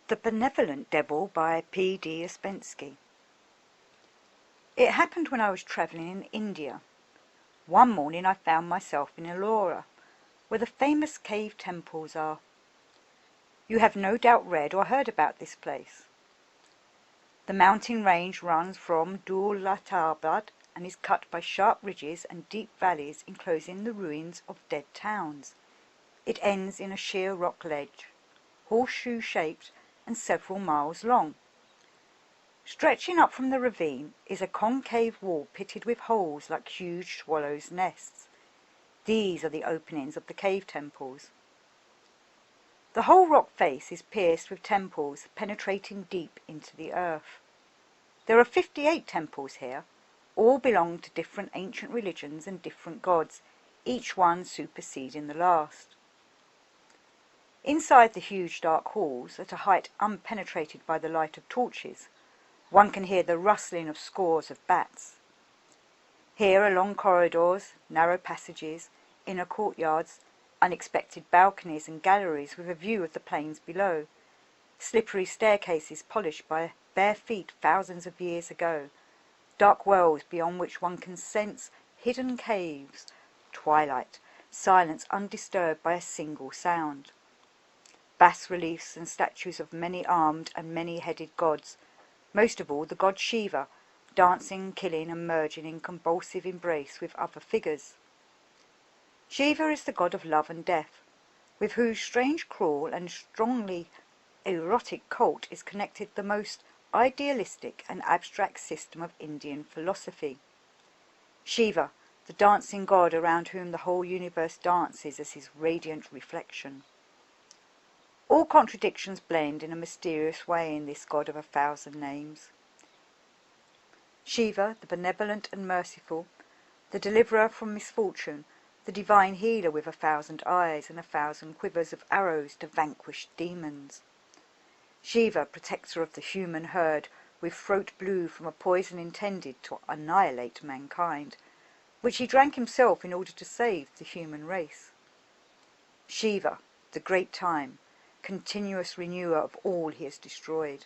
The Benevolent Devil by P.D. Ouspensky. It happened when I was travelling in India. One morning I found myself in Ellora, where the famous cave temples are. You have no doubt read or heard about this place. The mountain range runs from Dul-Latabad and is cut by sharp ridges and deep valleys enclosing the ruins of dead towns. It ends in a sheer rock ledge, horseshoe-shaped and several miles long. Stretching up from the ravine is a concave wall pitted with holes like huge swallows' nests. These are the openings of the cave temples. The whole rock face is pierced with temples penetrating deep into the earth. There are 58 temples here. All belong to different ancient religions and different gods, each one superseding the last. Inside the huge dark halls, at a height unpenetrated by the light of torches, one can hear the rustling of scores of bats. Here are long corridors, narrow passages, inner courtyards, unexpected balconies and galleries with a view of the plains below, slippery staircases polished by bare feet thousands of years ago, dark wells beyond which one can sense hidden caves, twilight, silence undisturbed by a single sound. Bas-reliefs and statues of many-armed and many-headed gods, most of all the god Shiva, dancing, killing and merging in convulsive embrace with other figures. Shiva is the god of love and death, with whose strange, cruel and strongly erotic cult is connected the most idealistic and abstract system of Indian philosophy. Shiva, the dancing god around whom the whole universe dances as his radiant reflection. All contradictions blend in a mysterious way in this god of 1,000 names. Shiva, the benevolent and merciful, the deliverer from misfortune, the divine healer with 1,000 eyes and 1,000 quivers of arrows to vanquish demons. Shiva, protector of the human herd, with throat blue from a poison intended to annihilate mankind, which he drank himself in order to save the human race. Shiva, the great time, continuous renewer of all he has destroyed.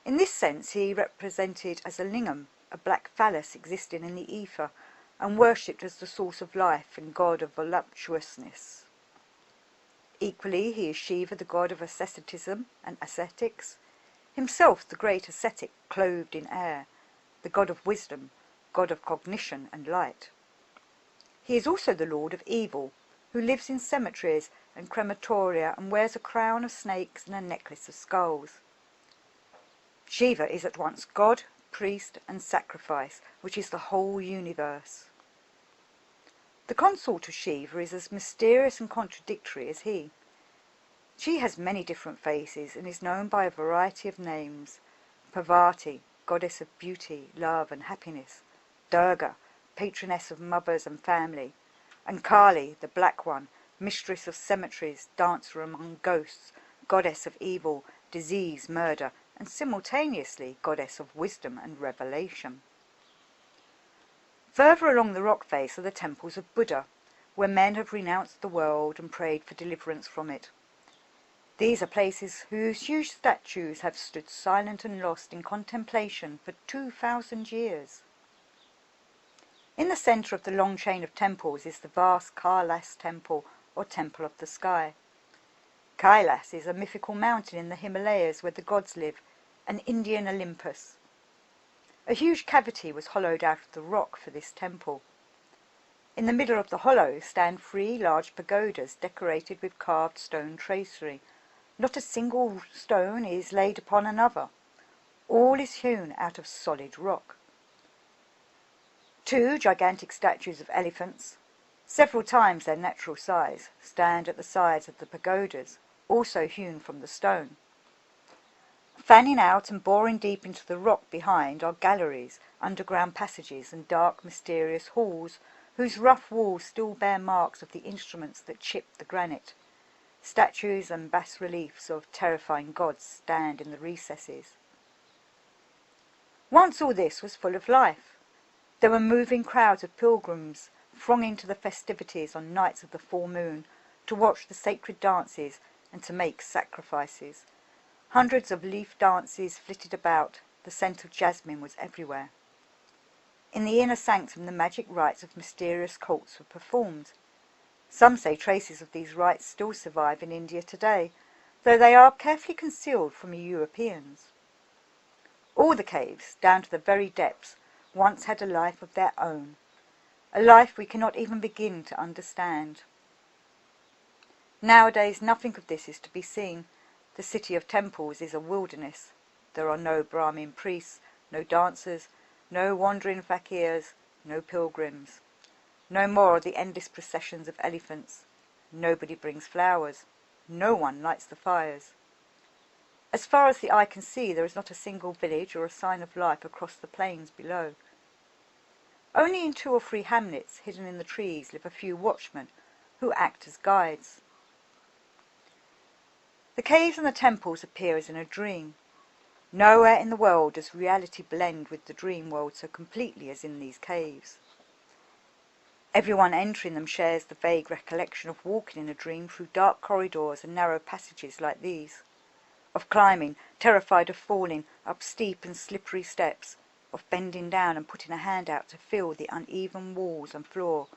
In this sense he represented as a lingam, a black phallus existing in the ether, and worshipped as the source of life and god of voluptuousness. Equally he is Shiva, the god of asceticism and ascetics, himself the great ascetic clothed in air, the god of wisdom, god of cognition and light. He is also the lord of evil, who lives in cemeteries and crematoria and wears a crown of snakes and a necklace of skulls. Shiva is at once god, priest and sacrifice, which is the whole universe. The consort of Shiva is as mysterious and contradictory as he. She has many different faces and is known by a variety of names: Parvati, goddess of beauty, love and happiness; Durga, patroness of mothers and family; and Kali, the Black One, mistress of cemeteries, dancer among ghosts, goddess of evil, disease, murder, and simultaneously goddess of wisdom and revelation. Further along the rock face are the temples of Buddha, where men have renounced the world and prayed for deliverance from it. These are places whose huge statues have stood silent and lost in contemplation for 2,000 years. In the centre of the long chain of temples is the vast Kailas temple, or temple of the sky. Kailas is a mythical mountain in the Himalayas where the gods live, an Indian Olympus. A huge cavity was hollowed out of the rock for this temple. In the middle of the hollow stand 3 large pagodas decorated with carved stone tracery. Not a single stone is laid upon another. All is hewn out of solid rock. 2 gigantic statues of elephants, several times their natural size, stand at the sides of the pagodas, also hewn from the stone. Fanning out and boring deep into the rock behind are galleries, underground passages and dark mysterious halls, whose rough walls still bear marks of the instruments that chipped the granite. Statues and bas-reliefs of terrifying gods stand in the recesses. Once all this was full of life. There were moving crowds of pilgrims thronging to the festivities on nights of the full moon, to watch the sacred dances and to make sacrifices, Hundreds of leaf dances flitted about, the scent of jasmine was everywhere. In the inner sanctum the magic rites of mysterious cults were performed. Some say traces of these rites still survive in India today, though they are carefully concealed from Europeans. All the caves, down to the very depths, once had a life of their own, a life we cannot even begin to understand. Nowadays nothing of this is to be seen. The city of temples is a wilderness. There are no Brahmin priests, no dancers, no wandering fakirs, no pilgrims. No more are the endless processions of elephants. Nobody brings flowers. No one lights the fires. As far as the eye can see, there is not a single village or a sign of life across the plains below. Only in 2 or 3 hamlets hidden in the trees live a few watchmen who act as guides. The caves and the temples appear as in a dream. Nowhere in the world does reality blend with the dream world so completely as in these caves. Everyone entering them shares the vague recollection of walking in a dream through dark corridors and narrow passages like these, of climbing, terrified of falling, up steep and slippery steps, of bending down and putting a hand out to feel the uneven walls and floor,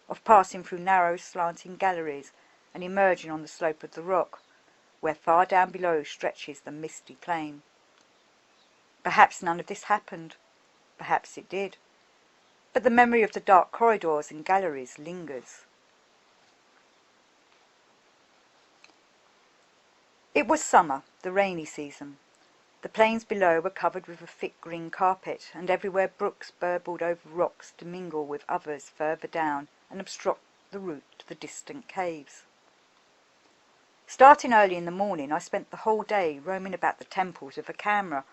of passing through narrow slanting galleries and emerging on the slope of the rock, where far down below stretches the misty plain. Perhaps none of this happened. Perhaps it did. But the memory of the dark corridors and galleries lingers. It was summer, the rainy season. The plains below were covered with a thick green carpet, and everywhere brooks burbled over rocks to mingle with others further down and obstruct the route to the distant caves. Starting early in the morning, I spent the whole day roaming about the temples with a camera,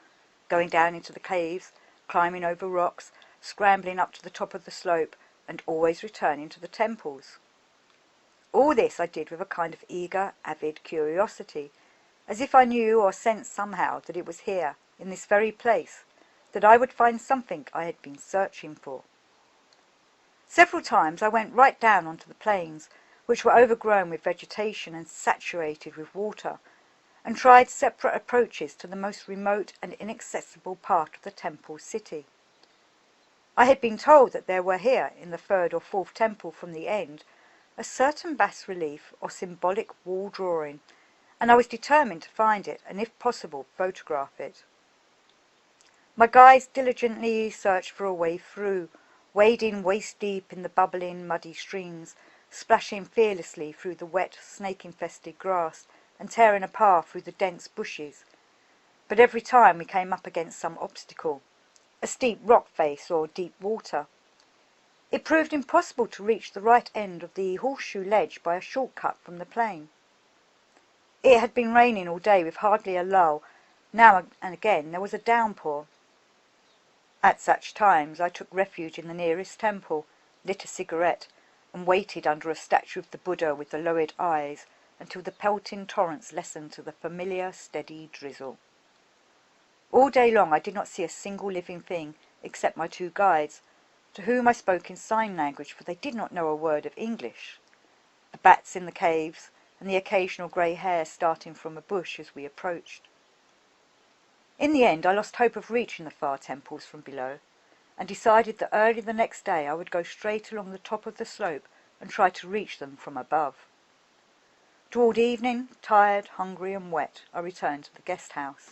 going down into the caves, climbing over rocks, scrambling up to the top of the slope, and always returning to the temples. All this I did with a kind of eager, avid curiosity, as if I knew or sensed somehow that it was here, in this very place, that I would find something I had been searching for. Several times I went right down onto the plains, which were overgrown with vegetation and saturated with water, and tried separate approaches to the most remote and inaccessible part of the temple city. I had been told that there were here, in the 3rd or 4th temple from the end, a certain bas-relief or symbolic wall drawing, and I was determined to find it and, if possible, photograph it. My guides diligently searched for a way through, wading waist-deep in the bubbling, muddy streams, splashing fearlessly through the wet, snake-infested grass, and tearing a path through the dense bushes. But every time we came up against some obstacle, a steep rock face or deep water. It proved impossible to reach the right end of the horseshoe ledge by a short-cut from the plain. It had been raining all day with hardly a lull. Now and again there was a downpour. At such times I took refuge in the nearest temple, lit a cigarette, and waited under a statue of the Buddha with the lowered eyes until the pelting torrents lessened to the familiar, steady drizzle. All day long I did not see a single living thing except my 2 guides, to whom I spoke in sign language, for they did not know a word of English, the bats in the caves, and the occasional grey hare starting from a bush as we approached. In the end I lost hope of reaching the far temples from below, and decided that early the next day I would go straight along the top of the slope and try to reach them from above. Toward evening, tired, hungry and wet, I returned to the guest house.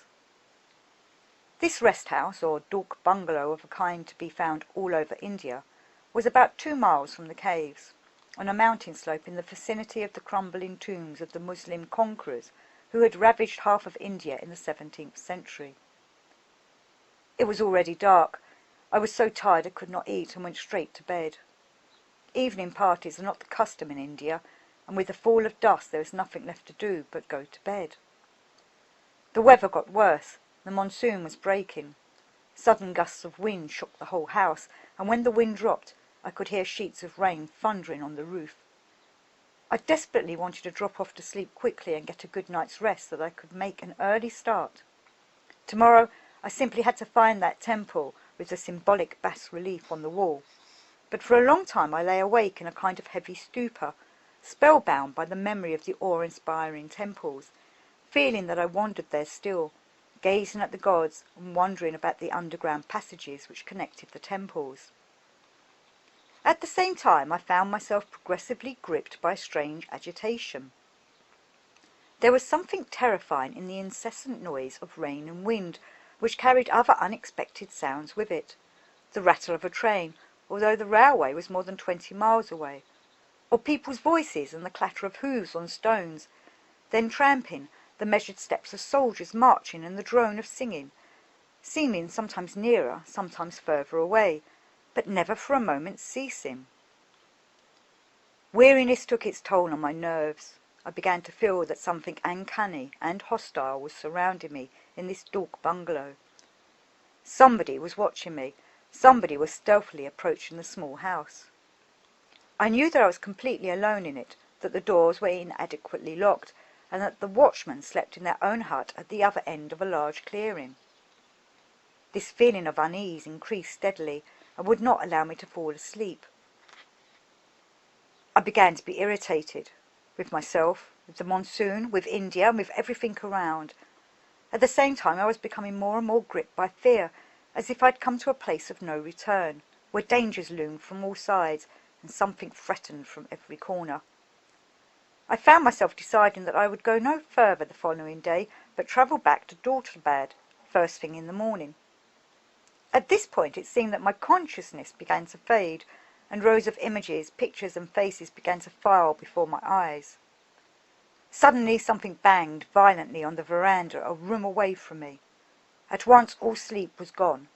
This rest house, or dak bungalow of a kind to be found all over India, was about 2 miles from the caves, on a mountain slope in the vicinity of the crumbling tombs of the Muslim conquerors who had ravaged half of India in the 17th century. It was already dark. I was so tired I could not eat and went straight to bed. Evening parties are not the custom in India, and with the fall of dusk there is nothing left to do but go to bed. The weather got worse. The monsoon was breaking. Sudden gusts of wind shook the whole house, and when the wind dropped I could hear sheets of rain thundering on the roof. I desperately wanted to drop off to sleep quickly and get a good night's rest so that I could make an early start. Tomorrow I simply had to find that temple with the symbolic bas-relief on the wall. But for a long time I lay awake in a kind of heavy stupor, spellbound by the memory of the awe-inspiring temples, feeling that I wandered there still, gazing at the gods and wondering about the underground passages which connected the temples. At the same time I found myself progressively gripped by a strange agitation. There was something terrifying in the incessant noise of rain and wind, which carried other unexpected sounds with it. The rattle of a train, although the railway was more than 20 miles away, or people's voices and the clatter of hoofs on stones, then tramping, the measured steps of soldiers marching and the drone of singing, seeming sometimes nearer, sometimes further away, but never for a moment ceasing. Weariness took its toll on my nerves. I began to feel that something uncanny and hostile was surrounding me in this dark bungalow. Somebody was watching me. Somebody was stealthily approaching the small house. I knew that I was completely alone in it, that the doors were inadequately locked, and that the watchmen slept in their own hut at the other end of a large clearing. This feeling of unease increased steadily and would not allow me to fall asleep. I began to be irritated, with myself, with the monsoon, with India, and with everything around. At the same time I was becoming more and more gripped by fear, as if I'd come to a place of no return, where dangers loomed from all sides, and something threatened from every corner. I found myself deciding that I would go no further the following day, but travel back to Dortelbad first thing in the morning. At this point it seemed that my consciousness began to fade, and rows of images, pictures and faces began to file before my eyes. Suddenly something banged violently on the veranda a room away from me. At once all sleep was gone.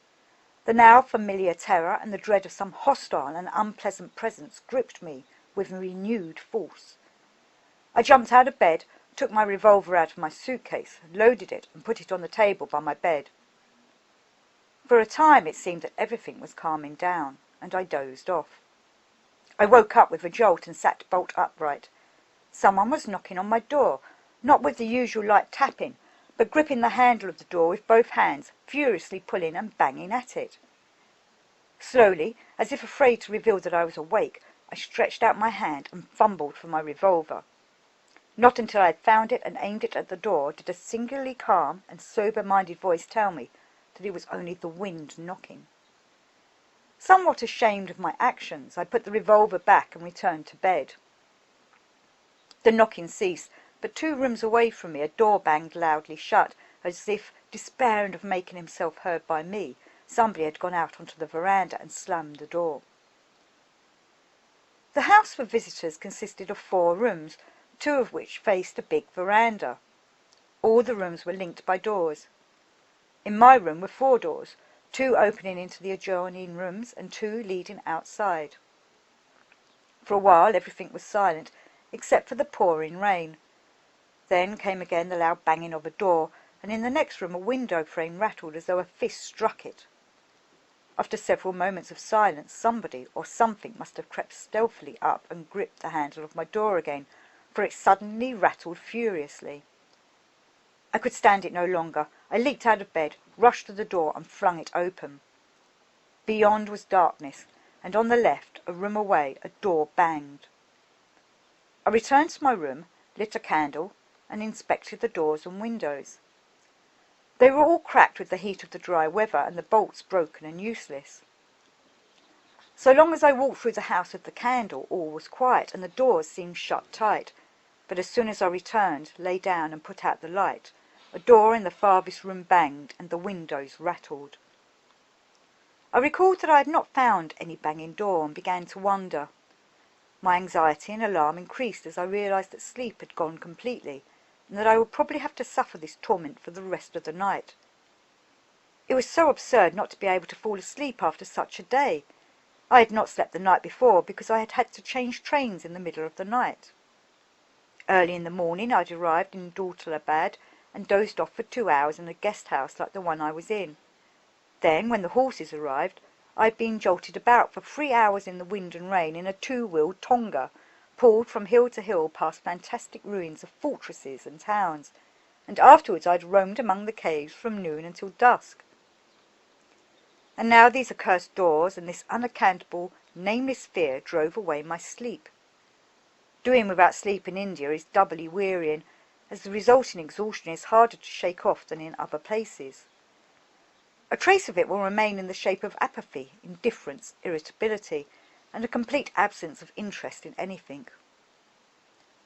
The now familiar terror and the dread of some hostile and unpleasant presence gripped me with renewed force. I jumped out of bed, took my revolver out of my suitcase, loaded it and put it on the table by my bed. For a time it seemed that everything was calming down, and I dozed off. I woke up with a jolt and sat bolt upright. Someone was knocking on my door, not with the usual light tapping, but gripping the handle of the door with both hands, furiously pulling and banging at it. Slowly, as if afraid to reveal that I was awake, I stretched out my hand and fumbled for my revolver. Not until I had found it and aimed it at the door did a singularly calm and sober-minded voice tell me that it was only the wind knocking. Somewhat ashamed of my actions, I put the revolver back and returned to bed. The knocking ceased, but 2 rooms away from me a door banged loudly shut, as if, despairing of making himself heard by me, somebody had gone out onto the veranda and slammed the door. The house for visitors consisted of 4 rooms, 2 of which faced a big veranda. All the rooms were linked by doors. In my room were 4 doors, 2 opening into the adjoining rooms and 2 leading outside. For a while everything was silent, except for the pouring rain. Then came again the loud banging of a door, and in the next room a window frame rattled as though a fist struck it. After several moments of silence, somebody or something must have crept stealthily up and gripped the handle of my door again, for it suddenly rattled furiously. I could stand it no longer. I leaped out of bed, rushed to the door and flung it open. Beyond was darkness, and on the left, a room away, a door banged. I returned to my room, lit a candle, and inspected the doors and windows. They were all cracked with the heat of the dry weather and the bolts broken and useless. So long as I walked through the house with the candle, all was quiet, and the doors seemed shut tight. But as soon as I returned, lay down and put out the light, a door in the farthest room banged and the windows rattled. I recalled that I had not found any banging door and began to wonder. My anxiety and alarm increased as I realized that sleep had gone completely, and that I would probably have to suffer this torment for the rest of the night. It was so absurd not to be able to fall asleep after such a day. I had not slept the night before because I had had to change trains in the middle of the night. Early in the morning I had arrived in Dortelbad and dozed off for 2 hours in a guest house like the one I was in. Then, when the horses arrived, I had been jolted about for 3 hours in the wind and rain in a 2-wheeled tonga, pulled from hill to hill past fantastic ruins of fortresses and towns, and afterwards I had roamed among the caves from noon until dusk. And now these accursed doors and this unaccountable, nameless fear drove away my sleep. Doing without sleep in India is doubly wearying, as the resulting exhaustion is harder to shake off than in other places. A trace of it will remain in the shape of apathy, indifference, irritability, and a complete absence of interest in anything.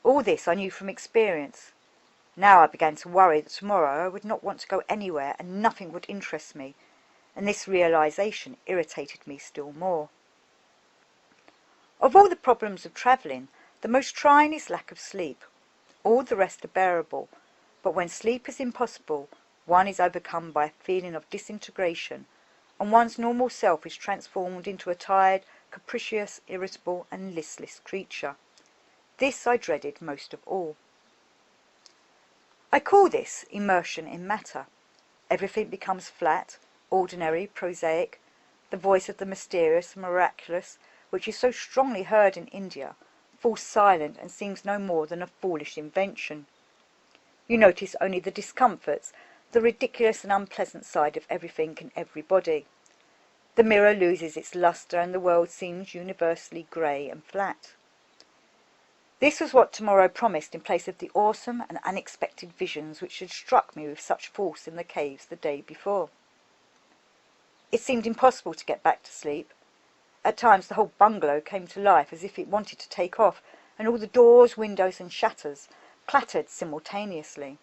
All this I knew from experience. Now I began to worry that tomorrow I would not want to go anywhere and nothing would interest me, and this realization irritated me still more. Of all the problems of travelling, the most trying is lack of sleep. All the rest are bearable, but when sleep is impossible, one is overcome by a feeling of disintegration, and one's normal self is transformed into a tired, capricious, irritable, and listless creature. This I dreaded most of all. I call this immersion in matter. Everything becomes flat, ordinary, prosaic. The voice of the mysterious and miraculous, which is so strongly heard in India, falls silent and seems no more than a foolish invention. You notice only the discomforts, the ridiculous and unpleasant side of everything and everybody. The mirror loses its lustre and the world seems universally grey and flat. This was what tomorrow promised in place of the awesome and unexpected visions which had struck me with such force in the caves the day before. It seemed impossible to get back to sleep. At times the whole bungalow came to life as if it wanted to take off, and all the doors, windows and shutters clattered simultaneously.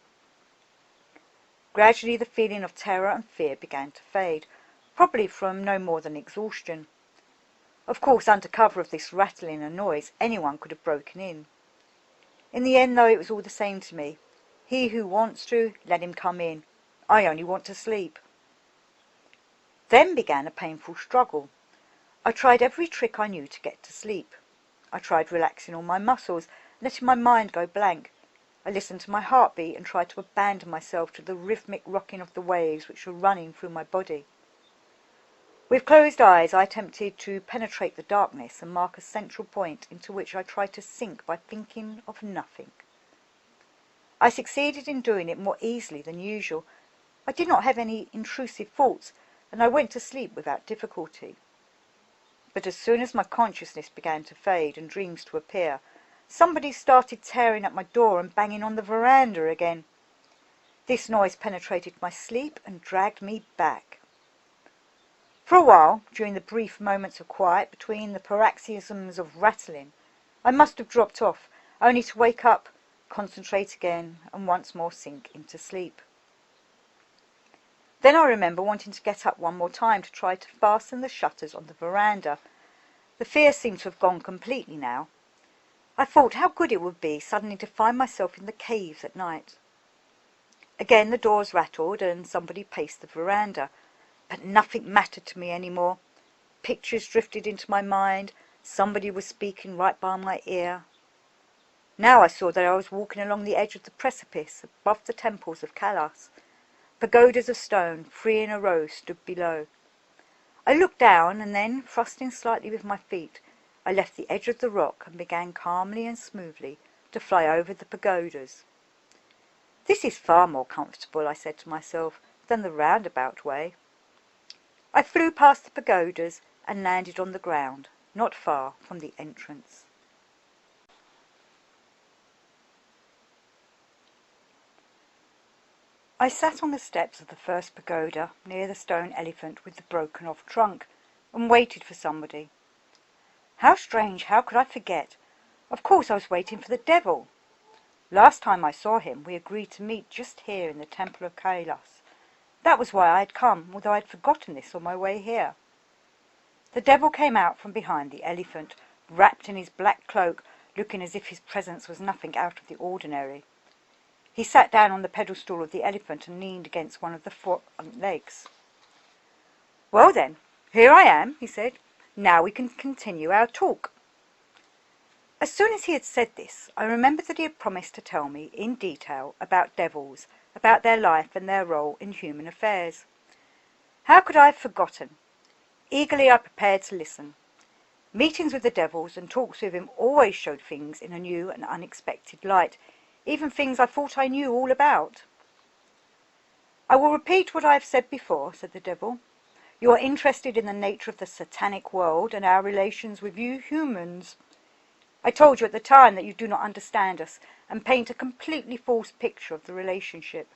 Gradually the feeling of terror and fear began to fade, probably from no more than exhaustion. Of course, under cover of this rattling and noise, anyone could have broken in. In the end, though, it was all the same to me. He who wants to, let him come in. I only want to sleep. Then began a painful struggle. I tried every trick I knew to get to sleep. I tried relaxing all my muscles, letting my mind go blank. I listened to my heartbeat and tried to abandon myself to the rhythmic rocking of the waves which were running through my body. With closed eyes I attempted to penetrate the darkness and mark a central point into which I tried to sink by thinking of nothing. I succeeded in doing it more easily than usual. I did not have any intrusive thoughts, and I went to sleep without difficulty. But as soon as my consciousness began to fade and dreams to appear, somebody started tearing at my door and banging on the veranda again. This noise penetrated my sleep and dragged me back. For a while, during the brief moments of quiet between the paroxysms of rattling, I must have dropped off, only to wake up, concentrate again, and once more sink into sleep. Then I remember wanting to get up one more time to try to fasten the shutters on the veranda. The fear seemed to have gone completely now. I thought how good it would be suddenly to find myself in the caves at night. Again the doors rattled and somebody paced the veranda. But nothing mattered to me any more. Pictures drifted into my mind. Somebody was speaking right by my ear. Now I saw that I was walking along the edge of the precipice above the temples of Kailas. Pagodas of stone, 3 in a row, stood below. I looked down and then, thrusting slightly with my feet, I left the edge of the rock and began calmly and smoothly to fly over the pagodas. This is far more comfortable, I said to myself, than the roundabout way. I flew past the pagodas and landed on the ground, not far from the entrance. I sat on the steps of the first pagoda, near the stone elephant with the broken-off trunk, and waited for somebody. How strange, how could I forget? Of course I was waiting for the devil. Last time I saw him, we agreed to meet just here in the temple of Kailas. That was why I had come, although I had forgotten this on my way here. The devil came out from behind the elephant, wrapped in his black cloak, looking as if his presence was nothing out of the ordinary. He sat down on the pedestal of the elephant and leaned against one of the front legs. "Well then, here I am," he said. "Now we can continue our talk." As soon as he had said this, I remembered that he had promised to tell me in detail about devils, about their life and their role in human affairs. How could I have forgotten? Eagerly I prepared to listen. Meetings with the devils and talks with him always showed things in a new and unexpected light, even things I thought I knew all about. "I will repeat what I have said before," said the devil. "You are interested in the nature of the satanic world and our relations with you humans. I told you at the time that you do not understand us and paint a completely false picture of the relationship.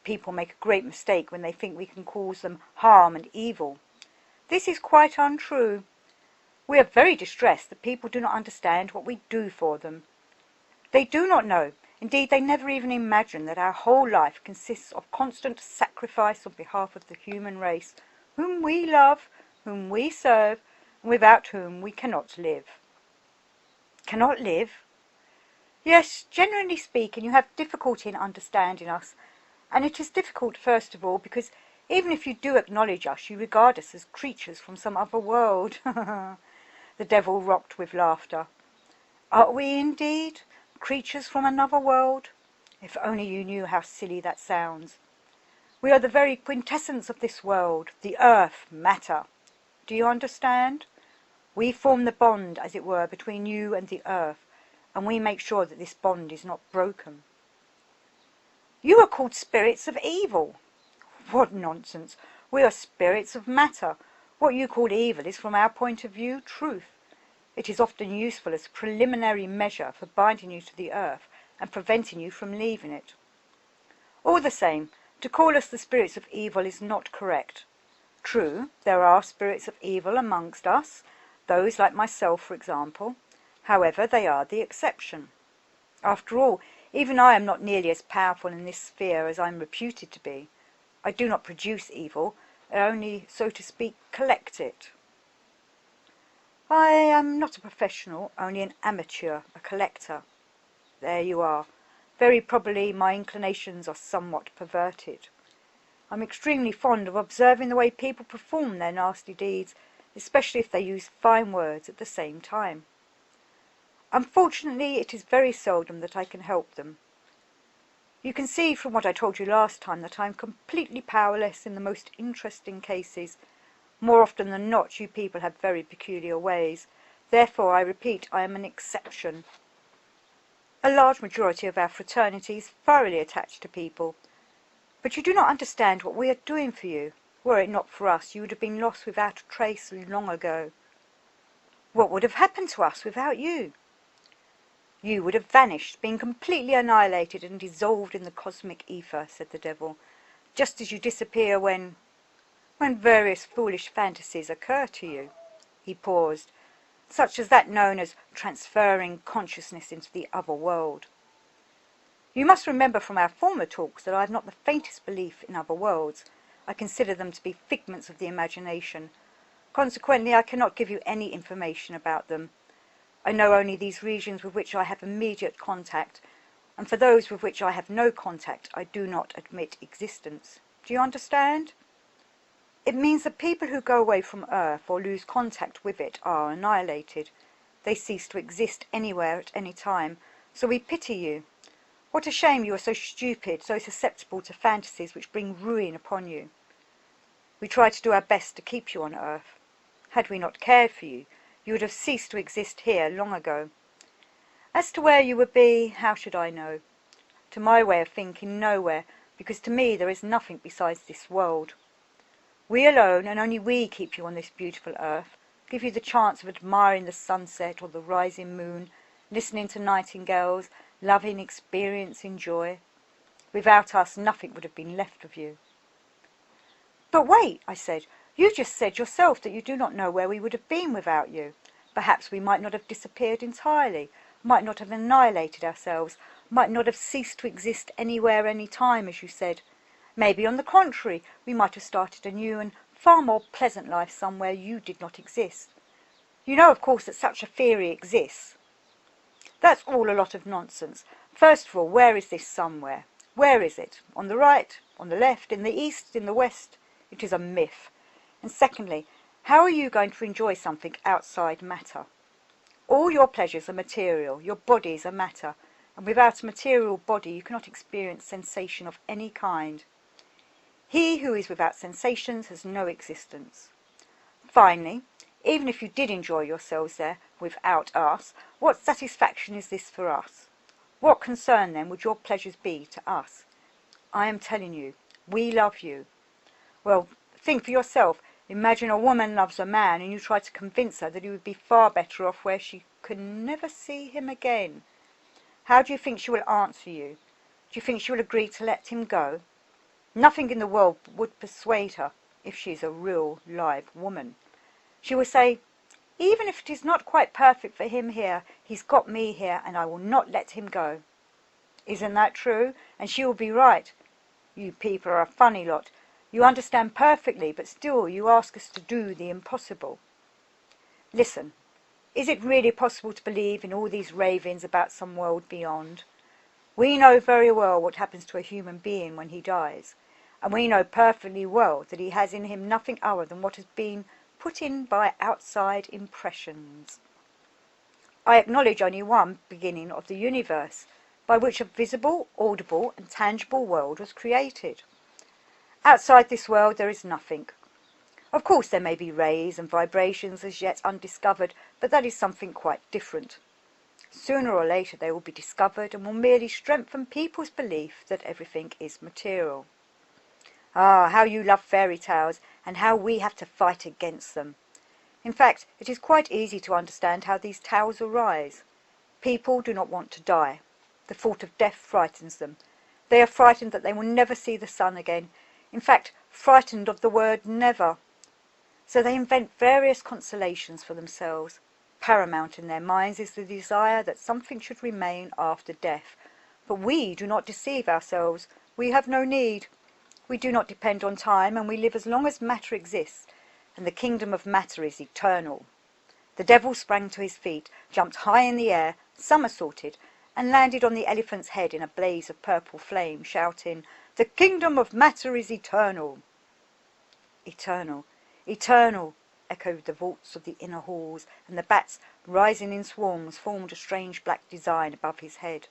People make a great mistake when they think we can cause them harm and evil. This is quite untrue. We are very distressed that people do not understand what we do for them. They do not know, indeed they never even imagine, that our whole life consists of constant sacrifice on behalf of the human race, whom we love, whom we serve, and without whom we cannot live. Cannot live? Yes, generally speaking, you have difficulty in understanding us, and it is difficult, first of all, because even if you do acknowledge us, you regard us as creatures from some other world. The devil rocked with laughter. Are we indeed creatures from another world? If only you knew how silly that sounds. We are the very quintessence of this world, the earth, matter. Do you understand? We form the bond, as it were, between you and the earth, and we make sure that this bond is not broken. You are called spirits of evil. What nonsense! We are spirits of matter. What you call evil is, from our point of view, truth. It is often useful as a preliminary measure for binding you to the earth and preventing you from leaving it. All the same, to call us the spirits of evil is not correct. True, there are spirits of evil amongst us, those like myself, for example. However, they are the exception. After all, even I am not nearly as powerful in this sphere as I am reputed to be. I do not produce evil, I only, so to speak, collect it. I am not a professional, only an amateur, a collector. There you are. Very probably my inclinations are somewhat perverted. I'm extremely fond of observing the way people perform their nasty deeds, especially if they use fine words at the same time. Unfortunately, it is very seldom that I can help them. You can see from what I told you last time that I am completely powerless in the most interesting cases. More often than not, you people have very peculiar ways. Therefore, I repeat, I am an exception. A large majority of our fraternity is thoroughly attached to people. But you do not understand what we are doing for you. Were it not for us, you would have been lost without a trace long ago. What would have happened to us without you? You would have vanished, been completely annihilated and dissolved in the cosmic ether, said the devil, just as you disappear when various foolish fantasies occur to you. He paused, such as that known as transferring consciousness into the other world. You must remember from our former talks that I have not the faintest belief in other worlds. I consider them to be figments of the imagination. Consequently, I cannot give you any information about them. I know only these regions with which I have immediate contact, and for those with which I have no contact, I do not admit existence. Do you understand? It means that people who go away from Earth or lose contact with it are annihilated. They cease to exist anywhere at any time, so we pity you. What a shame you are so stupid, so susceptible to fantasies which bring ruin upon you. We try to do our best to keep you on Earth. Had we not cared for you, you would have ceased to exist here long ago. As to where you would be, how should I know? To my way of thinking, nowhere, because to me there is nothing besides this world. We alone, and only we, keep you on this beautiful earth, give you the chance of admiring the sunset or the rising moon, listening to nightingales, loving, experiencing joy. Without us, nothing would have been left of you. But wait, I said, you just said yourself that you do not know where we would have been without you. Perhaps we might not have disappeared entirely, might not have annihilated ourselves, might not have ceased to exist anywhere, any time, as you said. Maybe, on the contrary, we might have started a new and far more pleasant life somewhere you did not exist. You know, of course, that such a theory exists. That's all a lot of nonsense. First of all, where is this somewhere? Where is it? On the right? On the left? In the east? In the west? It is a myth. And secondly, how are you going to enjoy something outside matter? All your pleasures are material, your bodies are matter, and without a material body you cannot experience sensation of any kind. He who is without sensations has no existence. Finally, even if you did enjoy yourselves there without us, what satisfaction is this for us? What concern then would your pleasures be to us? I am telling you, we love you. Well, think for yourself. Imagine a woman loves a man and you try to convince her that he would be far better off where she can never see him again. How do you think she will answer you? Do you think she will agree to let him go? Nothing in the world would persuade her, if she is a real, live woman. She will say, even if it is not quite perfect for him here, he's got me here, and I will not let him go. Isn't that true? And she will be right. You people are a funny lot. You understand perfectly, but still you ask us to do the impossible. Listen, is it really possible to believe in all these ravings about some world beyond? We know very well what happens to a human being when he dies, and we know perfectly well that he has in him nothing other than what has been put in by outside impressions. I acknowledge only one beginning of the universe, by which a visible, audible, and tangible world was created. Outside this world there is nothing. Of course there may be rays and vibrations as yet undiscovered, but that is something quite different. Sooner or later they will be discovered and will merely strengthen people's belief that everything is material. Ah, how you love fairy tales, and how we have to fight against them. In fact, it is quite easy to understand how these tales arise. People do not want to die. The thought of death frightens them. They are frightened that they will never see the sun again. In fact, frightened of the word never. So they invent various consolations for themselves. Paramount in their minds is the desire that something should remain after death. But we do not deceive ourselves. We have no need. We do not depend on time, and we live as long as matter exists, and the kingdom of matter is eternal. The devil sprang to his feet, jumped high in the air, somersaulted, and landed on the elephant's head in a blaze of purple flame, shouting, "The kingdom of matter is eternal." Eternal, eternal, echoed the vaults of the inner halls, and the bats, rising in swarms, formed a strange black design above his head.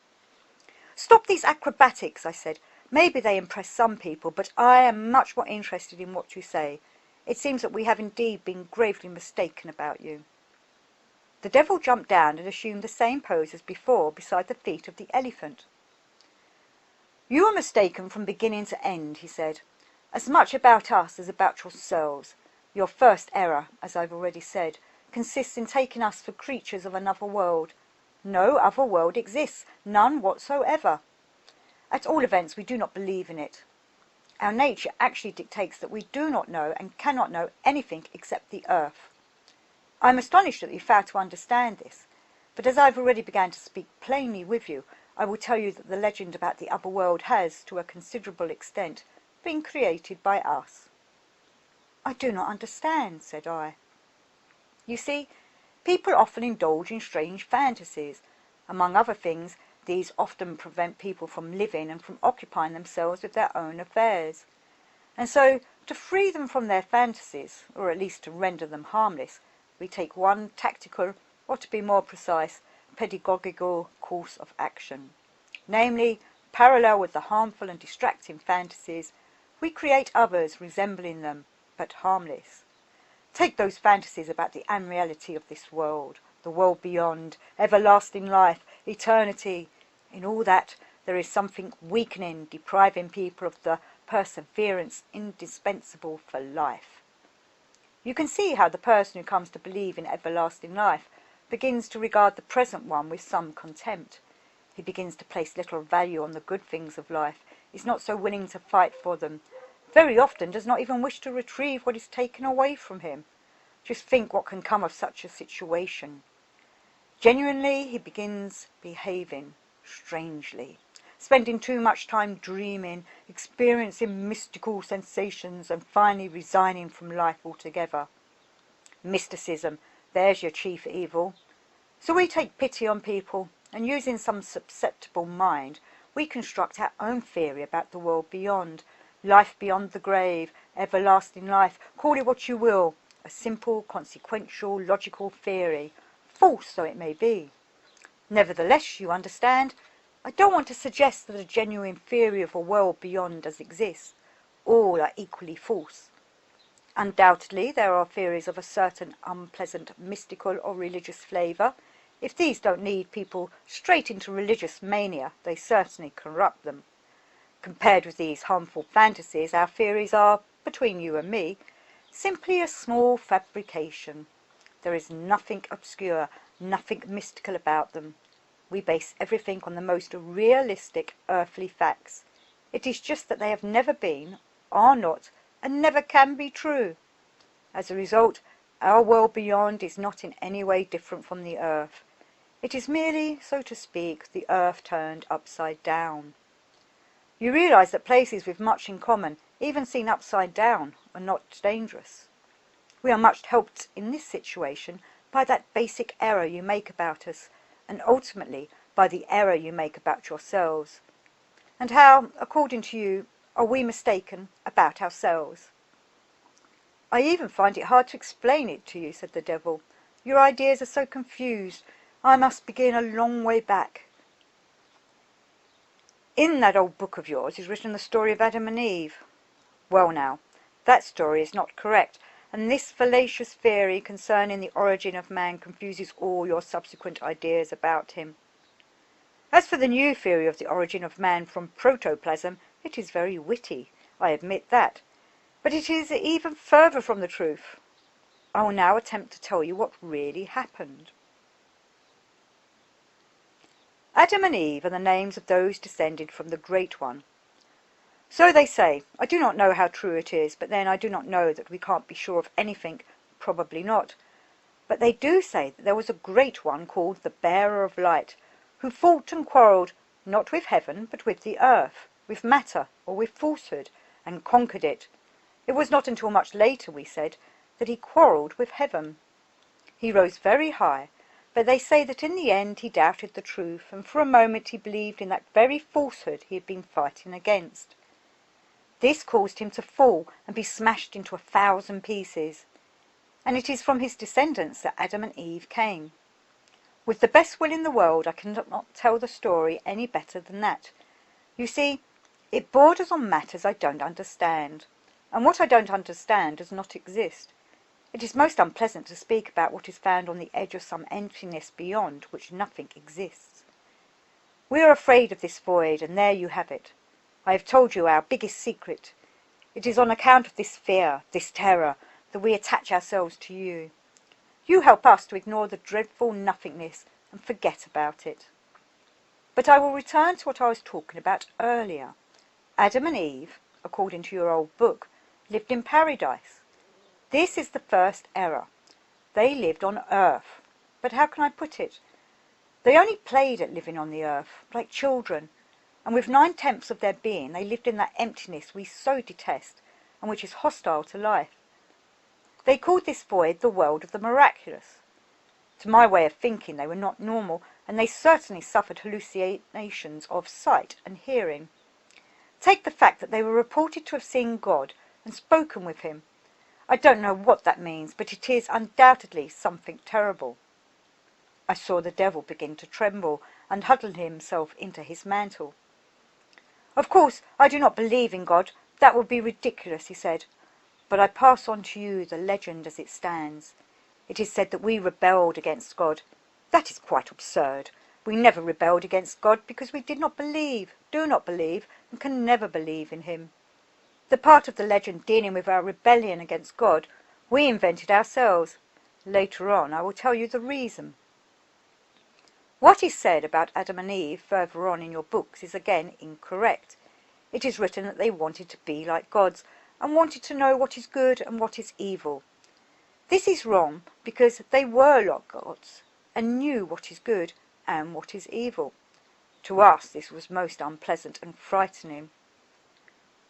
"Stop these acrobatics," I said. "Maybe they impress some people, but I am much more interested in what you say. It seems that we have indeed been gravely mistaken about you." The devil jumped down and assumed the same pose as before beside the feet of the elephant. "You are mistaken from beginning to end," he said, "as much about us as about yourselves. Your first error, as I've already said, consists in taking us for creatures of another world. No other world exists, none whatsoever. At all events, we do not believe in it. Our nature actually dictates that we do not know and cannot know anything except the earth. I am astonished that you fail to understand this, but as I have already begun to speak plainly with you, I will tell you that the legend about the other world has, to a considerable extent, been created by us." "I do not understand," said I. "You see, people often indulge in strange fantasies. Among other things, these often prevent people from living and from occupying themselves with their own affairs. And so, to free them from their fantasies, or at least to render them harmless, we take one tactical, or to be more precise, pedagogical course of action. Namely, parallel with the harmful and distracting fantasies, we create others resembling them, but harmless. Take those fantasies about the unreality of this world, the world beyond, everlasting life, eternity. In all that, there is something weakening, depriving people of the perseverance indispensable for life. You can see how the person who comes to believe in everlasting life begins to regard the present one with some contempt. He begins to place little value on the good things of life, is not so willing to fight for them, very often does not even wish to retrieve what is taken away from him. Just think what can come of such a situation. Genuinely, he begins behaving strangely, spending too much time dreaming, experiencing mystical sensations, and finally resigning from life altogether. Mysticism, there's your chief evil. So we take pity on people, and using some susceptible mind, we construct our own theory about the world beyond, life beyond the grave, everlasting life, call it what you will, a simple, consequential, logical theory, false though it may be. Nevertheless, you understand, I don't want to suggest that a genuine theory of a world beyond does exist. All are equally false. Undoubtedly, there are theories of a certain unpleasant mystical or religious flavour. If these don't lead people straight into religious mania, they certainly corrupt them. Compared with these harmful fantasies, our theories are, between you and me, simply a small fabrication. There is nothing obscure, nothing mystical about them. We base everything on the most realistic earthly facts. It is just that they have never been, are not, and never can be true. As a result, our world beyond is not in any way different from the earth. It is merely, so to speak, the earth turned upside down. You realize that places with much in common, even seen upside down, are not dangerous. We are much helped in this situation by that basic error you make about us, and ultimately by the error you make about yourselves. And how, according to you, are we mistaken about ourselves? I even find it hard to explain it to you, said the devil. Your ideas are so confused. I must begin a long way back. In that old book of yours is written the story of Adam and Eve. Well now, that story is not correct, and this fallacious theory concerning the origin of man confuses all your subsequent ideas about him. As for the new theory of the origin of man from protoplasm, it is very witty, I admit that, but it is even further from the truth. I will now attempt to tell you what really happened. Adam and Eve are the names of those descended from the Great One. So they say. I do not know how true it is, but then I do not know that we can't be sure of anything, probably not. But they do say that there was a Great One called the Bearer of Light, who fought and quarrelled, not with heaven, but with the earth, with matter, or with falsehood, and conquered it. It was not until much later, we said, that he quarrelled with heaven. He rose very high, but they say that in the end he doubted the truth, and for a moment he believed in that very falsehood he had been fighting against. This caused him to fall and be smashed into 1,000 pieces, and it is from his descendants that Adam and Eve came. With the best will in the world, I cannot tell the story any better than that. You see, it borders on matters I don't understand, and what I don't understand does not exist. It is most unpleasant to speak about what is found on the edge of some emptiness beyond which nothing exists. We are afraid of this void, and there you have it. I have told you our biggest secret. It is on account of this fear, this terror, that we attach ourselves to you. You help us to ignore the dreadful nothingness and forget about it. But I will return to what I was talking about earlier. Adam and Eve, according to your old book, lived in paradise. This is the first error. They lived on earth. But how can I put it? They only played at living on the earth, like children, and with 9/10 of their being they lived in that emptiness we so detest, and which is hostile to life. They called this void the world of the miraculous. To my way of thinking, they were not normal, and they certainly suffered hallucinations of sight and hearing. Take the fact that they were reported to have seen God and spoken with him. I don't know what that means, but it is undoubtedly something terrible. I saw the devil begin to tremble and huddle himself into his mantle. Of course, I do not believe in God. That would be ridiculous, he said. But I pass on to you the legend as it stands. It is said that we rebelled against God. That is quite absurd. We never rebelled against God because we did not believe, do not believe, and can never believe in him. The part of the legend dealing with our rebellion against God, we invented ourselves. Later on, I will tell you the reason. What is said about Adam and Eve further on in your books is again incorrect. It is written that they wanted to be like gods and wanted to know what is good and what is evil. This is wrong because they were like gods and knew what is good and what is evil. To us this was most unpleasant and frightening.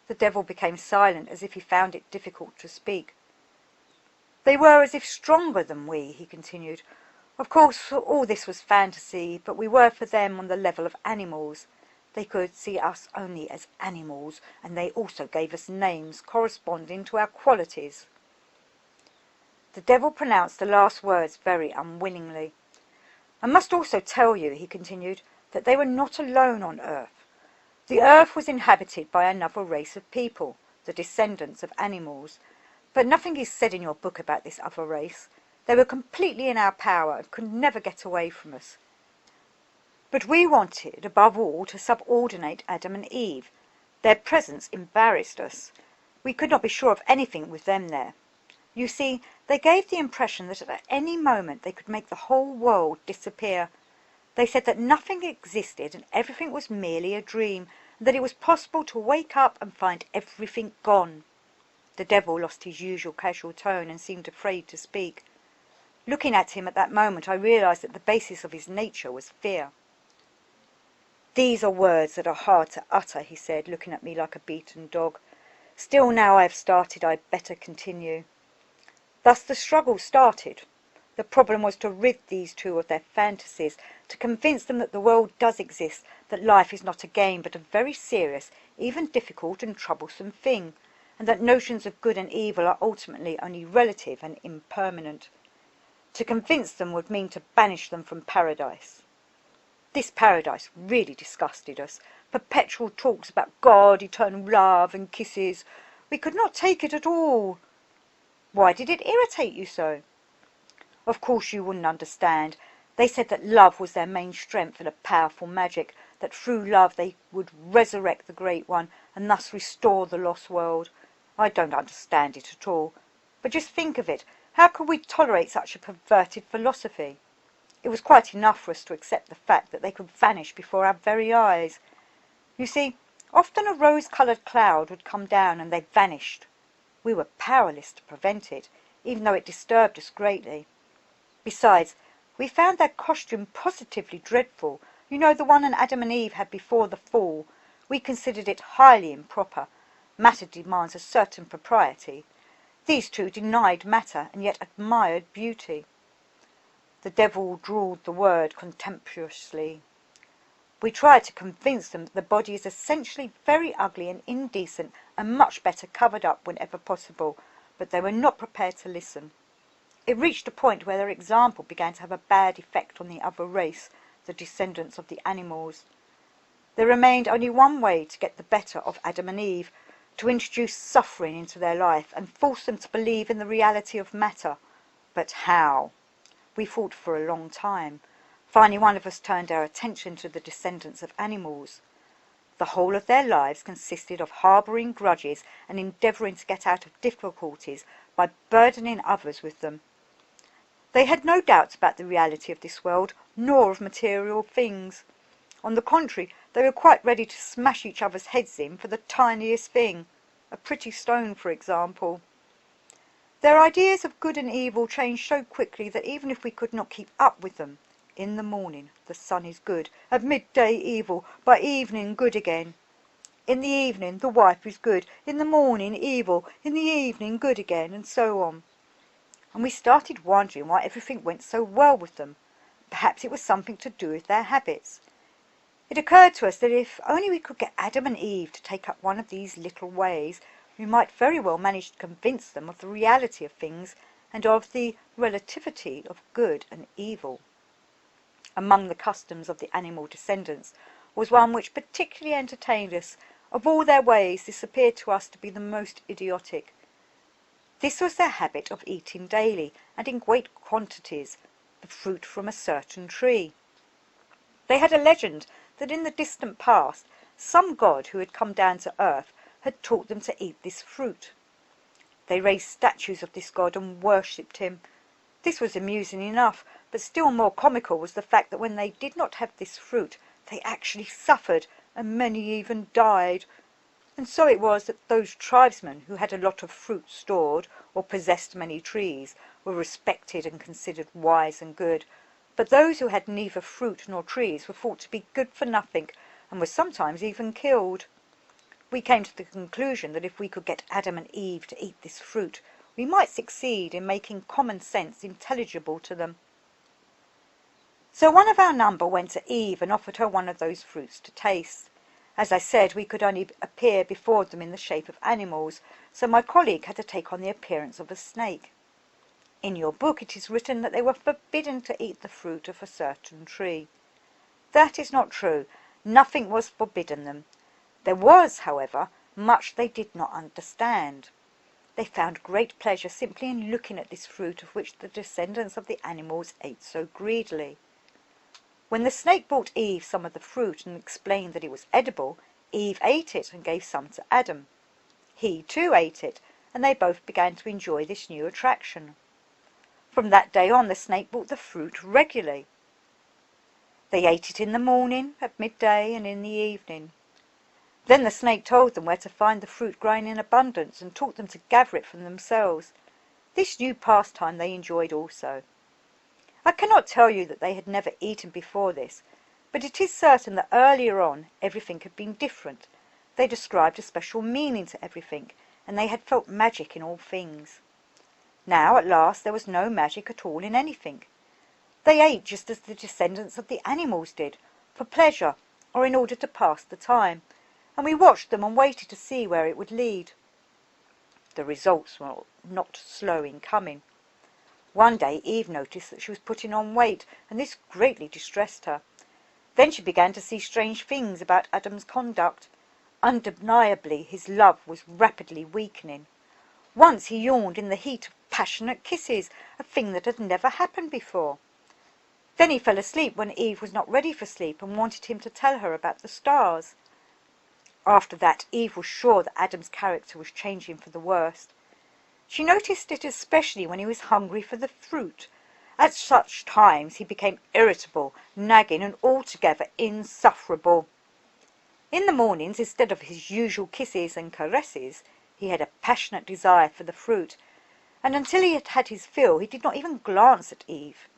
The devil became silent as if he found it difficult to speak. They were as if stronger than we, he continued. Of course, all this was fantasy, but we were for them on the level of animals. They could see us only as animals, and they also gave us names corresponding to our qualities. The devil pronounced the last words very unwillingly. I must also tell you, he continued, that they were not alone on earth. The earth was inhabited by another race of people, the descendants of animals, but nothing is said in your book about this other race. They were completely in our power and could never get away from us. But we wanted, above all, to subordinate Adam and Eve. Their presence embarrassed us. We could not be sure of anything with them there. You see, They gave the impression that at any moment they could make the whole world disappear. They said that nothing existed and everything was merely a dream, and that it was possible to wake up and find everything gone. The devil lost his usual casual tone and seemed afraid to speak. Looking at him at that moment, I realized that the basis of his nature was fear. "These are words that are hard to utter," he said, looking at me like a beaten dog. "Still, now I have started, I'd better continue." Thus the struggle started. The problem was to rid these two of their fantasies, to convince them that the world does exist, that life is not a game but a very serious, even difficult and troublesome thing, and that notions of good and evil are ultimately only relative and impermanent. To convince them would mean to banish them from paradise. This paradise really disgusted us. Perpetual talks about God, eternal love, and kisses. We could not take it at all. Why did it irritate you so? Of course you wouldn't understand. They said that love was their main strength and a powerful magic, that through love they would resurrect the Great One and thus restore the lost world. I don't understand it at all. But just think of it. How could we tolerate such a perverted philosophy? It was quite enough for us to accept the fact that they could vanish before our very eyes. You see, often a rose-coloured cloud would come down and they vanished. We were powerless to prevent it, even though it disturbed us greatly. Besides, we found their costume positively dreadful. You know, the one Adam and Eve had before the fall. We considered it highly improper. Matter demands a certain propriety. These two denied matter and yet admired beauty. The devil drawled the word contemptuously. We tried to convince them that the body is essentially very ugly and indecent and much better covered up whenever possible, but they were not prepared to listen. It reached a point where their example began to have a bad effect on the other race, the descendants of the animals. There remained only one way to get the better of Adam and Eve, to introduce suffering into their life and force them to believe in the reality of matter. But how? We fought for a long time. Finally, one of us turned our attention to the descendants of animals. The whole of their lives consisted of harbouring grudges and endeavouring to get out of difficulties by burdening others with them. They had no doubts about the reality of this world, nor of material things. On the contrary, they were quite ready to smash each other's heads in for the tiniest thing, a pretty stone, for example. Their ideas of good and evil changed so quickly that even if we could not keep up with them, in the morning the sun is good, at midday evil, by evening good again. In the evening the wife is good, in the morning evil, in the evening good again, and so on. And we started wondering why everything went so well with them. Perhaps it was something to do with their habits. It occurred to us that if only we could get Adam and Eve to take up one of these little ways, we might very well manage to convince them of the reality of things and of the relativity of good and evil. Among the customs of the animal descendants was one which particularly entertained us. Of all their ways, this appeared to us to be the most idiotic. This was their habit of eating daily, and in great quantities, the fruit from a certain tree. They had a legend that in the distant past, some god who had come down to earth had taught them to eat this fruit. They raised statues of this god and worshipped him. This was amusing enough, but still more comical was the fact that when they did not have this fruit, they actually suffered, and many even died. And so it was that those tribesmen who had a lot of fruit stored, or possessed many trees, were respected and considered wise and good. But those who had neither fruit nor trees were thought to be good for nothing, and were sometimes even killed. We came to the conclusion that if we could get Adam and Eve to eat this fruit, we might succeed in making common sense intelligible to them. So one of our number went to Eve and offered her one of those fruits to taste. As I said, we could only appear before them in the shape of animals, so my colleague had to take on the appearance of a snake. In your book it is written that they were forbidden to eat the fruit of a certain tree. That is not true. Nothing was forbidden them. There was, however, much they did not understand. They found great pleasure simply in looking at this fruit of which the descendants of the animals ate so greedily. When the snake brought Eve some of the fruit and explained that it was edible, Eve ate it and gave some to Adam. He too ate it, and they both began to enjoy this new attraction. From that day on, the snake brought the fruit regularly. They ate it in the morning, at midday, and in the evening. Then the snake told them where to find the fruit growing in abundance, and taught them to gather it for themselves. This new pastime they enjoyed also. I cannot tell you that they had never eaten before this, but it is certain that earlier on everything had been different. They described a special meaning to everything, and they had felt magic in all things. Now at last there was no magic at all in anything. They ate just as the descendants of the animals did, for pleasure or in order to pass the time, and we watched them and waited to see where it would lead. The results were not slow in coming. One day Eve noticed that she was putting on weight, and this greatly distressed her. Then she began to see strange things about Adam's conduct. Undeniably his love was rapidly weakening. Once he yawned in the heat of passionate kisses, a thing that had never happened before. Then he fell asleep when Eve was not ready for sleep and wanted him to tell her about the stars. After that, Eve was sure that Adam's character was changing for the worst. She noticed it especially when he was hungry for the fruit. At such times he became irritable, nagging, and altogether insufferable. In the mornings, instead of his usual kisses and caresses, he had a passionate desire for the fruit, and until he had had his fill he did not even glance at Eve.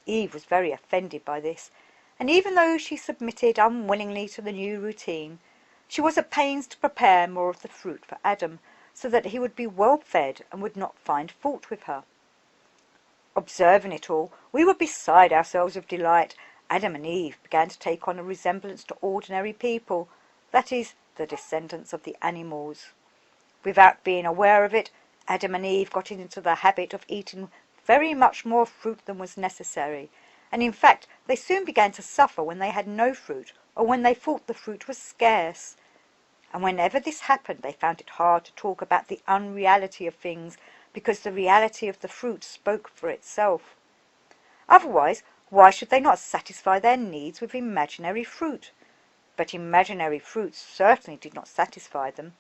Eve was very offended by this, and even though she submitted unwillingly to the new routine, she was at pains to prepare more of the fruit for Adam, so that he would be well fed and would not find fault with her. Observing it all, we were beside ourselves with delight. Adam and Eve began to take on a resemblance to ordinary people, that is, the descendants of the animals. Without being aware of it, Adam and Eve got into the habit of eating very much more fruit than was necessary, and in fact they soon began to suffer when they had no fruit, or when they thought the fruit was scarce. And whenever this happened they found it hard to talk about the unreality of things, because the reality of the fruit spoke for itself. Otherwise, why should they not satisfy their needs with imaginary fruit? But imaginary fruit certainly did not satisfy them.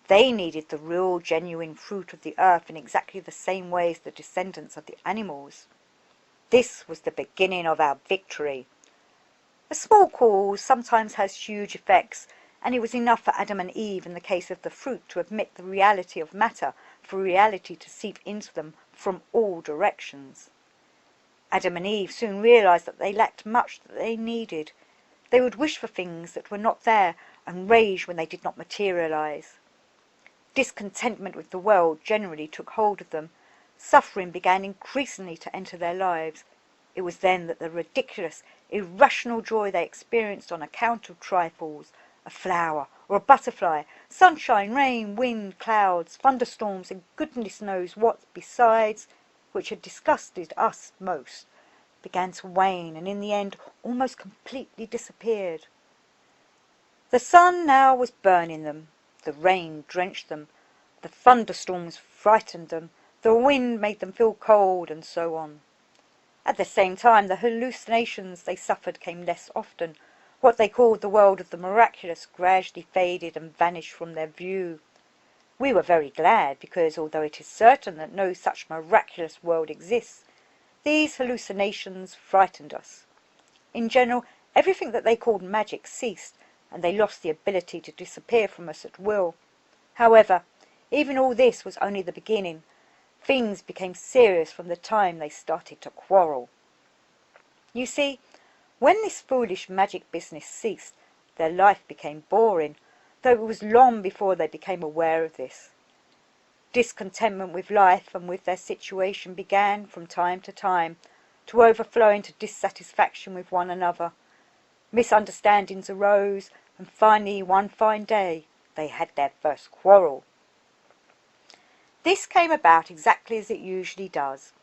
They needed the real, genuine fruit of the earth in exactly the same way as the descendants of the animals. This was the beginning of our victory. A small cause sometimes has huge effects, and it was enough for Adam and Eve in the case of the fruit to admit the reality of matter, for reality to seep into them from all directions. Adam and Eve soon realized that they lacked much that they needed. They would wish for things that were not there, and rage when they did not materialize. Discontentment with the world generally took hold of them. Suffering began increasingly to enter their lives. It was then that the ridiculous, irrational joy they experienced on account of trifles, a flower or a butterfly, sunshine, rain, wind, clouds, thunderstorms, and goodness knows what besides, which had disgusted us most, began to wane, and in the end almost completely disappeared. The sun now was burning them, the rain drenched them, the thunderstorms frightened them, the wind made them feel cold, and so on. At the same time, the hallucinations they suffered came less often. What they called the world of the miraculous gradually faded and vanished from their view. We were very glad, because although it is certain that no such miraculous world exists, these hallucinations frightened us. In general, everything that they called magic ceased, and they lost the ability to disappear from us at will. However, even all this was only the beginning. Things became serious from the time they started to quarrel. You see, when this foolish magic business ceased, their life became boring, though it was long before they became aware of this. Discontentment with life and with their situation began, from time to time, to overflow into dissatisfaction with one another. Misunderstandings arose, and finally, one fine day, they had their first quarrel. This came about exactly as it usually does.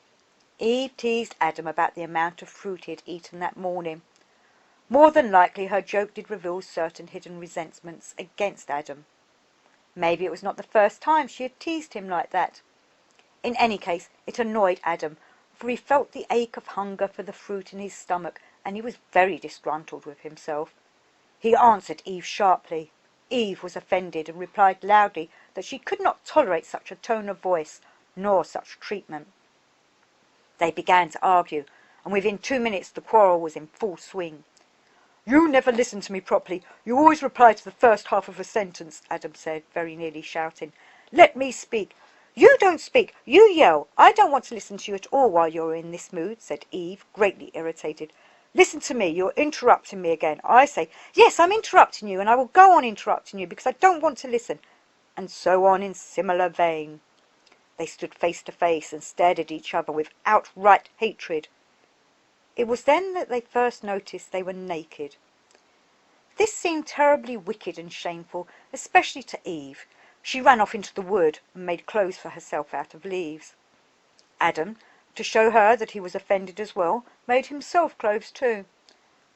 Eve teased Adam about the amount of fruit he had eaten that morning. More than likely her joke did reveal certain hidden resentments against Adam. Maybe it was not the first time she had teased him like that. In any case, it annoyed Adam, for he felt the ache of hunger for the fruit in his stomach, and he was very disgruntled with himself. He answered Eve sharply. Eve was offended, and replied loudly that she could not tolerate such a tone of voice, nor such treatment. They began to argue, and within 2 minutes the quarrel was in full swing. "You never listen to me properly. You always reply to the first half of a sentence," Adam said, very nearly shouting. "Let me speak." "You don't speak. You yell. I don't want to listen to you at all while you're in this mood," said Eve, greatly irritated. "Listen to me. You're interrupting me again. I say, yes, I'm interrupting you, and I will go on interrupting you because I don't want to listen." And so on in similar vein. They stood face to face and stared at each other with outright hatred. It was then that they first noticed they were naked. This seemed terribly wicked and shameful, especially to Eve. She ran off into the wood and made clothes for herself out of leaves. Adam, to show her that he was offended as well, made himself clothes too.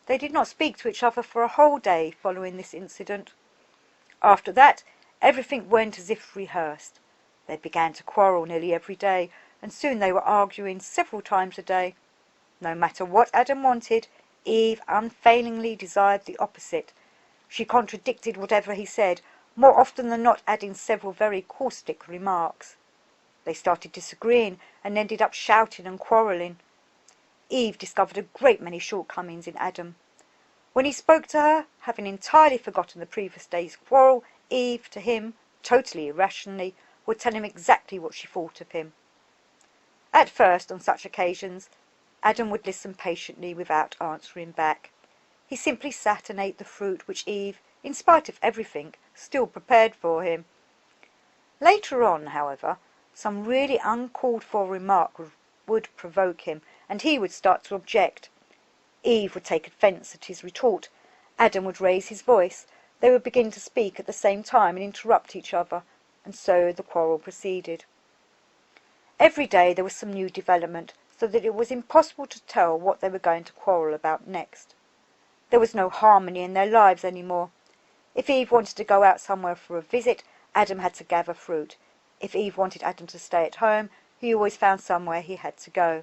They did not speak to each other for a whole day following this incident. After that, everything went as if rehearsed. They began to quarrel nearly every day, and soon they were arguing several times a day. No matter what Adam wanted, Eve unfailingly desired the opposite. She contradicted whatever he said, more often than not adding several very caustic remarks. They started disagreeing and ended up shouting and quarrelling. Eve discovered a great many shortcomings in Adam. When he spoke to her, having entirely forgotten the previous day's quarrel, Eve, to him, totally irrationally, would tell him exactly what she thought of him. At first, on such occasions, Adam would listen patiently without answering back. He simply sat and ate the fruit which Eve, in spite of everything, still prepared for him. Later on, however, some really uncalled-for remark would provoke him, and he would start to object. Eve would take offence at his retort. Adam would raise his voice. They would begin to speak at the same time and interrupt each other, and so the quarrel proceeded. Every day there was some new development, so that it was impossible to tell what they were going to quarrel about next. There was no harmony in their lives any more. If Eve wanted to go out somewhere for a visit, Adam had to gather fruit. If Eve wanted Adam to stay at home, he always found somewhere he had to go.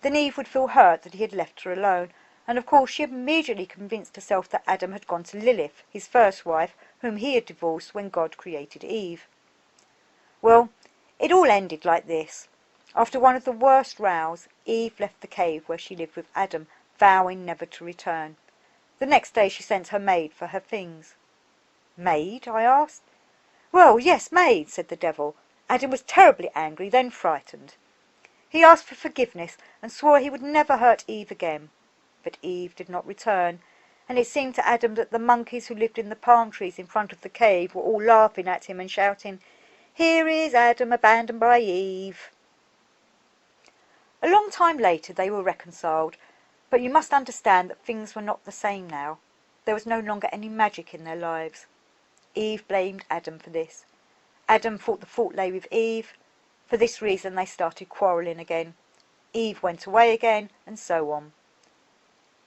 Then Eve would feel hurt that he had left her alone, and of course she immediately convinced herself that Adam had gone to Lilith, his first wife, whom he had divorced when God created Eve. Well, it all ended like this. After one of the worst rows, Eve left the cave where she lived with Adam, vowing never to return. The next day she sent her maid for her things. "Maid?" I asked. "Well, yes, maid," said the devil. Adam was terribly angry, then frightened. He asked for forgiveness and swore he would never hurt Eve again. But Eve did not return, and it seemed to Adam that the monkeys who lived in the palm trees in front of the cave were all laughing at him and shouting, "Here is Adam abandoned by Eve." A long time later they were reconciled, but you must understand that things were not the same now. There was no longer any magic in their lives. Eve blamed Adam for this. Adam thought the fault lay with Eve. For this reason they started quarrelling again. Eve went away again, and so on.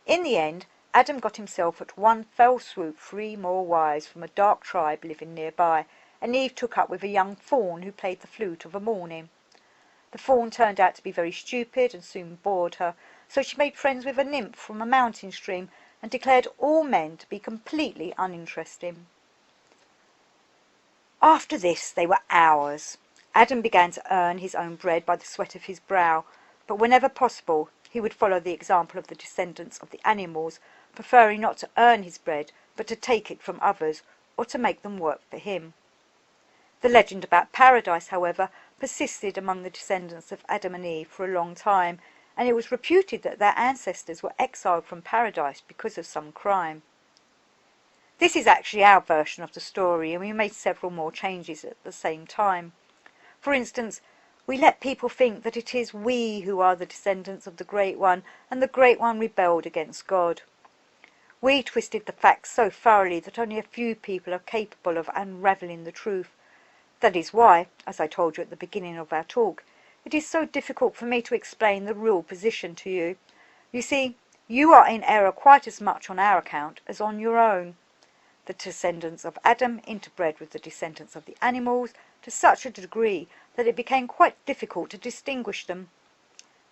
In the end, Adam got himself at one fell swoop 3 more wives from a dark tribe living nearby, and Eve took up with a young faun who played the flute of a morning. The faun turned out to be very stupid and soon bored her, so she made friends with a nymph from a mountain stream and declared all men to be completely uninteresting. After this they were ours. Adam began to earn his own bread by the sweat of his brow, but whenever possible he would follow the example of the descendants of the animals, preferring not to earn his bread but to take it from others or to make them work for him. The legend about paradise, however, persisted among the descendants of Adam and Eve for a long time, and it was reputed that their ancestors were exiled from paradise because of some crime. This is actually our version of the story, and we made several more changes at the same time. For instance, we let people think that it is we who are the descendants of the Great One, and the Great One rebelled against God. We twisted the facts so thoroughly that only a few people are capable of unravelling the truth. That is why, as I told you at the beginning of our talk, it is so difficult for me to explain the real position to you. You see, you are in error quite as much on our account as on your own. The descendants of Adam interbred with the descendants of the animals to such a degree that it became quite difficult to distinguish them.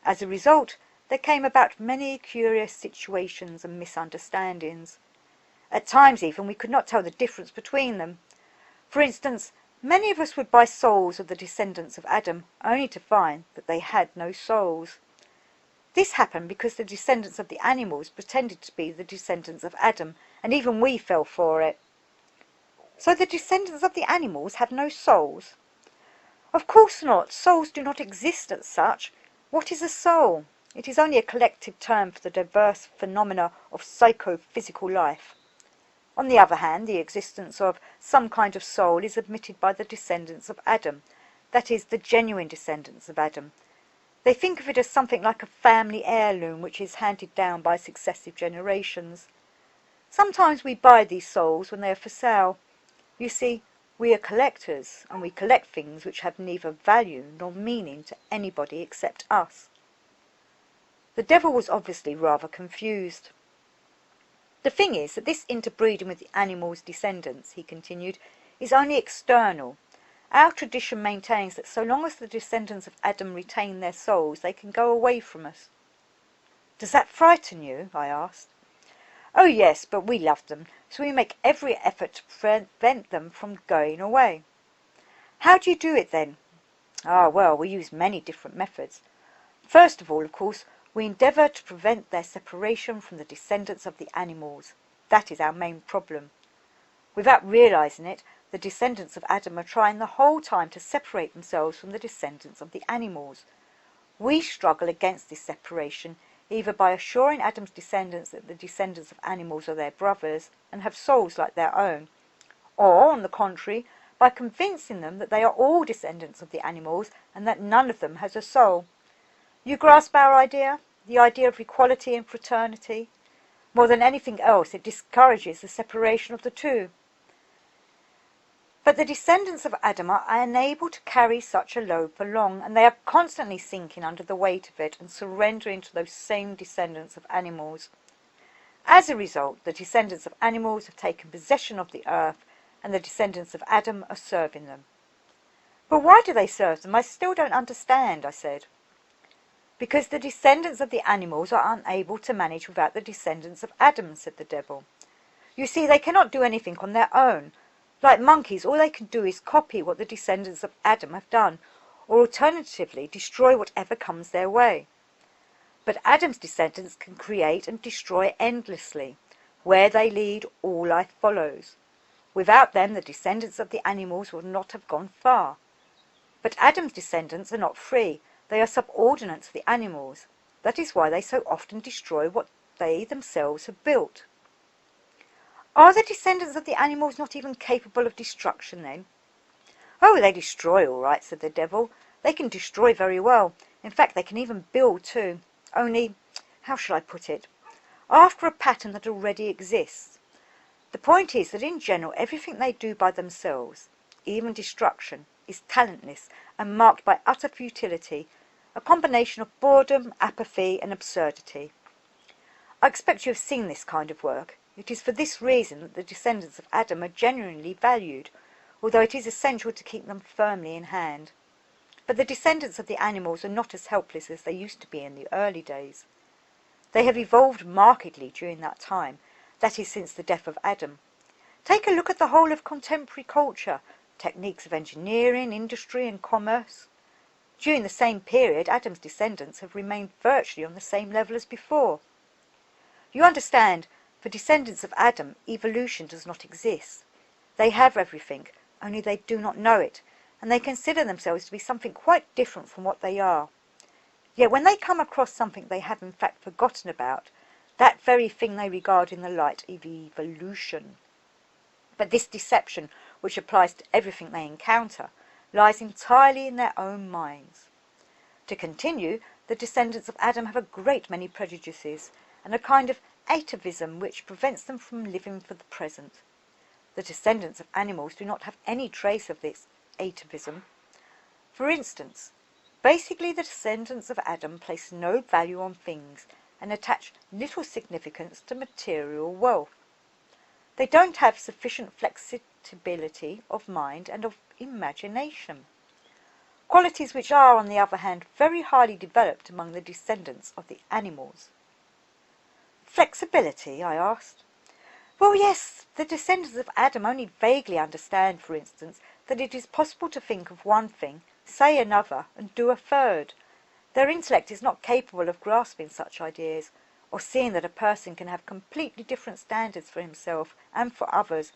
As a result, there came about many curious situations and misunderstandings. At times even we could not tell the difference between them. For instance, many of us would buy souls of the descendants of Adam, only to find that they had no souls. This happened because the descendants of the animals pretended to be the descendants of Adam, and even we fell for it. So the descendants of the animals have no souls? Of course not. Souls do not exist as such. What is a soul? It is only a collective term for the diverse phenomena of psychophysical life. On the other hand, the existence of some kind of soul is admitted by the descendants of Adam, that is, the genuine descendants of Adam. They think of it as something like a family heirloom which is handed down by successive generations. Sometimes we buy these souls when they are for sale. You see, we are collectors, and we collect things which have neither value nor meaning to anybody except us. The devil was obviously rather confused. The thing is that this interbreeding with the animals' descendants, he continued, is only external. Our tradition maintains that so long as the descendants of Adam retain their souls, they can go away from us. Does that frighten you? I asked. Oh yes, but we love them, so we make every effort to prevent them from going away. How do you do it then? Ah, well, we use many different methods. First of all, of course, we endeavour to prevent their separation from the descendants of the animals. That is our main problem. Without realising it, the descendants of Adam are trying the whole time to separate themselves from the descendants of the animals. We struggle against this separation, either by assuring Adam's descendants that the descendants of animals are their brothers and have souls like their own, or, on the contrary, by convincing them that they are all descendants of the animals and that none of them has a soul. You grasp our idea? The idea of equality and fraternity? More than anything else, it discourages the separation of the two. But the descendants of Adam are unable to carry such a load for long, and they are constantly sinking under the weight of it and surrendering to those same descendants of animals. As a result, the descendants of animals have taken possession of the earth, and the descendants of Adam are serving them. But why do they serve them? I still don't understand, I said. Because the descendants of the animals are unable to manage without the descendants of Adam, said the devil. You see, they cannot do anything on their own. Like monkeys, all they can do is copy what the descendants of Adam have done, or alternatively destroy whatever comes their way. But Adam's descendants can create and destroy endlessly. Where they lead, all life follows. Without them, the descendants of the animals would not have gone far. But Adam's descendants are not free. They are subordinate to the animals. That is why they so often destroy what they themselves have built. Are the descendants of the animals not even capable of destruction, then? Oh, they destroy all right, said the devil. They can destroy very well. In fact, they can even build too. Only, how shall I put it? After a pattern that already exists. The point is that in general, everything they do by themselves, even destruction, is talentless and marked by utter futility, a combination of boredom, apathy, and absurdity. I expect you have seen this kind of work. It is for this reason that the descendants of Adam are genuinely valued, although it is essential to keep them firmly in hand. But the descendants of the animals are not as helpless as they used to be in the early days. They have evolved markedly during that time, that is, since the death of Adam. Take a look at the whole of contemporary culture, techniques of engineering, industry, and commerce. During the same period, Adam's descendants have remained virtually on the same level as before. You understand, for descendants of Adam, evolution does not exist. They have everything, only they do not know it, and they consider themselves to be something quite different from what they are. Yet when they come across something they have in fact forgotten about, that very thing they regard in the light of evolution. But this deception, which applies to everything they encounter, lies entirely in their own minds. To continue, the descendants of Adam have a great many prejudices, and a kind of atavism which prevents them from living for the present. The descendants of animals do not have any trace of this atavism. For instance, basically the descendants of Adam place no value on things and attach little significance to material wealth. They don't have sufficient flexibility of mind and of imagination, qualities which are, on the other hand, very highly developed among the descendants of the animals. Flexibility? I asked. Well, yes, the descendants of Adam only vaguely understand, for instance, that it is possible to think of one thing, say another, and do a third. Their intellect is not capable of grasping such ideas, or seeing that a person can have completely different standards for himself and for others,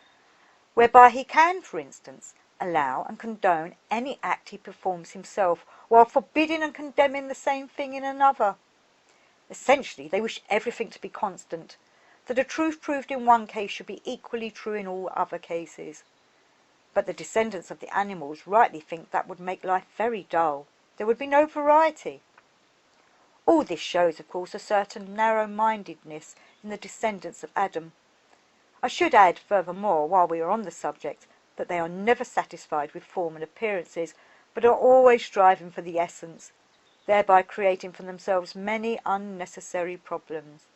whereby he can, for instance, allow and condone any act he performs himself, while forbidding and condemning the same thing in another. Essentially, they wish everything to be constant, that a truth proved in one case should be equally true in all other cases. But the descendants of the animals rightly think that would make life very dull. There would be no variety. All this shows, of course, a certain narrow-mindedness in the descendants of Adam. I should add, furthermore, while we are on the subject, that they are never satisfied with form and appearances, but are always striving for the essence, thereby creating for themselves many unnecessary problems.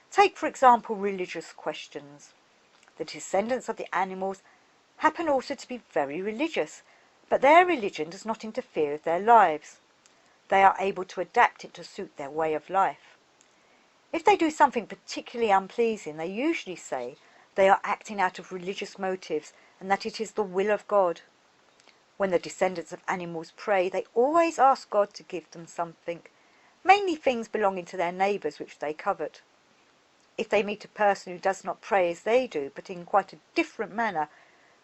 Take, for example, religious questions. The descendants of the animals happen also to be very religious, but their religion does not interfere with their lives. They are able to adapt it to suit their way of life. If they do something particularly unpleasing, they usually say they are acting out of religious motives and that it is the will of God. When the descendants of animals pray, they always ask God to give them something, mainly things belonging to their neighbours which they covet. If they meet a person who does not pray as they do, but in quite a different manner,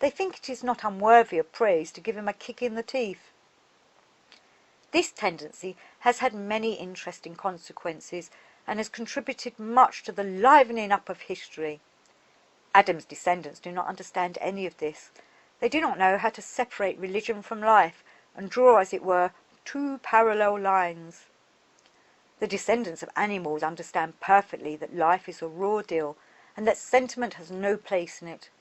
they think it is not unworthy of praise to give him a kick in the teeth. This tendency has had many interesting consequences and has contributed much to the livening up of history. Adam's descendants do not understand any of this. They do not know how to separate religion from life and draw, as it were, two parallel lines. The descendants of animals understand perfectly that life is a raw deal and that sentiment has no place in it.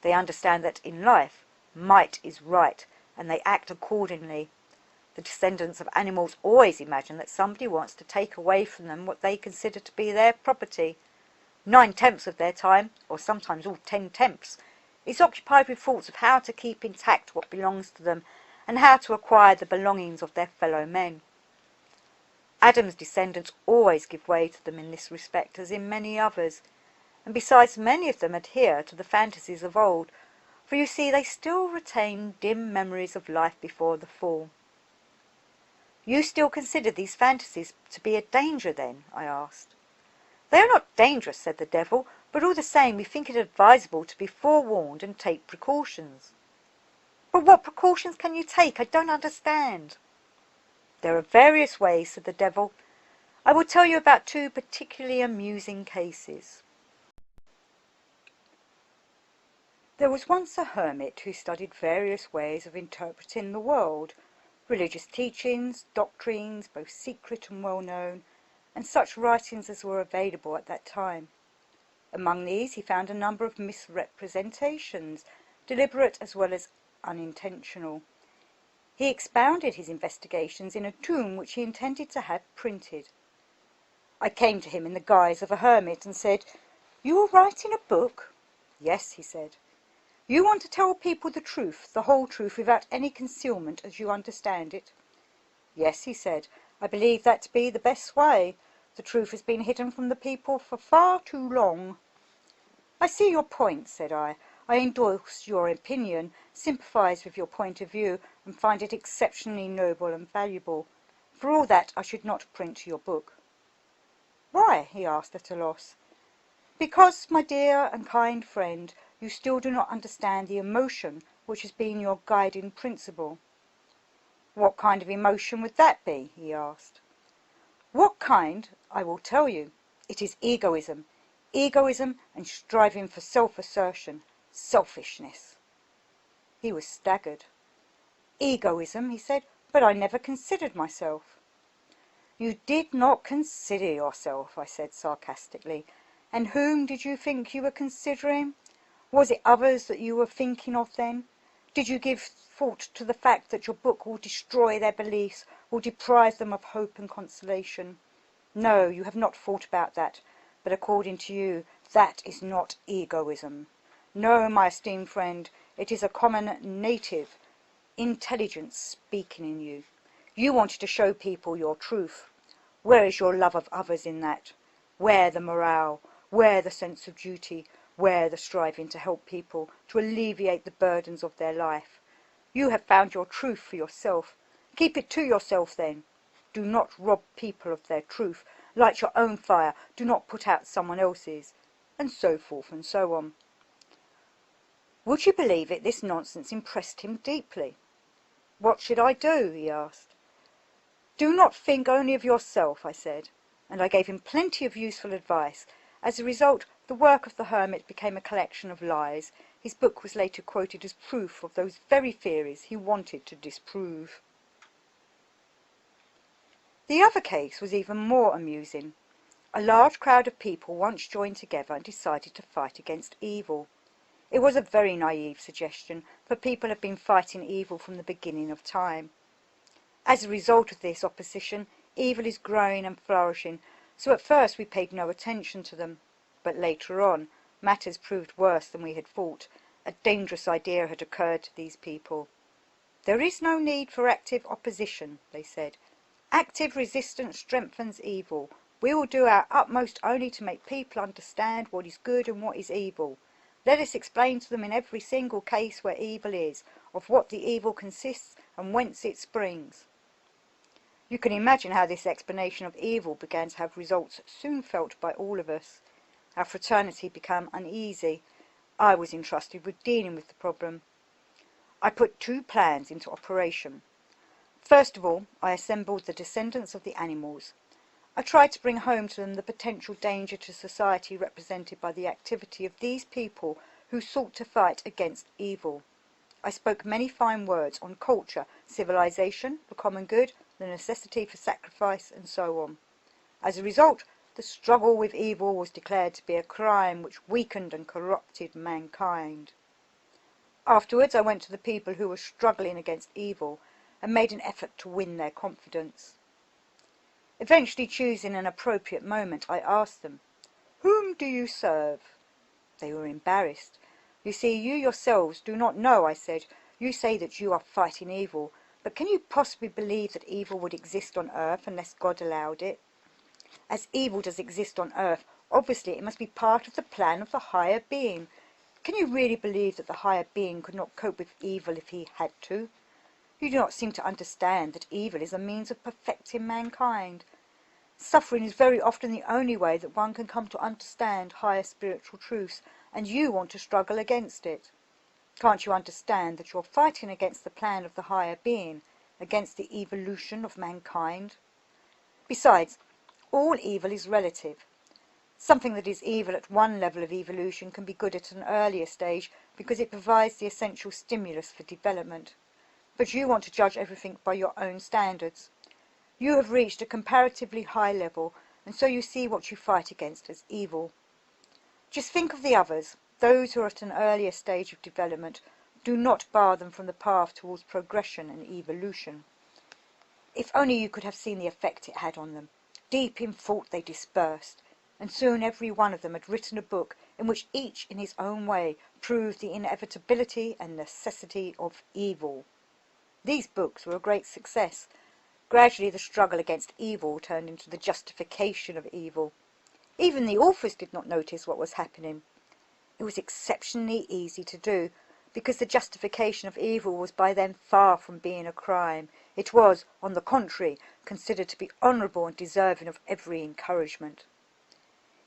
They understand that in life, might is right, and they act accordingly. The descendants of animals always imagine that somebody wants to take away from them what they consider to be their property. 9/10 of their time, or sometimes all 10/10, is occupied with thoughts of how to keep intact what belongs to them and how to acquire the belongings of their fellow men. Adam's descendants always give way to them in this respect as in many others, and besides many of them adhere to the fantasies of old, for you see they still retain dim memories of life before the fall. You still consider these fantasies to be a danger then? I asked. They are not dangerous, said the devil, but all the same we think it advisable to be forewarned and take precautions. But what precautions can you take? I don't understand. There are various ways, said the devil. I will tell you about two particularly amusing cases. There was once a hermit who studied various ways of interpreting the world, religious teachings, doctrines, both secret and well-known, and such writings as were available at that time. Among these he found a number of misrepresentations, deliberate as well as unintentional. He expounded his investigations in a tome which he intended to have printed. I came to him in the guise of a hermit and said, "You are writing a book?" "Yes," he said. "You want to tell people the truth, the whole truth, without any concealment, as you understand it?" "Yes," he said, "I believe that to be the best way. The truth has been hidden from the people for far too long." "I see your point," said I. "I endorse your opinion, sympathise with your point of view, and find it exceptionally noble and valuable. For all that, I should not print your book." "Why?" he asked at a loss. "Because, my dear and kind friend, you still do not understand the emotion which has been your guiding principle." "What kind of emotion would that be?" he asked. "What kind? I will tell you. It is egoism. Egoism and striving for self-assertion. Selfishness." He was staggered. "Egoism," he said, "but I never considered myself." "You did not consider yourself," I said sarcastically. "And whom did you think you were considering? Was it others that you were thinking of then? Did you give thought to the fact that your book will destroy their beliefs, will deprive them of hope and consolation? No, you have not thought about that, but according to you, that is not egoism. No, my esteemed friend, it is a common native intelligence speaking in you. You wanted to show people your truth. Where is your love of others in that? Where the morale? Where the sense of duty? Where the striving to help people, to alleviate the burdens of their life? You have found your truth for yourself. Keep it to yourself then. Do not rob people of their truth. Light your own fire. Do not put out someone else's. And so forth and so on. Would you believe it, this nonsense impressed him deeply. What should I do? He asked. Do not think only of yourself, I said, and I gave him plenty of useful advice. As a result, the work of the hermit became a collection of lies. His book was later quoted as proof of those very theories he wanted to disprove. The other case was even more amusing. A large crowd of people once joined together and decided to fight against evil. It was a very naive suggestion, for people have been fighting evil from the beginning of time. As a result of this opposition, evil is growing and flourishing, so at first we paid no attention to them. But later on, matters proved worse than we had thought. A dangerous idea had occurred to these people. There is no need for active opposition, they said. Active resistance strengthens evil. We will do our utmost only to make people understand what is good and what is evil. Let us explain to them in every single case where evil is, of what the evil consists and whence it springs. You can imagine how this explanation of evil began to have results soon felt by all of us. Our fraternity became uneasy. I was entrusted with dealing with the problem. I put 2 plans into operation. First of all, I assembled the descendants of the animals. I tried to bring home to them the potential danger to society represented by the activity of these people who sought to fight against evil. I spoke many fine words on culture, civilization, the common good, the necessity for sacrifice, and so on. As a result, the struggle with evil was declared to be a crime which weakened and corrupted mankind. Afterwards, I went to the people who were struggling against evil and made an effort to win their confidence. Eventually, choosing an appropriate moment, I asked them, "Whom do you serve?" They were embarrassed. "You see, you yourselves do not know," I said. "You say that you are fighting evil, but can you possibly believe that evil would exist on earth unless God allowed it? As evil does exist on earth, obviously it must be part of the plan of the higher being. Can you really believe that the higher being could not cope with evil if he had to? You do not seem to understand that evil is a means of perfecting mankind. Suffering is very often the only way that one can come to understand higher spiritual truths, and you want to struggle against it. Can't you understand that you're fighting against the plan of the higher being, against the evolution of mankind? Besides, all evil is relative. Something that is evil at one level of evolution can be good at an earlier stage because it provides the essential stimulus for development. But you want to judge everything by your own standards. You have reached a comparatively high level, and so you see what you fight against as evil. Just think of the others, those who are at an earlier stage of development. Do not bar them from the path towards progression and evolution. If only you could have seen the effect it had on them. Deep in thought they dispersed, and soon every one of them had written a book in which each in his own way proved the inevitability and necessity of evil. These books were a great success. Gradually the struggle against evil turned into the justification of evil. Even the authors did not notice what was happening. It was exceptionally easy to do, because the justification of evil was by then far from being a crime. It was, on the contrary, considered to be honourable and deserving of every encouragement.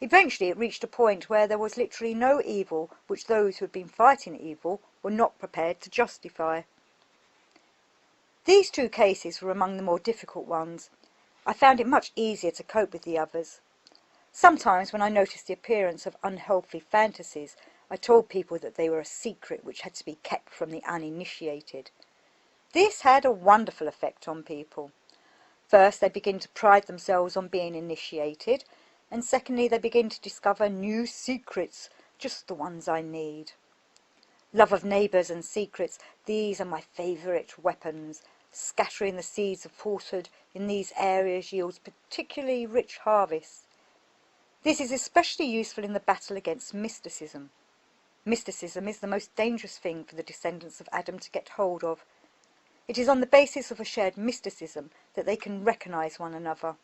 Eventually it reached a point where there was literally no evil which those who had been fighting evil were not prepared to justify. These 2 cases were among the more difficult ones. I found it much easier to cope with the others. Sometimes when I noticed the appearance of unhealthy fantasies, I told people that they were a secret which had to be kept from the uninitiated. This had a wonderful effect on people. First, they begin to pride themselves on being initiated, and secondly, they begin to discover new secrets, just the ones I need. Love of neighbours and secrets, these are my favourite weapons. Scattering the seeds of falsehood in these areas yields particularly rich harvests. This is especially useful in the battle against mysticism. Mysticism is the most dangerous thing for the descendants of Adam to get hold of. It is on the basis of a shared mysticism that they can recognise one another.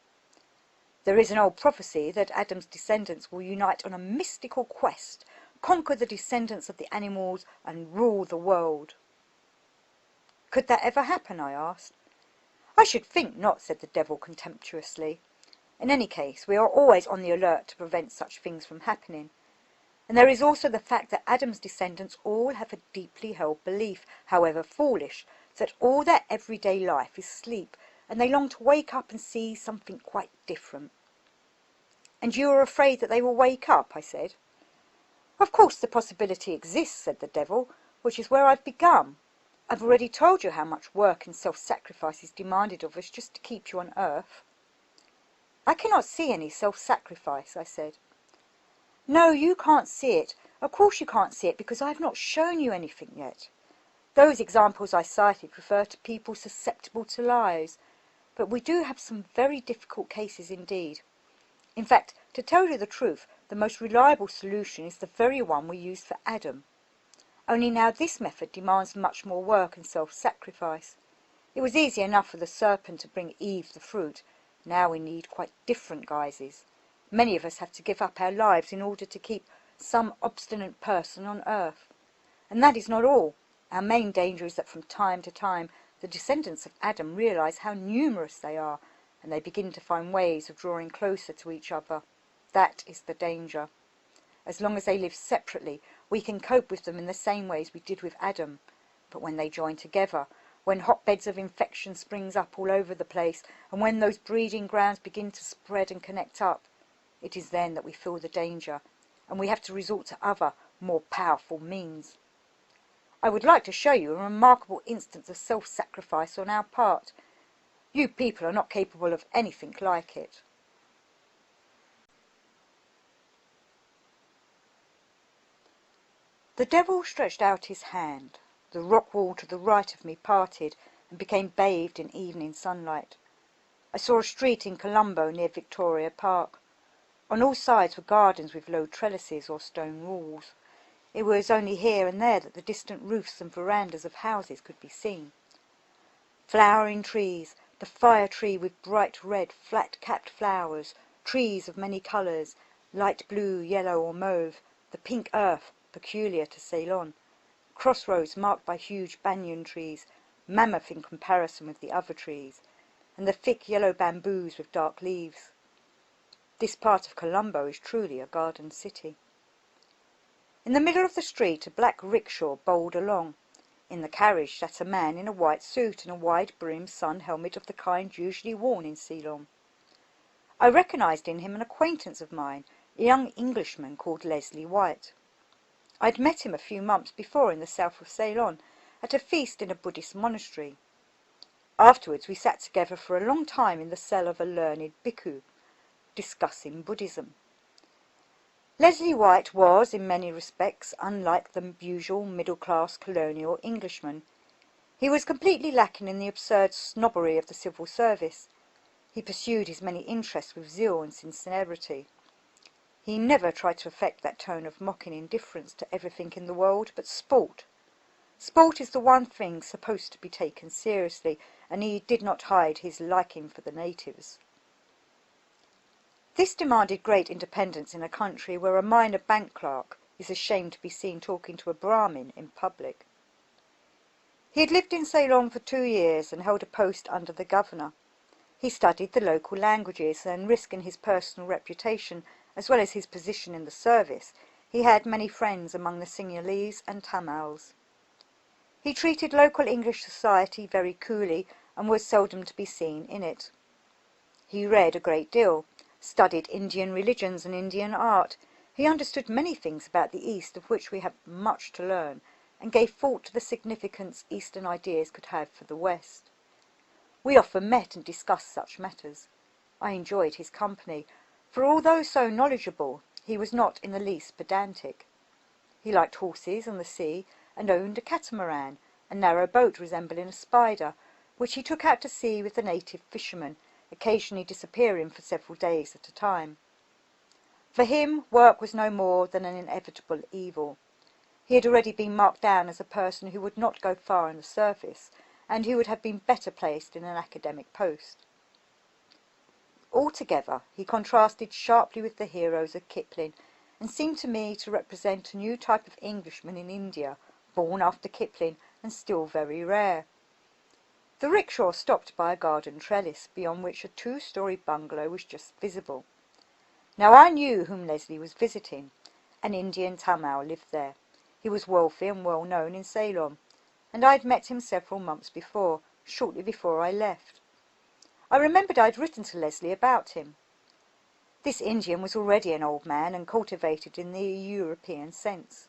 There is an old prophecy that Adam's descendants will unite on a mystical quest, conquer the descendants of the animals, and rule the world. Could that ever happen? I asked. "I should think not," said the devil contemptuously. "In any case, we are always on the alert to prevent such things from happening. And there is also the fact that Adam's descendants all have a deeply held belief, however foolish, that all their everyday life is sleep, and they long to wake up and see something quite different." "And you are afraid that they will wake up?" I said. "Of course the possibility exists," said the devil, "which is where I've begun. I've already told you how much work and self-sacrifice is demanded of us just to keep you on earth." "I cannot see any self-sacrifice," I said. "No, you can't see it. Of course you can't see it, because I have not shown you anything yet. Those examples I cited refer to people susceptible to lies, but we do have some very difficult cases indeed. In fact, to tell you the truth, the most reliable solution is the very one we used for Adam. Only now this method demands much more work and self-sacrifice. It was easy enough for the serpent to bring Eve the fruit. Now we need quite different guises. Many of us have to give up our lives in order to keep some obstinate person on earth. And that is not all. Our main danger is that from time to time the descendants of Adam realize how numerous they are, and they begin to find ways of drawing closer to each other. That is the danger. As long as they live separately, we can cope with them in the same ways we did with Adam. But when they join together, when hotbeds of infection springs up all over the place, and when those breeding grounds begin to spread and connect up, it is then that we feel the danger, and we have to resort to other, more powerful means. I would like to show you a remarkable instance of self-sacrifice on our part. You people are not capable of anything like it." The devil stretched out his hand. The rock wall to the right of me parted and became bathed in evening sunlight. I saw a street in Colombo near Victoria Park. On all sides were gardens with low trellises or stone walls. It was only here and there that the distant roofs and verandas of houses could be seen. Flowering trees, the fire tree with bright red, flat-capped flowers, trees of many colours, light blue, yellow or mauve, the pink earth, peculiar to Ceylon, crossroads marked by huge banyan trees, mammoth in comparison with the other trees, and the thick yellow bamboos with dark leaves. This part of Colombo is truly a garden city. In the middle of the street a black rickshaw bowled along. In the carriage sat a man in a white suit and a wide-brimmed sun helmet of the kind usually worn in Ceylon. I recognized in him an acquaintance of mine, a young Englishman called Leslie White. I had met him a few months before in the south of Ceylon, at a feast in a Buddhist monastery. Afterwards we sat together for a long time in the cell of a learned bhikkhu, discussing Buddhism. Leslie White was, in many respects, unlike the usual middle-class colonial Englishman. He was completely lacking in the absurd snobbery of the civil service. He pursued his many interests with zeal and sincerity. He never tried to affect that tone of mocking indifference to everything in the world but sport. Sport is the one thing supposed to be taken seriously, and he did not hide his liking for the natives. This demanded great independence in a country where a minor bank clerk is ashamed to be seen talking to a Brahmin in public. He had lived in Ceylon for 2 years and held a post under the governor. He studied the local languages, and risking his personal reputation as well as his position in the service, he had many friends among the Sinhalese and Tamils. He treated local English society very coolly and was seldom to be seen in it. He read a great deal, studied Indian religions and Indian art. He understood many things about the East of which we have much to learn, and gave thought to the significance Eastern ideas could have for the West. We often met and discussed such matters. I enjoyed his company, for although so knowledgeable, he was not in the least pedantic. He liked horses and the sea, and owned a catamaran, a narrow boat resembling a spider, which he took out to sea with the native fishermen, occasionally disappearing for several days at a time. For him, work was no more than an inevitable evil. He had already been marked down as a person who would not go far in the service, and who would have been better placed in an academic post. Altogether, he contrasted sharply with the heroes of Kipling, and seemed to me to represent a new type of Englishman in India, born after Kipling and still very rare. The rickshaw stopped by a garden trellis, beyond which a 2-story bungalow was just visible. Now I knew whom Leslie was visiting. An Indian Tamil lived there. He was wealthy and well known in Ceylon, and I'd met him several months before, shortly before I left. I remembered I'd written to Leslie about him. This Indian was already an old man and cultivated in the European sense.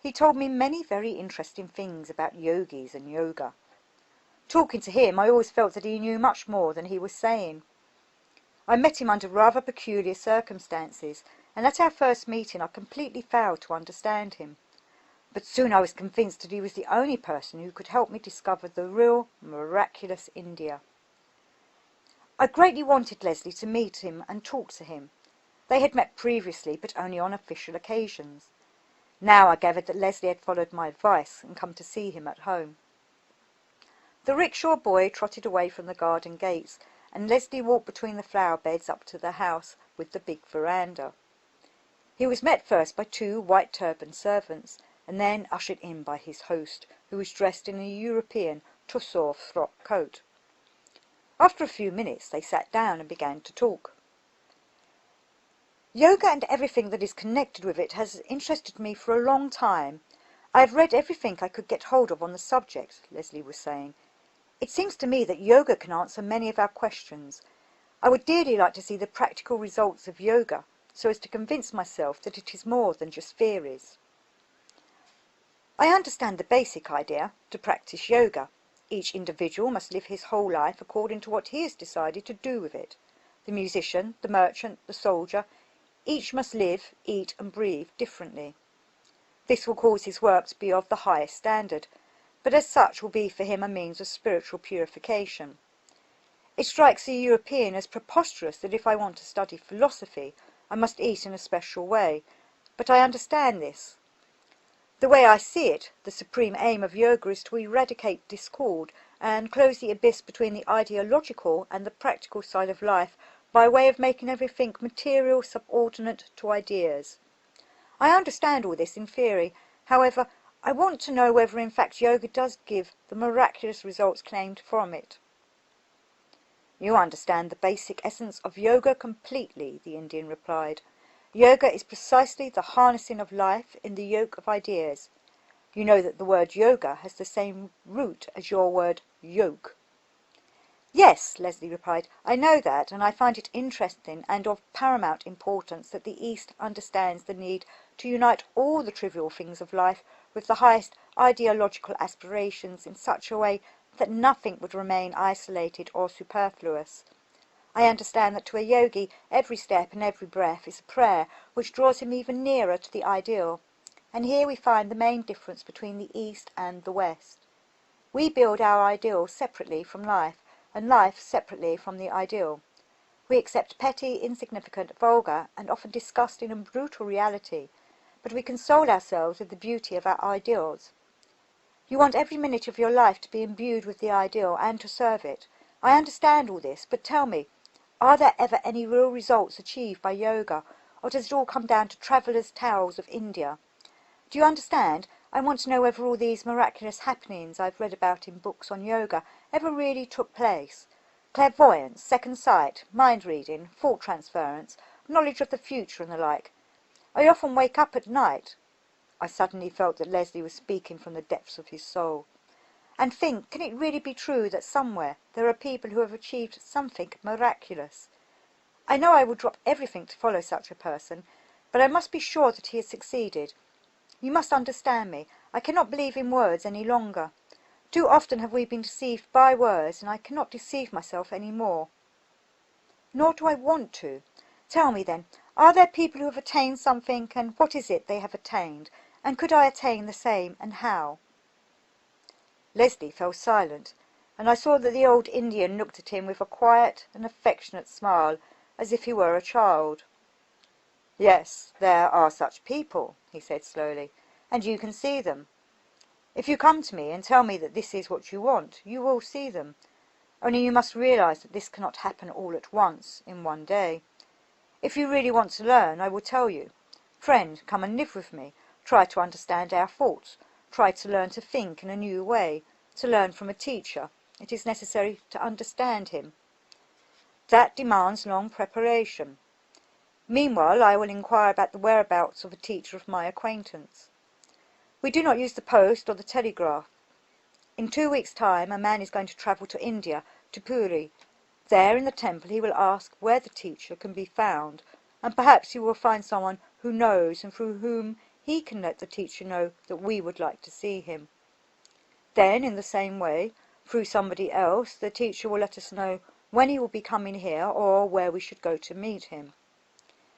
He told me many very interesting things about yogis and yoga. Talking to him, I always felt that he knew much more than he was saying. I met him under rather peculiar circumstances, and at our first meeting I completely failed to understand him. But soon I was convinced that he was the only person who could help me discover the real, miraculous India. I greatly wanted Leslie to meet him and talk to him. They had met previously, but only on official occasions. Now I gathered that Leslie had followed my advice and come to see him at home. The rickshaw boy trotted away from the garden gates, and Leslie walked between the flower beds up to the house with the big veranda. He was met first by 2 white-turbaned servants, and then ushered in by his host, who was dressed in a European tussore frock coat. After a few minutes they sat down and began to talk. Yoga and everything that is connected with it has interested me for a long time. I have read everything I could get hold of on the subject, Leslie was saying. It seems to me that yoga can answer many of our questions. I would dearly like to see the practical results of yoga, so as to convince myself that it is more than just theories. I understand the basic idea. To practice yoga, each individual must live his whole life according to what he has decided to do with it. The musician, the merchant, the soldier, each must live, eat and breathe differently. This will cause his work to be of the highest standard, but as such will be for him a means of spiritual purification. It strikes the European as preposterous that if I want to study philosophy, I must eat in a special way, but I understand this. The way I see it, the supreme aim of yoga is to eradicate discord and close the abyss between the ideological and the practical side of life by way of making everything material subordinate to ideas. I understand all this in theory. However, I want to know whether in fact yoga does give the miraculous results claimed from it. You understand the basic essence of yoga completely, the Indian replied. Yoga is precisely the harnessing of life in the yoke of ideas. You know that the word yoga has the same root as your word yoke. Yes, Leslie replied, I know that, and I find it interesting and of paramount importance that the East understands the need to unite all the trivial things of life with the highest ideological aspirations in such a way that nothing would remain isolated or superfluous. I understand that to a yogi every step and every breath is a prayer which draws him even nearer to the ideal. And here we find the main difference between the East and the West. We build our ideal separately from life, and life separately from the ideal. We accept petty, insignificant, vulgar, and often disgusting and brutal reality, but we console ourselves with the beauty of our ideals. You want every minute of your life to be imbued with the ideal and to serve it. I understand all this, but tell me, are there ever any real results achieved by yoga, or does it all come down to travellers' tales of India? Do you understand? I want to know whether all these miraculous happenings I've read about in books on yoga ever really took place. Clairvoyance, second sight, mind-reading, thought transference, knowledge of the future and the like. I often wake up at night. I suddenly felt that Leslie was speaking from the depths of his soul. And think, can it really be true that somewhere there are people who have achieved something miraculous? I know I would drop everything to follow such a person, but I must be sure that he has succeeded. You must understand me. I cannot believe in words any longer. Too often have we been deceived by words, and I cannot deceive myself any more. Nor do I want to. Tell me then, are there people who have attained something, and what is it they have attained? And could I attain the same, and how? Leslie fell silent, and I saw that the old Indian looked at him with a quiet and affectionate smile, as if he were a child. Yes, there are such people, he said slowly, and you can see them. If you come to me and tell me that this is what you want, you will see them. Only you must realize that this cannot happen all at once, in one day. If you really want to learn, I will tell you. Friend, come and live with me. Try to understand our thoughts. Try to learn to think in a new way, to learn from a teacher, it is necessary to understand him. That demands long preparation. Meanwhile, I will inquire about the whereabouts of a teacher of my acquaintance. We do not use the post or the telegraph. In 2 weeks' time a man is going to travel to India, to Puri. There in the temple he will ask where the teacher can be found, and perhaps he will find someone who knows and through whom he can let the teacher know that we would like to see him. Then, in the same way, through somebody else, the teacher will let us know when he will be coming here or where we should go to meet him.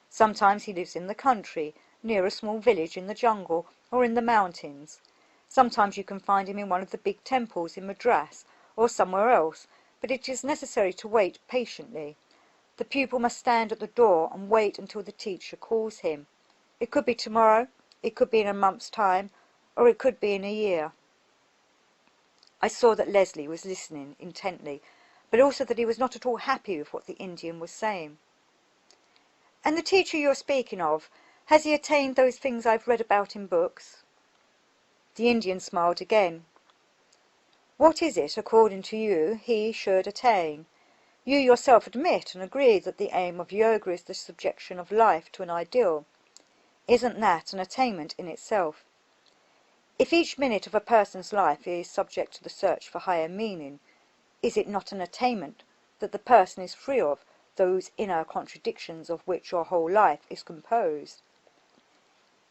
Sometimes he lives in the country, near a small village in the jungle or in the mountains. Sometimes you can find him in one of the big temples in Madras or somewhere else, but it is necessary to wait patiently. The pupil must stand at the door and wait until the teacher calls him. It could be tomorrow, it could be in a month's time, or it could be in a year. I saw that Leslie was listening intently, but also that he was not at all happy with what the Indian was saying. "And the teacher you're speaking of, has he attained those things I've read about in books?" The Indian smiled again. "What is it, according to you, he should attain? You yourself admit and agree that the aim of yoga is the subjection of life to an ideal. Isn't that an attainment in itself? If each minute of a person's life is subject to the search for higher meaning, is it not an attainment that the person is free of those inner contradictions of which your whole life is composed?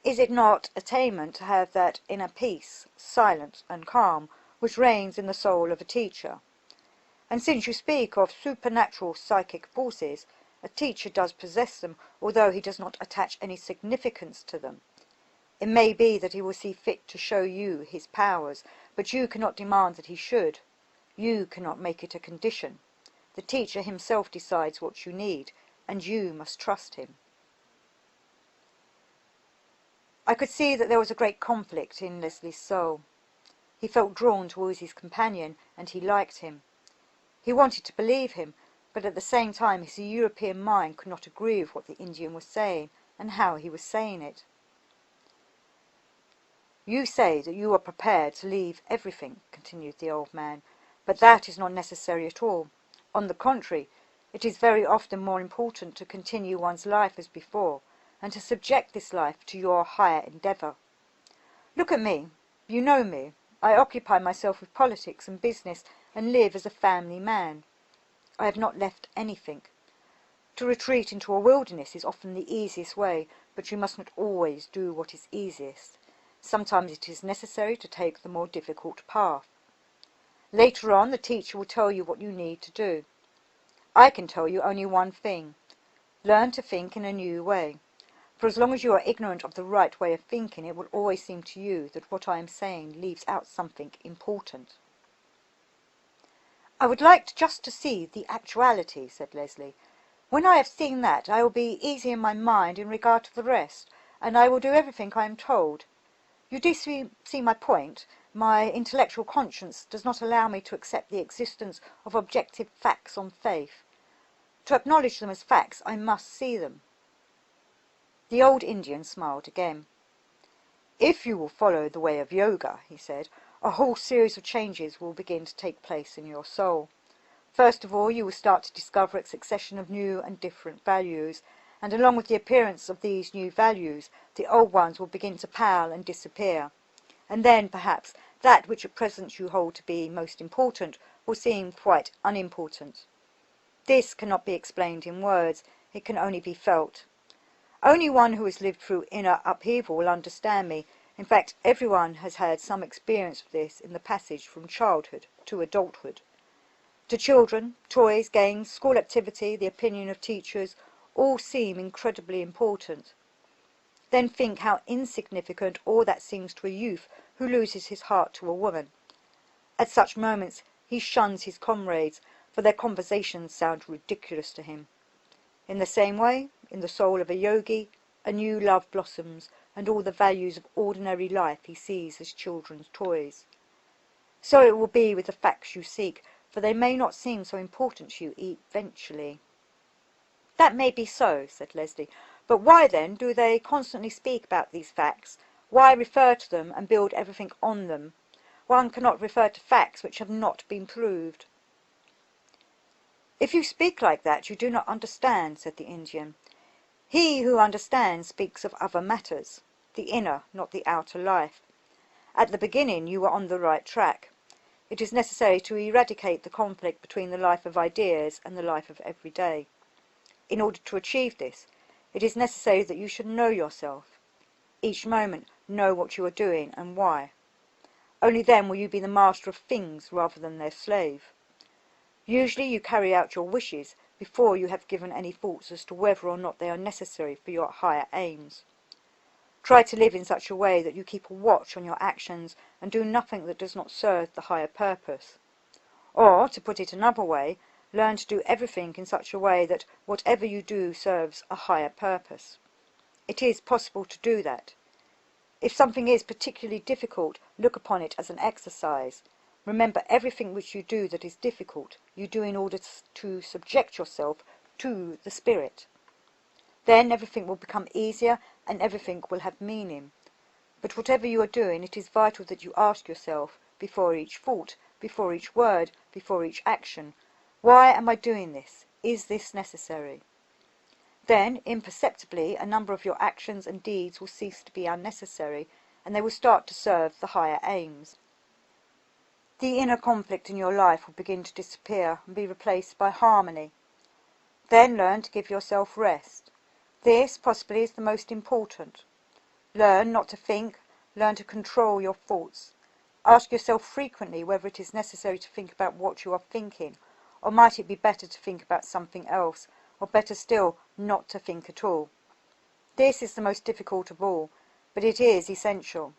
Is it not attainment to have that inner peace, silence and calm, which reigns in the soul of a teacher? And since you speak of supernatural psychic forces, a teacher does possess them, although he does not attach any significance to them. It may be that he will see fit to show you his powers, but you cannot demand that he should. You cannot make it a condition. The teacher himself decides what you need, and you must trust him." I could see that there was a great conflict in Leslie's soul. He felt drawn towards his companion, and he liked him. He wanted to believe him, but at the same time his European mind could not agree with what the Indian was saying, and how he was saying it. "You say that you are prepared to leave everything," continued the old man, "but that is not necessary at all. On the contrary, it is very often more important to continue one's life as before, and to subject this life to your higher endeavour. Look at me. You know me. I occupy myself with politics and business, and live as a family man. I have not left anything. To retreat into a wilderness is often the easiest way, but you must not always do what is easiest. Sometimes it is necessary to take the more difficult path. Later on, the teacher will tell you what you need to do. I can tell you only one thing. Learn to think in a new way. For as long as you are ignorant of the right way of thinking, it will always seem to you that what I am saying leaves out something important." "I would like just to see the actuality," said Leslie. "When I have seen that, I will be easy in my mind in regard to the rest, and I will do everything I am told. You do see my point. My intellectual conscience does not allow me to accept the existence of objective facts on faith. To acknowledge them as facts, I must see them." The old Indian smiled again. "If you will follow the way of yoga," he said, "a whole series of changes will begin to take place in your soul. First of all, you will start to discover a succession of new and different values, and along with the appearance of these new values, the old ones will begin to pale and disappear. And then, perhaps, that which at present you hold to be most important will seem quite unimportant. This cannot be explained in words, it can only be felt. Only one who has lived through inner upheaval will understand me. In fact, everyone has had some experience of this in the passage from childhood to adulthood. To children, toys, games, school activity, the opinion of teachers, all seem incredibly important. Then think how insignificant all that seems to a youth who loses his heart to a woman. At such moments he shuns his comrades, for their conversations sound ridiculous to him. In the same way, in the soul of a yogi, a new love blossoms, and all the values of ordinary life he sees as children's toys. So it will be with the facts you seek, for they may not seem so important to you eventually." "That may be so," said Leslie, "but why then do they constantly speak about these facts? Why refer to them and build everything on them? One cannot refer to facts which have not been proved." "If you speak like that, you do not understand," said the Indian. "He who understands speaks of other matters, the inner, not the outer life. At the beginning you were on the right track. It is necessary to eradicate the conflict between the life of ideas and the life of every day. In order to achieve this, it is necessary that you should know yourself. Each moment know what you are doing and why. Only then will you be the master of things rather than their slave. Usually you carry out your wishes before you have given any thoughts as to whether or not they are necessary for your higher aims. Try to live in such a way that you keep a watch on your actions and do nothing that does not serve the higher purpose. Or, to put it another way, learn to do everything in such a way that whatever you do serves a higher purpose. It is possible to do that. If something is particularly difficult, look upon it as an exercise. Remember, everything which you do that is difficult, you do in order to subject yourself to the spirit. Then everything will become easier and everything will have meaning. But whatever you are doing, it is vital that you ask yourself, before each thought, before each word, before each action, why am I doing this? Is this necessary? Then, imperceptibly, a number of your actions and deeds will cease to be unnecessary, and they will start to serve the higher aims. The inner conflict in your life will begin to disappear and be replaced by harmony. Then learn to give yourself rest. This, possibly, is the most important. Learn not to think, learn to control your thoughts. Ask yourself frequently whether it is necessary to think about what you are thinking, or might it be better to think about something else, or better still, not to think at all. This is the most difficult of all, but it is essential.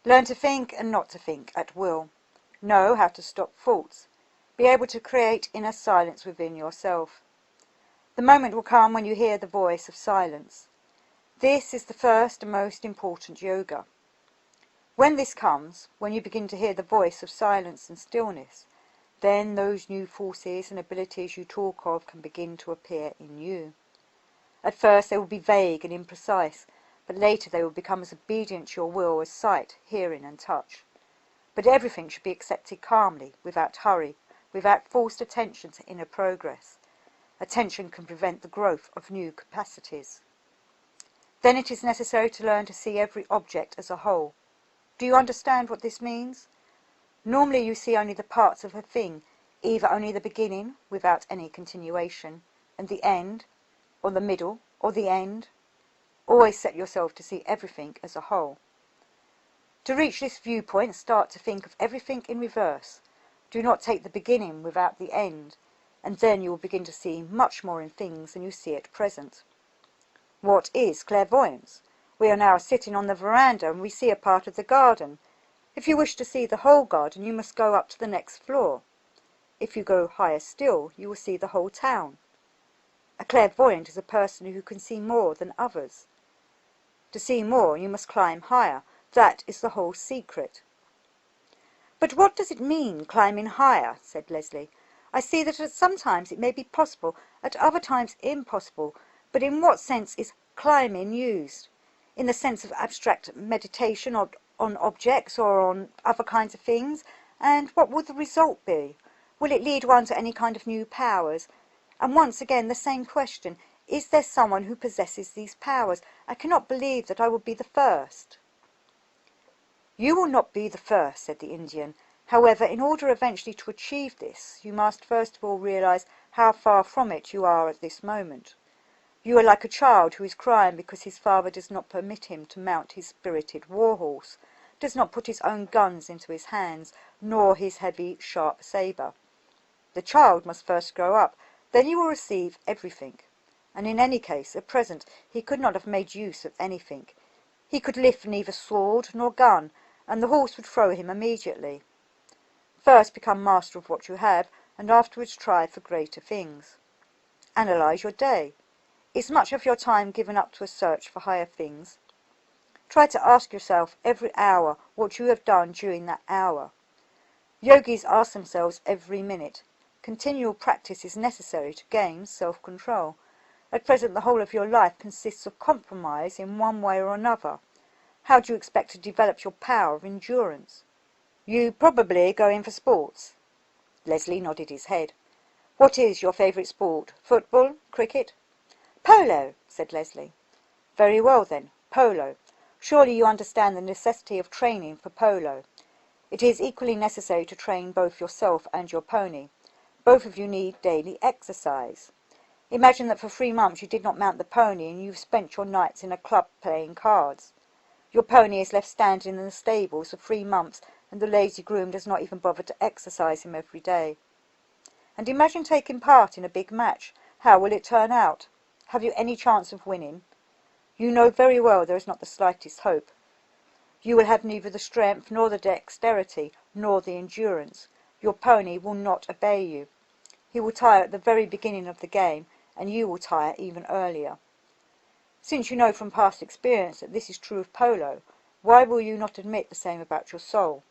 Learn to think and not to think at will. Know how to stop thoughts. Be able to create inner silence within yourself. The moment will come when you hear the voice of silence. This is the first and most important yoga. When this comes, when you begin to hear the voice of silence and stillness, then those new forces and abilities you talk of can begin to appear in you. At first they will be vague and imprecise, but later they will become as obedient to your will as sight, hearing and touch. But everything should be accepted calmly, without hurry, without forced attention to inner progress. Attention can prevent the growth of new capacities. Then it is necessary to learn to see every object as a whole. Do you understand what this means? Normally you see only the parts of a thing, either only the beginning, without any continuation, and the end, or the middle, or the end. Always set yourself to see everything as a whole. To reach this viewpoint, start to think of everything in reverse. Do not take the beginning without the end, and then you will begin to see much more in things than you see at present. What is clairvoyance? We are now sitting on the veranda and we see a part of the garden. If you wish to see the whole garden, you must go up to the next floor. If you go higher still, you will see the whole town. A clairvoyant is a person who can see more than others. To see more, you must climb higher. That is the whole secret. "But what does it mean, climbing higher?" said Leslie. "I see that at some times it may be possible, at other times impossible, but in what sense is climbing used? In the sense of abstract meditation on objects or on other kinds of things? And what will the result be? Will it lead one to any kind of new powers? And once again the same question, is there someone who possesses these powers? I cannot believe that I will be the first." "You will not be the first," said the Indian. "However, in order eventually to achieve this, you must first of all realize how far from it you are at this moment. You are like a child who is crying because his father does not permit him to mount his spirited war-horse, does not put his own guns into his hands, nor his heavy, sharp sabre. The child must first grow up, then you will receive everything. And in any case, at present, he could not have made use of anything. He could lift neither sword nor gun, and the horse would throw him immediately. First become master of what you have, and afterwards try for greater things. Analyze your day. Is much of your time given up to a search for higher things? Try to ask yourself every hour what you have done during that hour. Yogis ask themselves every minute. Continual practice is necessary to gain self-control. At present the whole of your life consists of compromise in one way or another. How do you expect to develop your power of endurance? You probably go in for sports. Leslie nodded his head. What is your favourite sport? Football? Cricket? Polo, said Leslie. Very well then, polo. Surely you understand the necessity of training for polo. It is equally necessary to train both yourself and your pony. Both of you need daily exercise. Imagine that for 3 months you did not mount the pony and you've spent your nights in a club playing cards. Your pony is left standing in the stables for 3 months and the lazy groom does not even bother to exercise him every day. And imagine taking part in a big match. How will it turn out? Have you any chance of winning? You know very well there is not the slightest hope. You will have neither the strength nor the dexterity nor the endurance. Your pony will not obey you. He will tire at the very beginning of the game, and you will tire even earlier. Since you know from past experience that this is true of polo, why will you not admit the same about your soul?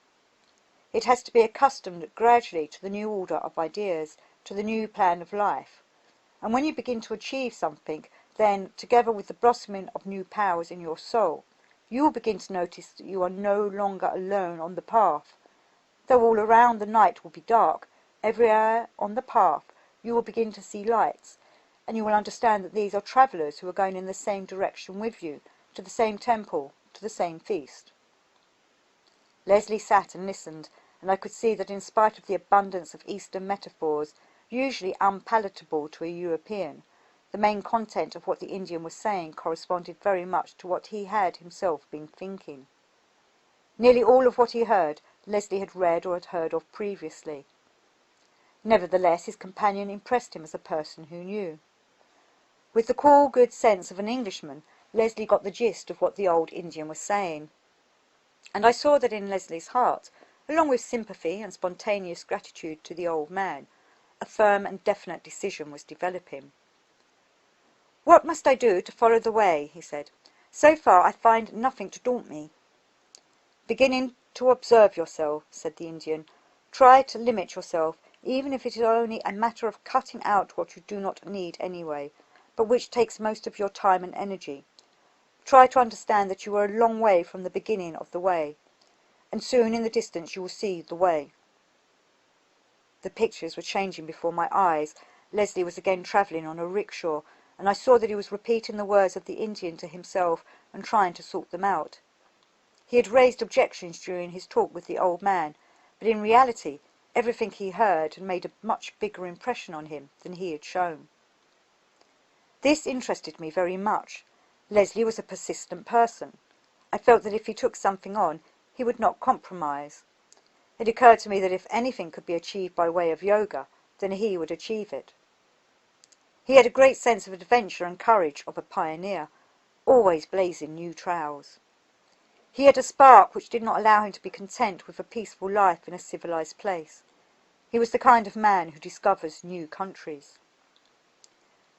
It has to be accustomed gradually to the new order of ideas, to the new plan of life. And when you begin to achieve something, then, together with the blossoming of new powers in your soul, you will begin to notice that you are no longer alone on the path. Though all around the night will be dark, everywhere on the path you will begin to see lights, and you will understand that these are travellers who are going in the same direction with you, to the same temple, to the same feast. Leslie sat and listened, and I could see that in spite of the abundance of Eastern metaphors, usually unpalatable to a European, the main content of what the Indian was saying corresponded very much to what he had himself been thinking. Nearly all of what he heard Leslie had read or had heard of previously. Nevertheless, his companion impressed him as a person who knew. With the cool, good sense of an Englishman, Leslie got the gist of what the old Indian was saying. And I saw that in Leslie's heart, along with sympathy and spontaneous gratitude to the old man, a firm and definite decision was developing. "What must I do to follow the way?" he said. "So far I find nothing to daunt me." "Beginning to observe yourself," said the Indian. "Try to limit yourself, even if it is only a matter of cutting out what you do not need anyway, but which takes most of your time and energy. Try to understand that you are a long way from the beginning of the way, and soon in the distance you will see the way." The pictures were changing before my eyes. Leslie was again travelling on a rickshaw, and I saw that he was repeating the words of the Indian to himself and trying to sort them out. He had raised objections during his talk with the old man, but in reality everything he heard had made a much bigger impression on him than he had shown. This interested me very much. Leslie was a persistent person. I felt that if he took something on, he would not compromise. It occurred to me that if anything could be achieved by way of yoga, then he would achieve it. He had a great sense of adventure and courage of a pioneer, always blazing new trails. He had a spark which did not allow him to be content with a peaceful life in a civilized place. He was the kind of man who discovers new countries.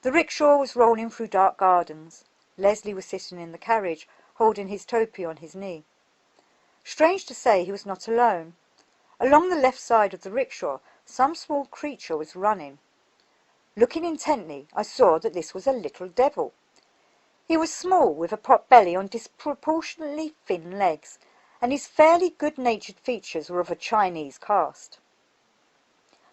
The rickshaw was rolling through dark gardens. Leslie was sitting in the carriage, holding his topi on his knee. Strange to say, he was not alone. Along the left side of the rickshaw, some small creature was running. Looking intently, I saw that this was a little devil. He was small, with a pot belly on disproportionately thin legs, and his fairly good-natured features were of a Chinese cast.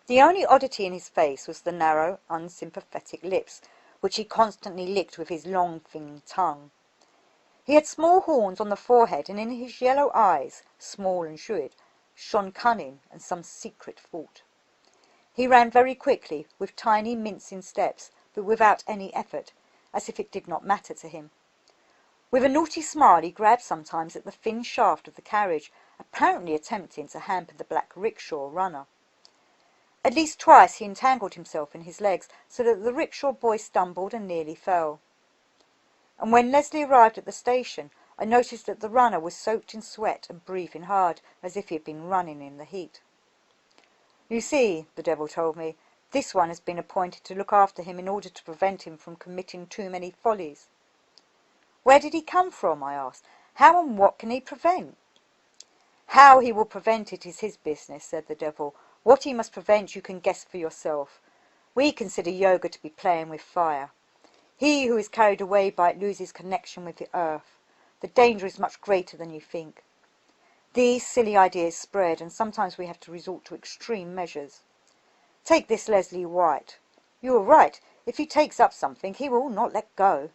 The only oddity in his face was the narrow, unsympathetic lips, which he constantly licked with his long, thin tongue. He had small horns on the forehead, and in his yellow eyes, small and shrewd, shone cunning and some secret thought. He ran very quickly, with tiny mincing steps, but without any effort, as if it did not matter to him. With a naughty smile he grabbed sometimes at the thin shaft of the carriage, apparently attempting to hamper the black rickshaw runner. At least twice he entangled himself in his legs, so that the rickshaw boy stumbled and nearly fell. And when Leslie arrived at the station, I noticed that the runner was soaked in sweat and breathing hard, as if he had been running in the heat. "You see," the devil told me, "this one has been appointed to look after him in order to prevent him from committing too many follies." "Where did he come from?" I asked. "How and what can he prevent?" "How he will prevent it is his business," said the devil. "What he must prevent you can guess for yourself. We consider yoga to be playing with fire. He who is carried away by it loses connection with the earth. The danger is much greater than you think. These silly ideas spread, and sometimes we have to resort to extreme measures. Take this Leslie White. You are right. If he takes up something, he will not let go.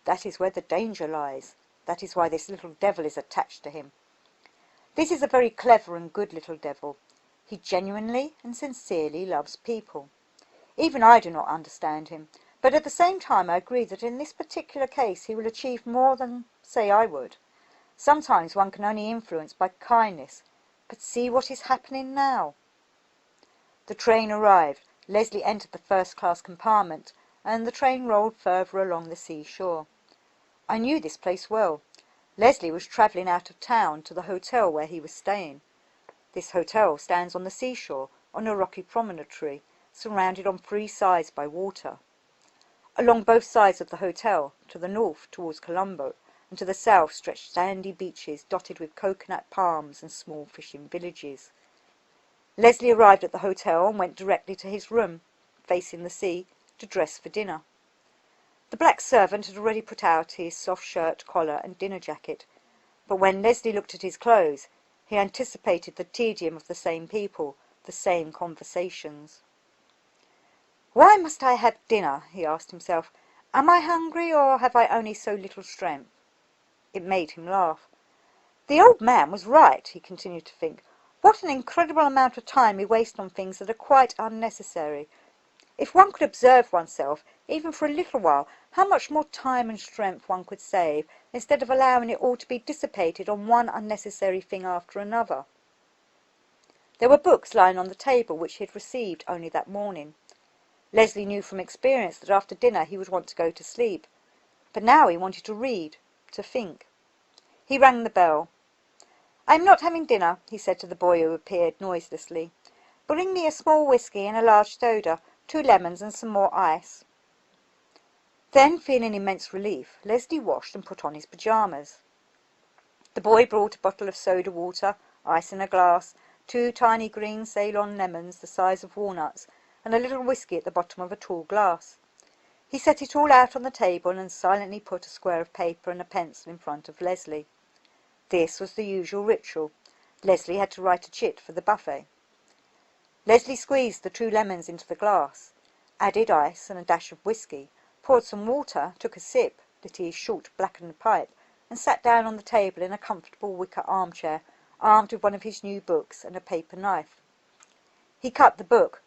That is where the danger lies. That is why this little devil is attached to him. This is a very clever and good little devil. He genuinely and sincerely loves people. Even I do not understand him, but at the same time I agree that in this particular case he will achieve more than, say, I would. Sometimes one can only influence by kindness, but see what is happening now. The train arrived. Leslie entered the first-class compartment, and the train rolled further along the seashore. I knew this place well. Leslie was travelling out of town to the hotel where he was staying. This hotel stands on the seashore, on a rocky promontory, surrounded on 3 sides by water. Along both sides of the hotel, to the north towards Colombo, and to the south stretched sandy beaches dotted with coconut palms and small fishing villages. Leslie arrived at the hotel and went directly to his room, facing the sea, to dress for dinner. The black servant had already put out his soft shirt, collar, and dinner jacket, but when Leslie looked at his clothes, he anticipated the tedium of the same people, the same conversations. "Why must I have dinner?" he asked himself. "Am I hungry, or have I only so little strength?" It made him laugh. The old man was right, he continued to think. What an incredible amount of time we waste on things that are quite unnecessary. If one could observe oneself, even for a little while, how much more time and strength one could save, instead of allowing it all to be dissipated on one unnecessary thing after another. There were books lying on the table which he had received only that morning. Leslie knew from experience that after dinner he would want to go to sleep, but now he wanted to read, to think. He rang the bell. "I am not having dinner," he said to the boy who appeared noiselessly. "Bring me a small whisky and a large soda, 2 lemons and some more ice." Then, feeling immense relief, Leslie washed and put on his pyjamas. The boy brought a bottle of soda water, ice in a glass, 2 tiny green Ceylon lemons the size of walnuts, and a little whisky at the bottom of a tall glass. He set it all out on the table and silently put a square of paper and a pencil in front of Leslie. This was the usual ritual. Leslie had to write a chit for the buffet. Leslie squeezed the 2 lemons into the glass, added ice and a dash of whisky, poured some water, took a sip, lit his short blackened pipe, and sat down on the table in a comfortable wicker armchair, armed with one of his new books and a paper knife. He cut the book,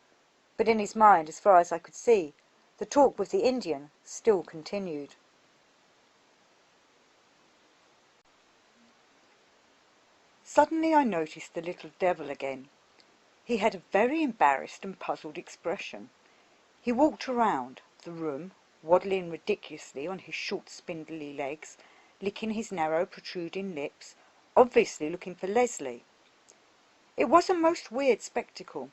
but in his mind, as far as I could see, the talk with the Indian still continued. Suddenly I noticed the little devil again. He had a very embarrassed and puzzled expression. He walked around the room, waddling ridiculously on his short spindly legs, licking his narrow protruding lips, obviously looking for Leslie. It was a most weird spectacle.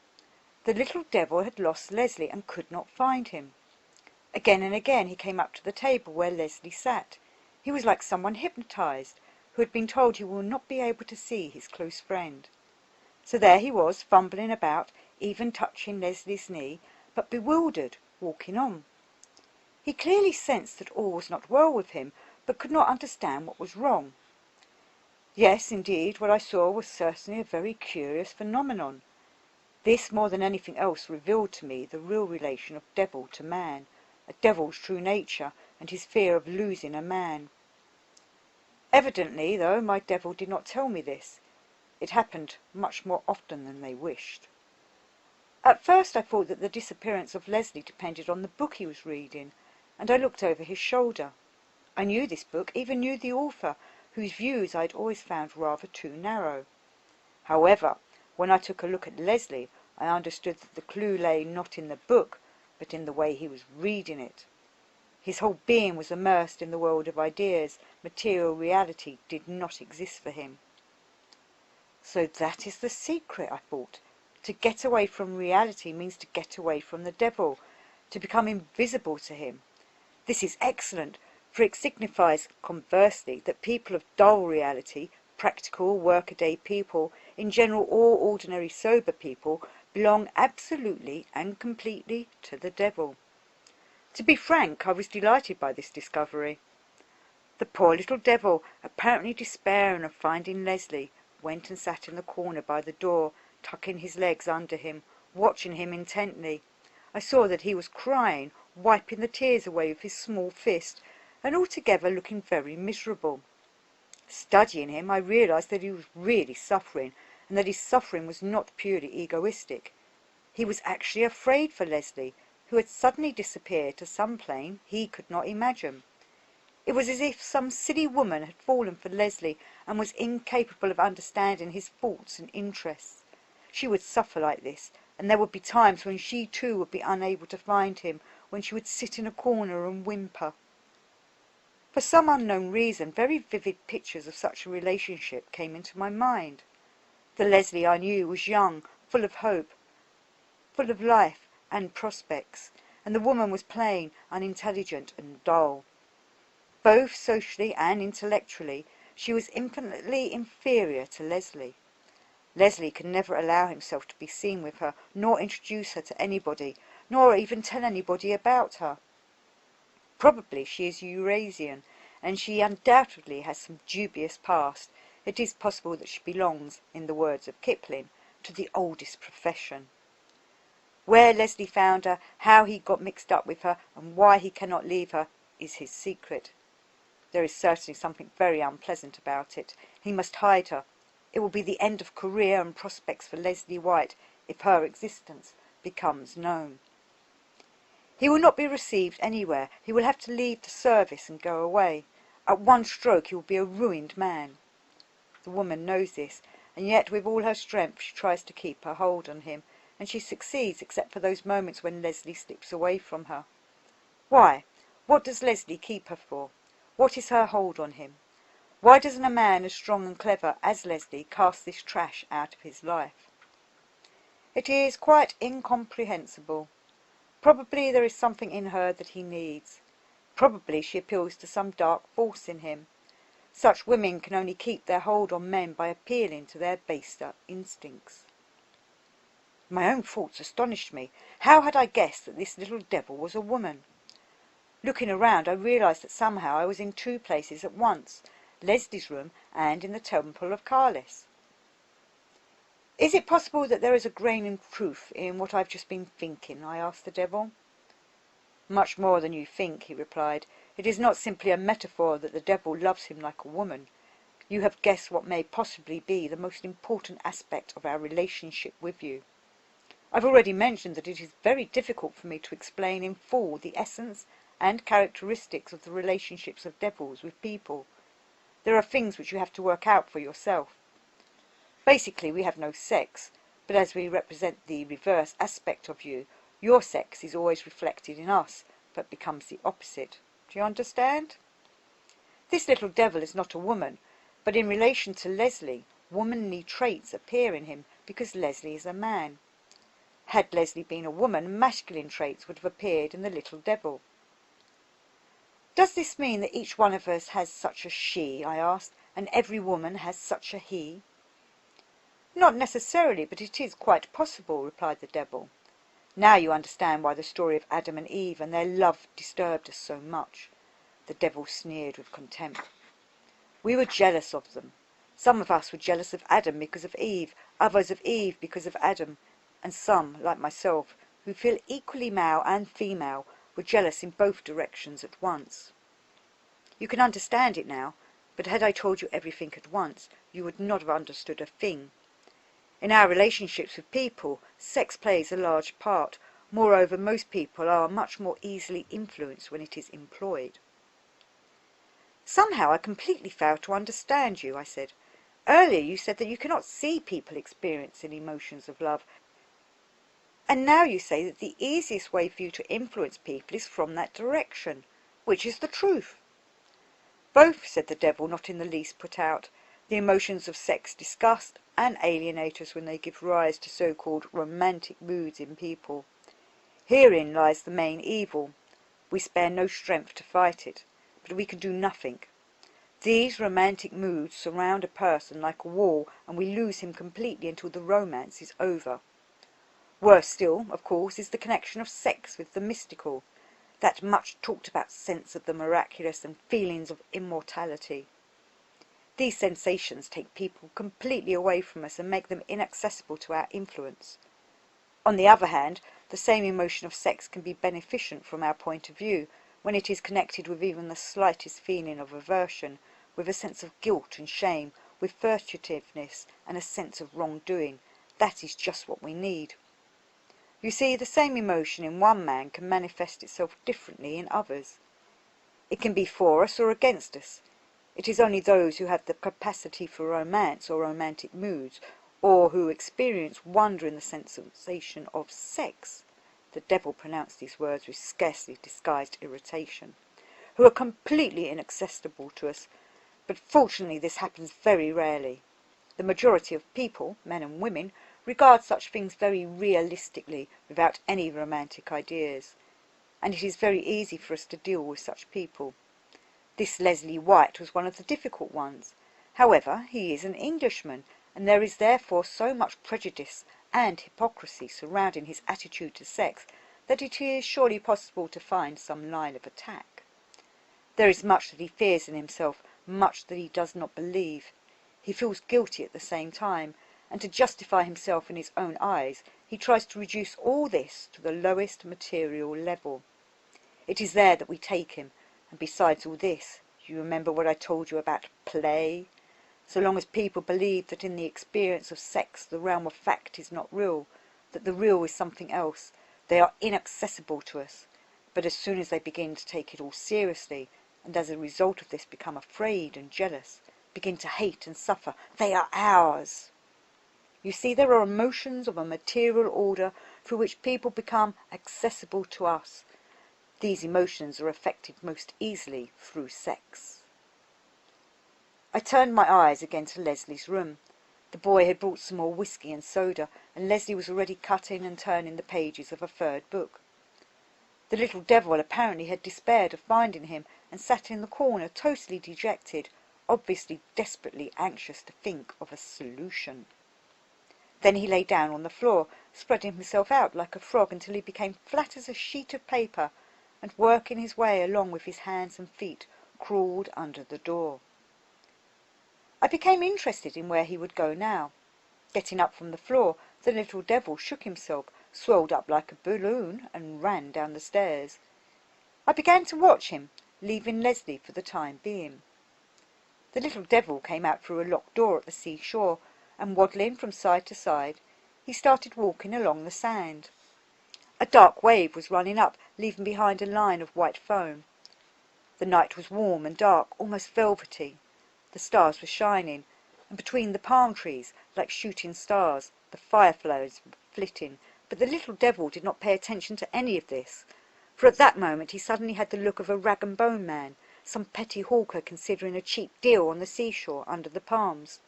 The little devil had lost Leslie and could not find him. Again and again he came up to the table where Leslie sat. He was like someone hypnotized, who had been told he will not be able to see his close friend. So there he was, fumbling about, even touching Leslie's knee, but bewildered, walking on. He clearly sensed that all was not well with him, but could not understand what was wrong. Yes, indeed, what I saw was certainly a very curious phenomenon. This, more than anything else, revealed to me the real relation of devil to man, a devil's true nature, and his fear of losing a man. Evidently, though, my devil did not tell me this. It happened much more often than they wished. At first I thought that the disappearance of Leslie depended on the book he was reading, and I looked over his shoulder. I knew this book, even knew the author, whose views I had always found rather too narrow. However, when I took a look at Leslie, I understood that the clue lay not in the book, but in the way he was reading it. His whole being was immersed in the world of ideas. Material reality did not exist for him. So that is the secret, I thought. To get away from reality means to get away from the devil, to become invisible to him. This is excellent, for it signifies, conversely, that people of dull reality, practical, workaday people, in general all ordinary sober people, belong absolutely and completely to the devil. To be frank, I was delighted by this discovery. The poor little devil, apparently despairing of finding Leslie, went and sat in the corner by the door, tucking his legs under him, watching him intently. I saw that he was crying, wiping the tears away with his small fist, and altogether looking very miserable. Studying him, I realized that he was really suffering, and that his suffering was not purely egoistic. He was actually afraid for Leslie, who had suddenly disappeared to some plane he could not imagine. It was as if some silly woman had fallen for Leslie and was incapable of understanding his thoughts and interests. She would suffer like this, and there would be times when she too would be unable to find him, when she would sit in a corner and whimper. For some unknown reason, very vivid pictures of such a relationship came into my mind. The Leslie I knew was young, full of hope, full of life and prospects, and the woman was plain, unintelligent and dull. Both socially and intellectually, she was infinitely inferior to Leslie. Leslie could never allow himself to be seen with her, nor introduce her to anybody, nor even tell anybody about her. Probably she is Eurasian, and she undoubtedly has some dubious past. It is possible that she belongs, in the words of Kipling, to the oldest profession. Where Leslie found her, how he got mixed up with her, and why he cannot leave her, is his secret. There is certainly something very unpleasant about it. He must hide her. It will be the end of career and prospects for Leslie White if her existence becomes known. He will not be received anywhere. He will have to leave the service and go away. At one stroke he will be a ruined man. The woman knows this, and yet with all her strength she tries to keep her hold on him, and she succeeds except for those moments when Leslie slips away from her. Why? What does Leslie keep her for? What is her hold on him? Why doesn't a man as strong and clever as Leslie cast this trash out of his life? It is quite incomprehensible. Probably there is something in her that he needs. Probably she appeals to some dark force in him. Such women can only keep their hold on men by appealing to their baser instincts. My own thoughts astonished me. How had I guessed that this little devil was a woman? Looking around, I realized that somehow I was in two places at once, Leslie's room and in the temple of Kailas. Is it possible that there is a grain of truth in what I've just been thinking? I asked the devil. Much more than you think, he replied. It is not simply a metaphor that the devil loves him like a woman. You have guessed what may possibly be the most important aspect of our relationship with you. I've already mentioned that it is very difficult for me to explain in full the essence and characteristics of the relationships of devils with people. There are things which you have to work out for yourself. Basically, we have no sex, but as we represent the reverse aspect of you, your sex is always reflected in us, but becomes the opposite. Do you understand? This little devil is not a woman, but in relation to Leslie, womanly traits appear in him because Leslie is a man. Had Leslie been a woman, masculine traits would have appeared in the little devil. Does this mean that each one of us has such a she, I asked, and every woman has such a he? Not necessarily, but it is quite possible, replied the devil. Now you understand why the story of Adam and Eve and their love disturbed us so much. The devil sneered with contempt. We were jealous of them. Some of us were jealous of Adam because of Eve, others of Eve because of Adam, and some, like myself, who feel equally male and female, were jealous in both directions at once. You can understand it now, but had I told you everything at once, you would not have understood a thing. In our relationships with people, sex plays a large part. Moreover, most people are much more easily influenced when it is employed. Somehow I completely failed to understand you, I said. Earlier you said that you cannot see people experiencing emotions of love, and now you say that the easiest way for you to influence people is from that direction. Which is the truth? Both, said the devil, not in the least put out. The emotions of sex disgust and alienate us when they give rise to so-called romantic moods in people. Herein lies the main evil. We spare no strength to fight it, but we can do nothing. These romantic moods surround a person like a wall, and we lose him completely until the romance is over. Worse still, of course, is the connection of sex with the mystical, that much talked about sense of the miraculous and feelings of immortality. These sensations take people completely away from us and make them inaccessible to our influence. On the other hand, the same emotion of sex can be beneficent from our point of view when it is connected with even the slightest feeling of aversion, with a sense of guilt and shame, with furtiveness and a sense of wrongdoing. That is just what we need. You see, the same emotion in one man can manifest itself differently in others. It can be for us or against us. It is only those who have the capacity for romance or romantic moods, or who experience wonder in the sensation of sex, the devil pronounced these words with scarcely disguised irritation, who are completely inaccessible to us, but fortunately this happens very rarely. The majority of people, men and women, regard such things very realistically, without any romantic ideas, and it is very easy for us to deal with such people. This Leslie White was one of the difficult ones. However, he is an Englishman, and there is therefore so much prejudice and hypocrisy surrounding his attitude to sex that it is surely possible to find some line of attack. There is much that he fears in himself, much that he does not believe. He feels guilty at the same time, and to justify himself in his own eyes, he tries to reduce all this to the lowest material level. It is there that we take him, and besides all this, you remember what I told you about play? So long as people believe that in the experience of sex the realm of fact is not real, that the real is something else, they are inaccessible to us. But as soon as they begin to take it all seriously, and as a result of this become afraid and jealous, begin to hate and suffer, they are ours. You see, there are emotions of a material order through which people become accessible to us. These emotions are affected most easily through sex. I turned my eyes again to Leslie's room. The boy had brought some more whisky and soda, and Leslie was already cutting and turning the pages of a third book. The little devil apparently had despaired of finding him, and sat in the corner totally dejected, obviously desperately anxious to think of a solution. Then he lay down on the floor, spreading himself out like a frog until he became flat as a sheet of paper, and working his way along with his hands and feet, crawled under the door. I became interested in where he would go now. Getting up from the floor, the little devil shook himself, swelled up like a balloon, and ran down the stairs. I began to watch him, leaving Leslie for the time being. The little devil came out through a locked door at the seashore, and waddling from side to side, he started walking along the sand. A dark wave was running up, leaving behind a line of white foam. The night was warm and dark, almost velvety. The stars were shining, and between the palm trees, like shooting stars, the fireflies were flitting, but the little devil did not pay attention to any of this, for at that moment he suddenly had the look of a rag-and-bone man, some petty hawker considering a cheap deal on the seashore under the palms.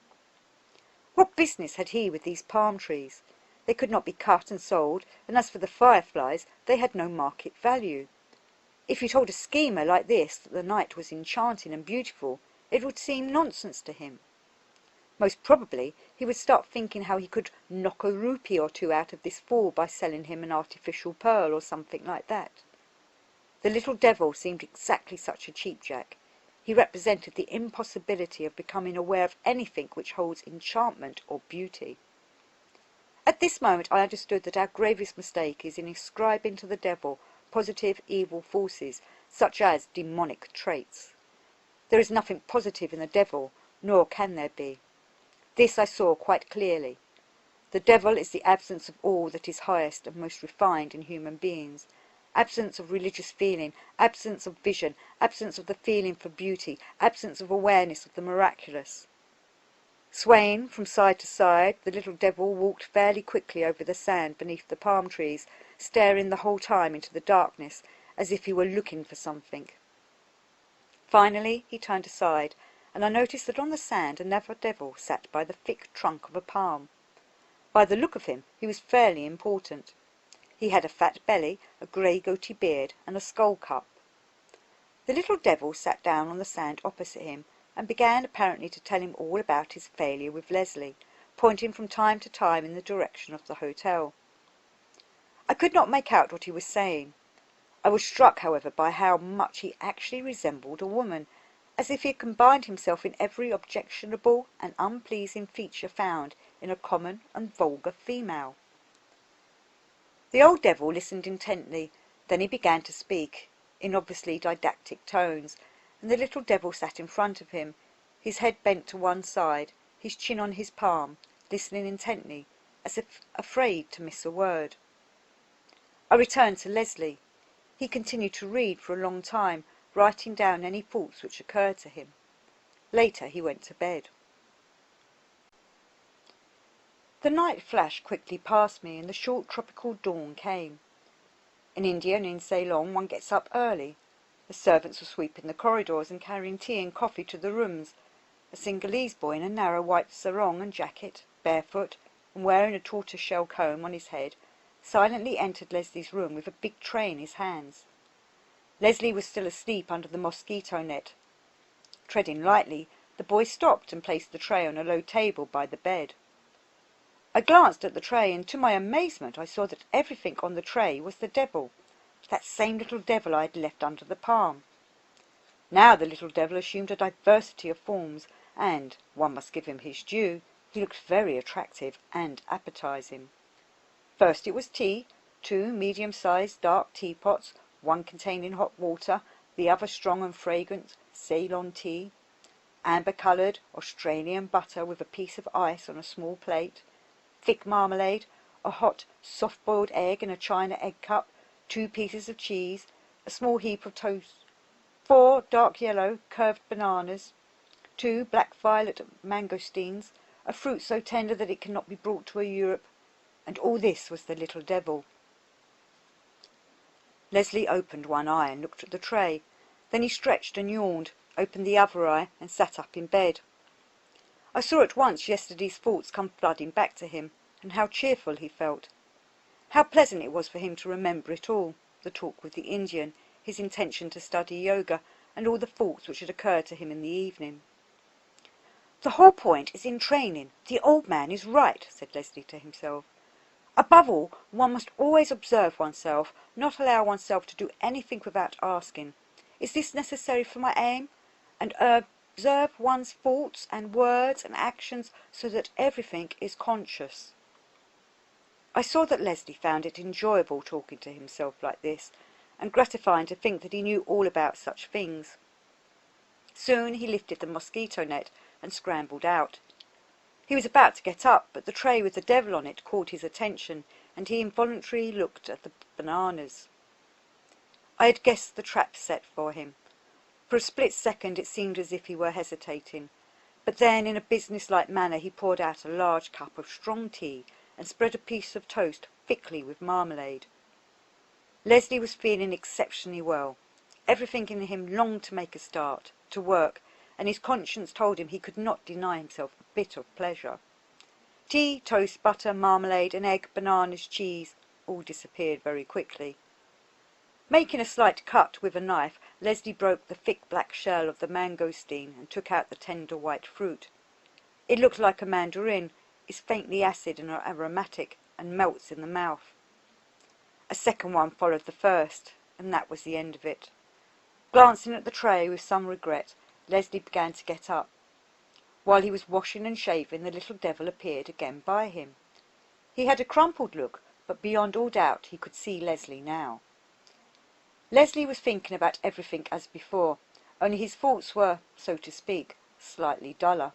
What business had he with these palm trees? They could not be cut and sold, and as for the fireflies, they had no market value. If you told a schemer like this that the night was enchanting and beautiful, it would seem nonsense to him. Most probably he would start thinking how he could knock a rupee or two out of this fool by selling him an artificial pearl or something like that. The little devil seemed exactly such a cheapjack. He represented the impossibility of becoming aware of anything which holds enchantment or beauty. At this moment I understood that our gravest mistake is in ascribing to the devil positive evil forces, such as demonic traits. There is nothing positive in the devil, nor can there be. This I saw quite clearly. The devil is the absence of all that is highest and most refined in human beings, absence of religious feeling, absence of vision, absence of the feeling for beauty, absence of awareness of the miraculous. Swaying from side to side, the little devil walked fairly quickly over the sand beneath the palm trees, staring the whole time into the darkness, as if he were looking for something. Finally he turned aside, and I noticed that on the sand another devil sat by the thick trunk of a palm. By the look of him he was fairly important. He had a fat belly, a grey goatee beard, and a skull-cap. The little devil sat down on the sand opposite him, and began apparently to tell him all about his failure with Leslie, pointing from time to time in the direction of the hotel. I could not make out what he was saying. I was struck, however, by how much he actually resembled a woman, as if he had combined himself in every objectionable and unpleasing feature found in a common and vulgar female. The old devil listened intently, then he began to speak, in obviously didactic tones, and the little devil sat in front of him, his head bent to one side, his chin on his palm, listening intently, as if afraid to miss a word. I returned to Leslie. He continued to read for a long time, writing down any thoughts which occurred to him. Later he went to bed. The night flashed quickly past me, and the short tropical dawn came. In India and in Ceylon one gets up early. The servants were sweeping the corridors and carrying tea and coffee to the rooms. A Singalese boy in a narrow white sarong and jacket, barefoot, and wearing a tortoise-shell comb on his head, silently entered Leslie's room with a big tray in his hands. Leslie was still asleep under the mosquito net. Treading lightly, the boy stopped and placed the tray on a low table by the bed. I glanced at the tray, and to my amazement I saw that everything on the tray was the devil, that same little devil I had left under the palm. Now the little devil assumed a diversity of forms, and, one must give him his due, he looked very attractive and appetizing. First it was tea, 2 medium-sized dark teapots, one containing hot water, the other strong and fragrant Ceylon tea, amber-coloured Australian butter with a piece of ice on a small plate, thick marmalade, a hot, soft-boiled egg in a china egg-cup, 2 pieces of cheese, a small heap of toast, 4 dark yellow curved bananas, 2 black-violet mangosteens, a fruit so tender that it cannot be brought to Europe, and all this was the little devil. Leslie opened one eye and looked at the tray. Then he stretched and yawned, opened the other eye, and sat up in bed. I saw at once yesterday's thoughts come flooding back to him, and how cheerful he felt. How pleasant it was for him to remember it all, the talk with the Indian, his intention to study yoga, and all the thoughts which had occurred to him in the evening. "The whole point is in training. The old man is right," said Leslie to himself. "Above all, one must always observe oneself, not allow oneself to do anything without asking, 'Is this necessary for my aim?' and observe one's thoughts and words and actions so that everything is conscious." I saw that Leslie found it enjoyable talking to himself like this, and gratifying to think that he knew all about such things. Soon he lifted the mosquito net and scrambled out. He was about to get up, but the tray with the devil on it caught his attention, and he involuntarily looked at the bananas. I had guessed the trap set for him. For a split second it seemed as if he were hesitating, but then in a business-like manner he poured out a large cup of strong tea and spread a piece of toast thickly with marmalade. Leslie was feeling exceptionally well. Everything in him longed to make a start, to work, and his conscience told him he could not deny himself a bit of pleasure. Tea, toast, butter, marmalade, an egg, bananas, cheese, all disappeared very quickly. Making a slight cut with a knife, Leslie broke the thick black shell of the mangosteen and took out the tender white fruit. It looked like a mandarin, is faintly acid and aromatic, and melts in the mouth. A second one followed the first, and that was the end of it. Glancing at the tray with some regret, Leslie began to get up. While he was washing and shaving, the little devil appeared again by him. He had a crumpled look, but beyond all doubt he could see Leslie now. Leslie was thinking about everything as before, only his thoughts were, so to speak, slightly duller.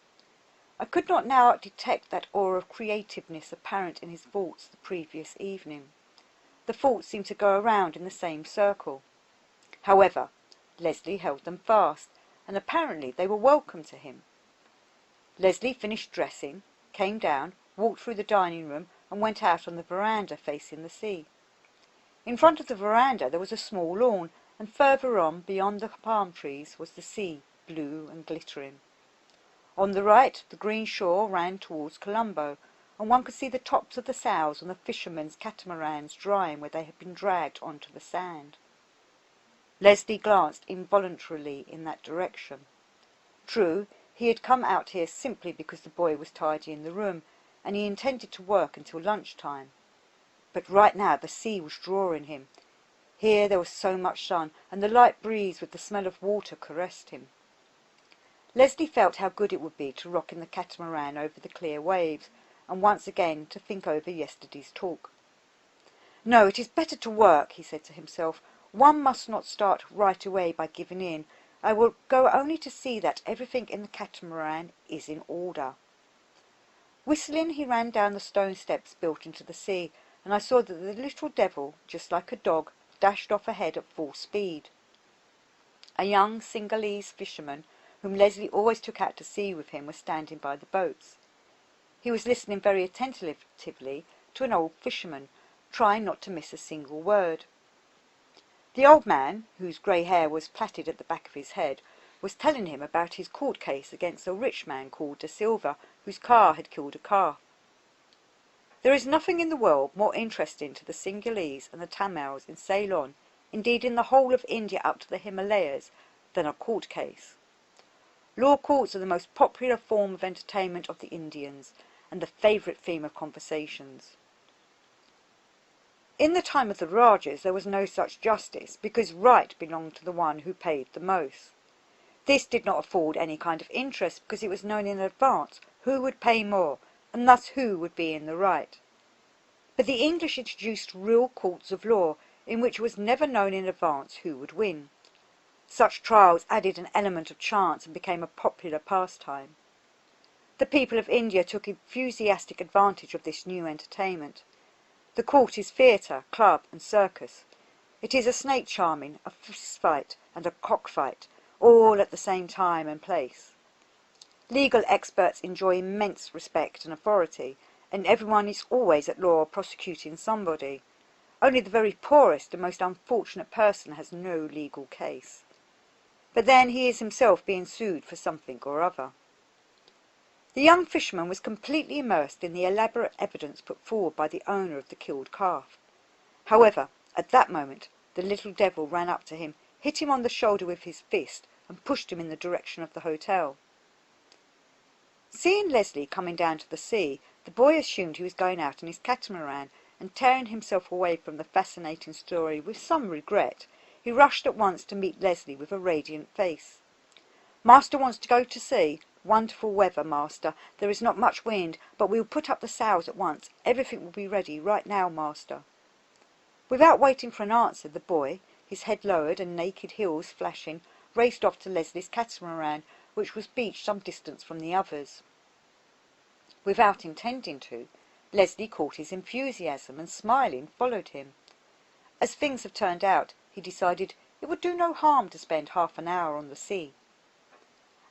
I could not now detect that aura of creativeness apparent in his thoughts the previous evening. The thoughts seemed to go around in the same circle. However, Leslie held them fast, and apparently they were welcome to him. Leslie finished dressing, came down, walked through the dining room, and went out on the veranda facing the sea. In front of the veranda there was a small lawn, and further on, beyond the palm trees, was the sea, blue and glittering. On the right the green shore ran towards Colombo, and one could see the tops of the sails on the fishermen's catamarans drying where they had been dragged onto the sand. Leslie glanced involuntarily in that direction. True, he had come out here simply because the boy was tidying the room, and he intended to work until lunch-time. But right now the sea was drawing him. Here there was so much sun, and the light breeze with the smell of water caressed him. Leslie felt how good it would be to rock in the catamaran over the clear waves, and once again to think over yesterday's talk. "No, it is better to work," he said to himself. "One must not start right away by giving in. I will go only to see that everything in the catamaran is in order." Whistling, he ran down the stone steps built into the sea, and I saw that the little devil, just like a dog, dashed off ahead at full speed. A young Cingalese fisherman, whom Leslie always took out to sea with him, was standing by the boats. He was listening very attentively to an old fisherman, trying not to miss a single word. The old man, whose grey hair was plaited at the back of his head, was telling him about his court case against a rich man called De Silva, whose car had killed a calf. There is nothing in the world more interesting to the Cingalese and the Tamils in Ceylon, indeed in the whole of India up to the Himalayas, than a court case. Law courts are the most popular form of entertainment of the Indians, and the favourite theme of conversations. In the time of the Rajas there was no such justice, because right belonged to the one who paid the most. This did not afford any kind of interest, because it was known in advance who would pay more, and thus who would be in the right. But the English introduced real courts of law, in which it was never known in advance who would win. Such trials added an element of chance and became a popular pastime. The people of India took enthusiastic advantage of this new entertainment. The court is theatre, club, and circus. It is a snake charming, a fist fight, and a cockfight, all at the same time and place. Legal experts enjoy immense respect and authority, and everyone is always at law prosecuting somebody. Only the very poorest and most unfortunate person has no legal case. But then he is himself being sued for something or other. The young fisherman was completely immersed in the elaborate evidence put forward by the owner of the killed calf. However, at that moment, the little devil ran up to him, hit him on the shoulder with his fist, and pushed him in the direction of the hotel. Seeing Leslie coming down to the sea, the boy assumed he was going out in his catamaran, and tearing himself away from the fascinating story with some regret, he rushed at once to meet Leslie with a radiant face. "Master wants to go to sea. Wonderful weather, master. There is not much wind, but we will put up the sails at once. Everything will be ready right now, master." Without waiting for an answer, the boy, his head lowered and naked heels flashing, raced off to Leslie's catamaran, which was beached some distance from the others. Without intending to, Leslie caught his enthusiasm, and smiling followed him. As things have turned out, he decided it would do no harm to spend half an hour on the sea.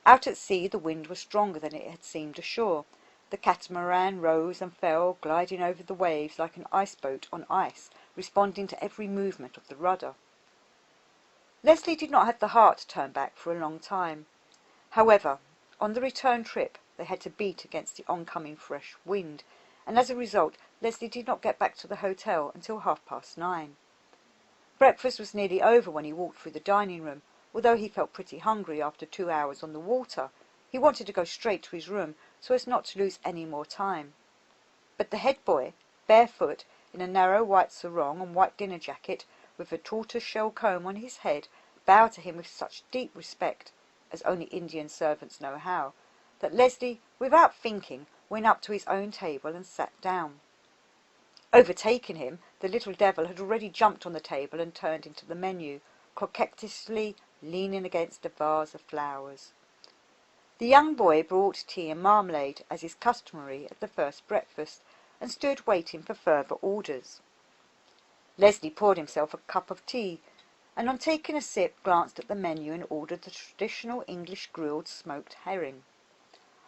Out at sea the wind was stronger than it had seemed ashore. The catamaran rose and fell, gliding over the waves like an ice-boat on ice, responding to every movement of the rudder. Leslie did not have the heart to turn back for a long time. However, on the return trip they had to beat against the oncoming fresh wind, and as a result Leslie did not get back to the hotel until 9:30. Breakfast was nearly over when he walked through the dining room. Although he felt pretty hungry after 2 hours on the water, he wanted to go straight to his room so as not to lose any more time. But the head boy, barefoot, in a narrow white sarong and white dinner jacket, with a tortoise-shell comb on his head, bowed to him with such deep respect, as only Indian servants know how, that Leslie, without thinking, went up to his own table and sat down. Overtaking him, the little devil had already jumped on the table and turned into the menu, coquettishly leaning against a vase of flowers. The young boy brought tea and marmalade, as is customary at the first breakfast, and stood waiting for further orders. Leslie poured himself a cup of tea, and on taking a sip glanced at the menu and ordered the traditional English grilled smoked herring.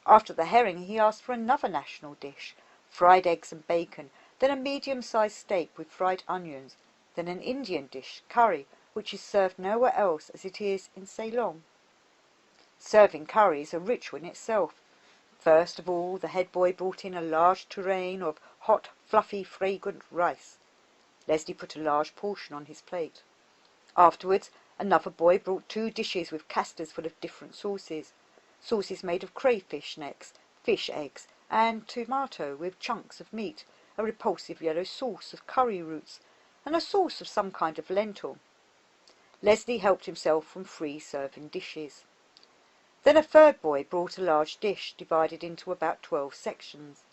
After the herring he asked for another national dish, fried eggs and bacon, then a medium-sized steak with fried onions, then an Indian dish, curry, which is served nowhere else as it is in Ceylon. Serving curry is a ritual in itself. First of all, the head boy brought in a large tureen of hot, fluffy, fragrant rice. Leslie put a large portion on his plate. Afterwards, another boy brought 2 dishes with castors full of different sauces made of crayfish necks, fish eggs, and tomato with chunks of meat, a repulsive yellow sauce of curry roots, and a sauce of some kind of lentil. Leslie helped himself from 3 serving dishes. Then a third boy brought a large dish divided into about 12 sections.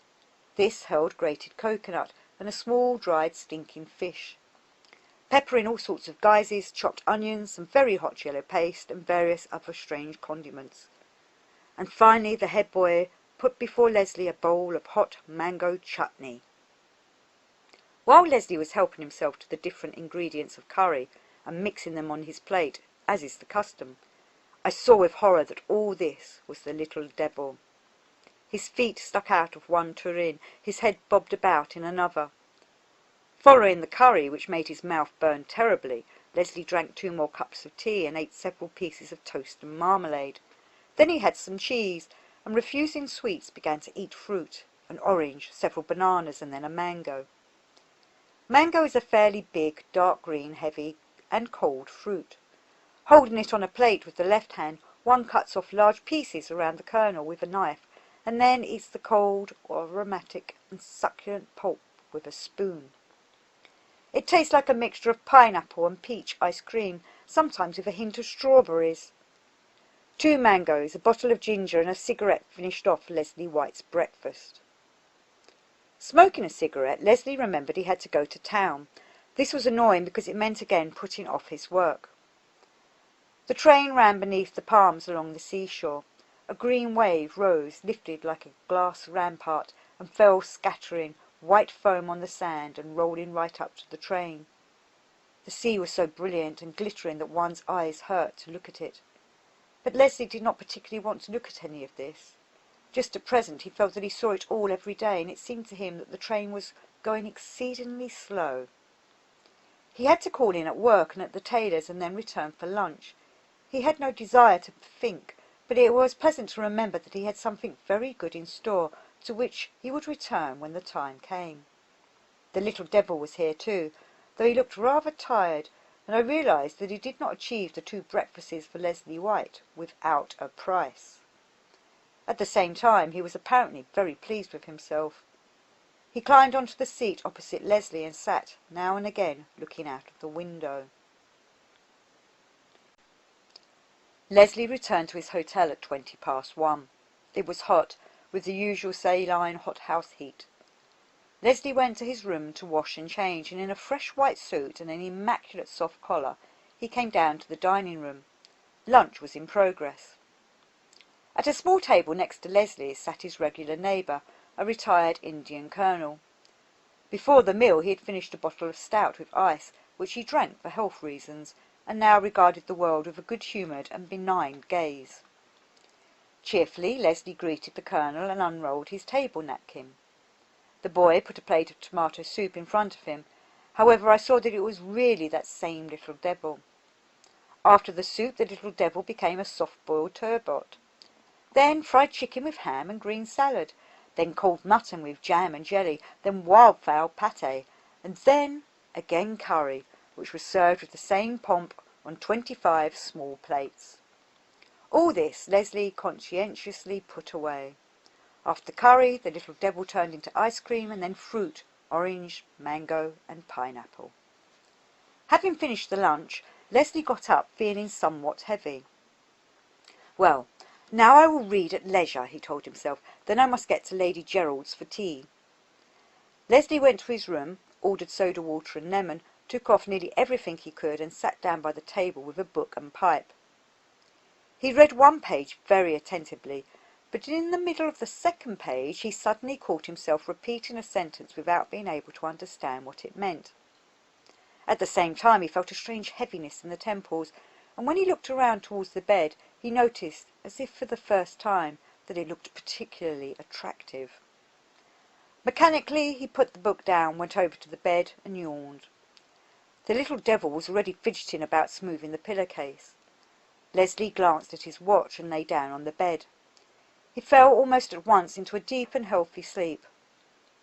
This held grated coconut and a small dried stinking fish, pepper in all sorts of guises, chopped onions, some very hot yellow paste, and various other strange condiments. And finally the head boy put before Leslie a bowl of hot mango chutney. While Leslie was helping himself to the different ingredients of curry and mixing them on his plate, as is the custom, I saw with horror that all this was the little devil. His feet stuck out of one tureen, his head bobbed about in another. Following the curry, which made his mouth burn terribly, Leslie drank 2 more cups of tea and ate several pieces of toast and marmalade. Then he had some cheese, and refusing sweets began to eat fruit, an orange, several bananas, and then a mango. Mango is a fairly big, dark green, heavy and cold fruit. Holding it on a plate with the left hand, one cuts off large pieces around the kernel with a knife, and then eats the cold, aromatic and succulent pulp with a spoon. It tastes like a mixture of pineapple and peach ice cream, sometimes with a hint of strawberries. 2 mangoes, a bottle of ginger, and a cigarette finished off Leslie White's breakfast. Smoking a cigarette, Leslie remembered he had to go to town. This was annoying because it meant again putting off his work. The train ran beneath the palms along the seashore. A green wave rose, lifted like a glass rampart, and fell scattering white foam on the sand and rolling right up to the train. The sea was so brilliant and glittering that one's eyes hurt to look at it. But Leslie did not particularly want to look at any of this. Just at present he felt that he saw it all every day, and it seemed to him that the train was going exceedingly slow. He had to call in at work and at the tailor's and then return for lunch. He had no desire to think, but it was pleasant to remember that he had something very good in store, to which he would return when the time came. The little devil was here too, though he looked rather tired, and I realized that he did not achieve the 2 breakfasts for Leslie White without a price. At the same time he was apparently very pleased with himself. He climbed onto the seat opposite Leslie and sat, now and again, looking out of the window. Leslie returned to his hotel at 1:20. It was hot, with the usual Ceylon hothouse heat. Leslie went to his room to wash and change, and in a fresh white suit and an immaculate soft collar he came down to the dining room. Lunch was in progress. At a small table next to Leslie's sat his regular neighbour, a retired Indian colonel. Before the meal he had finished a bottle of stout with ice, which he drank for health reasons, and now regarded the world with a good-humoured and benign gaze. Cheerfully Leslie greeted the colonel and unrolled his table napkin. The boy put a plate of tomato soup in front of him. However, I saw that it was really that same little devil. After the soup the little devil became a soft-boiled turbot. Then fried chicken with ham and green salad, then cold mutton with jam and jelly, then wildfowl pâté, and then again curry, which was served with the same pomp on 25 small plates. All this Leslie conscientiously put away. After curry, the little devil turned into ice cream, and then fruit, orange, mango, and pineapple. Having finished the lunch, Leslie got up, feeling somewhat heavy. "Well, now I will read at leisure," he told himself. "Then I must get to Lady Gerald's for tea." Leslie went to his room, ordered soda water and lemon, took off nearly everything he could, and sat down by the table with a book and pipe. He read one page very attentively, but in the middle of the second page he suddenly caught himself repeating a sentence without being able to understand what it meant. At the same time he felt a strange heaviness in the temples, and when he looked around towards the bed he noticed, as if for the first time, that it looked particularly attractive. Mechanically he put the book down, went over to the bed, and yawned. The little devil was already fidgeting about smoothing the pillow-case. Leslie glanced at his watch and lay down on the bed. He fell almost at once into a deep and healthy sleep.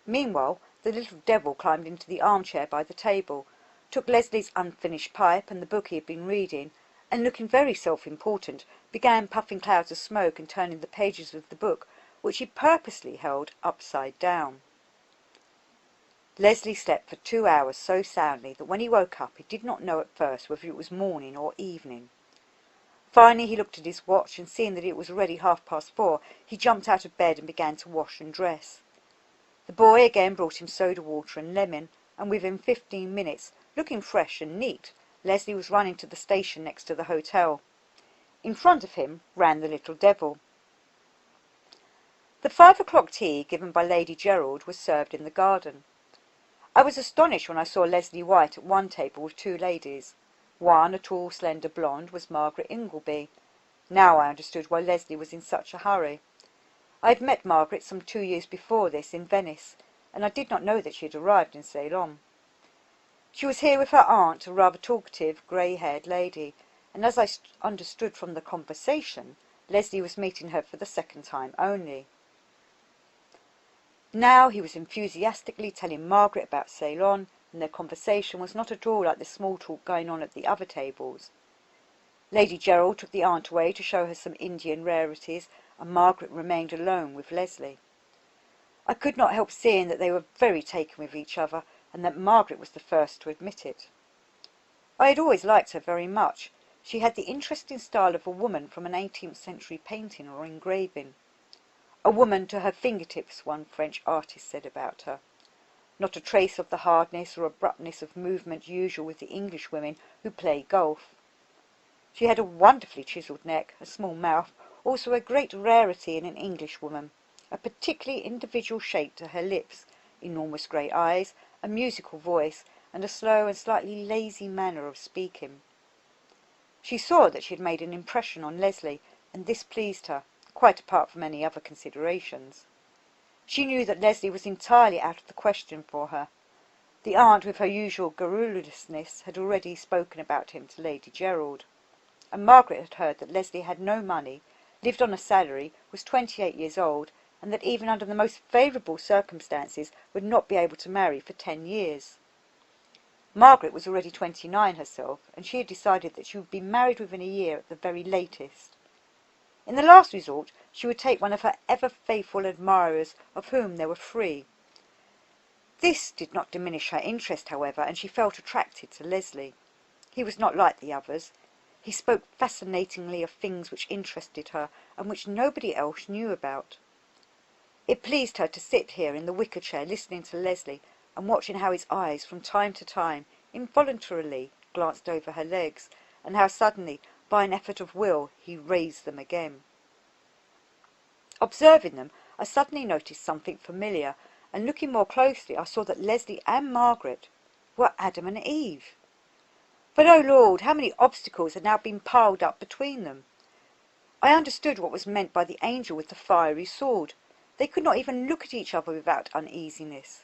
Meanwhile the little devil climbed into the armchair by the table, took Leslie's unfinished pipe and the book he had been reading, and, looking very self-important, began puffing clouds of smoke and turning the pages of the book, which he purposely held upside down. Leslie slept for 2 hours so soundly that when he woke up he did not know at first whether it was morning or evening. Finally he looked at his watch, and seeing that it was already 4:30, he jumped out of bed and began to wash and dress. The boy again brought him soda water and lemon, and within 15 minutes, looking fresh and neat, Leslie was running to the station next to the hotel. In front of him ran the little devil. The 5 o'clock tea given by Lady Gerald was served in the garden. I was astonished when I saw Leslie White at one table with two ladies. One, a tall, slender blonde, was Margaret Ingleby. Now I understood why Leslie was in such a hurry. I had met Margaret some 2 years before this in Venice, and I did not know that she had arrived in Ceylon. She was here with her aunt, a rather talkative, grey-haired lady, and as I understood from the conversation, Leslie was meeting her for the second time only. Now he was enthusiastically telling Margaret about Ceylon, and their conversation was not at all like the small talk going on at the other tables. Lady Gerald took the aunt away to show her some Indian rarities, and Margaret remained alone with Leslie. I could not help seeing that they were very taken with each other, and that Margaret was the first to admit it. I had always liked her very much. She had the interesting style of a woman from an 18th century painting or engraving. A woman to her fingertips, one French artist said about her. Not a trace of the hardness or abruptness of movement usual with the English women who play golf. She had a wonderfully chiselled neck, a small mouth, also a great rarity in an English woman, a particularly individual shape to her lips, enormous grey eyes, a musical voice, and a slow and slightly lazy manner of speaking. She saw that she had made an impression on Leslie, and this pleased her, quite apart from any other considerations. She knew that Leslie was entirely out of the question for her. The aunt, with her usual garrulousness, had already spoken about him to Lady Gerald, and Margaret had heard that Leslie had no money, lived on a salary, was 28 years old, and that even under the most favourable circumstances would not be able to marry for 10 years. Margaret was already 29 herself, and she had decided that she would be married within a year at the very latest. In the last resort, she would take one of her ever-faithful admirers, of whom there were 3. This did not diminish her interest, however, and she felt attracted to Leslie. He was not like the others. He spoke fascinatingly of things which interested her, and which nobody else knew about. It pleased her to sit here in the wicker chair listening to Leslie, and watching how his eyes from time to time, involuntarily, glanced over her legs, and how suddenly, by an effort of will, he raised them again. Observing them, I suddenly noticed something familiar, and looking more closely I saw that Leslie and Margaret were Adam and Eve. But, oh Lord, how many obstacles had now been piled up between them! I understood what was meant by the angel with the fiery sword. They could not even look at each other without uneasiness.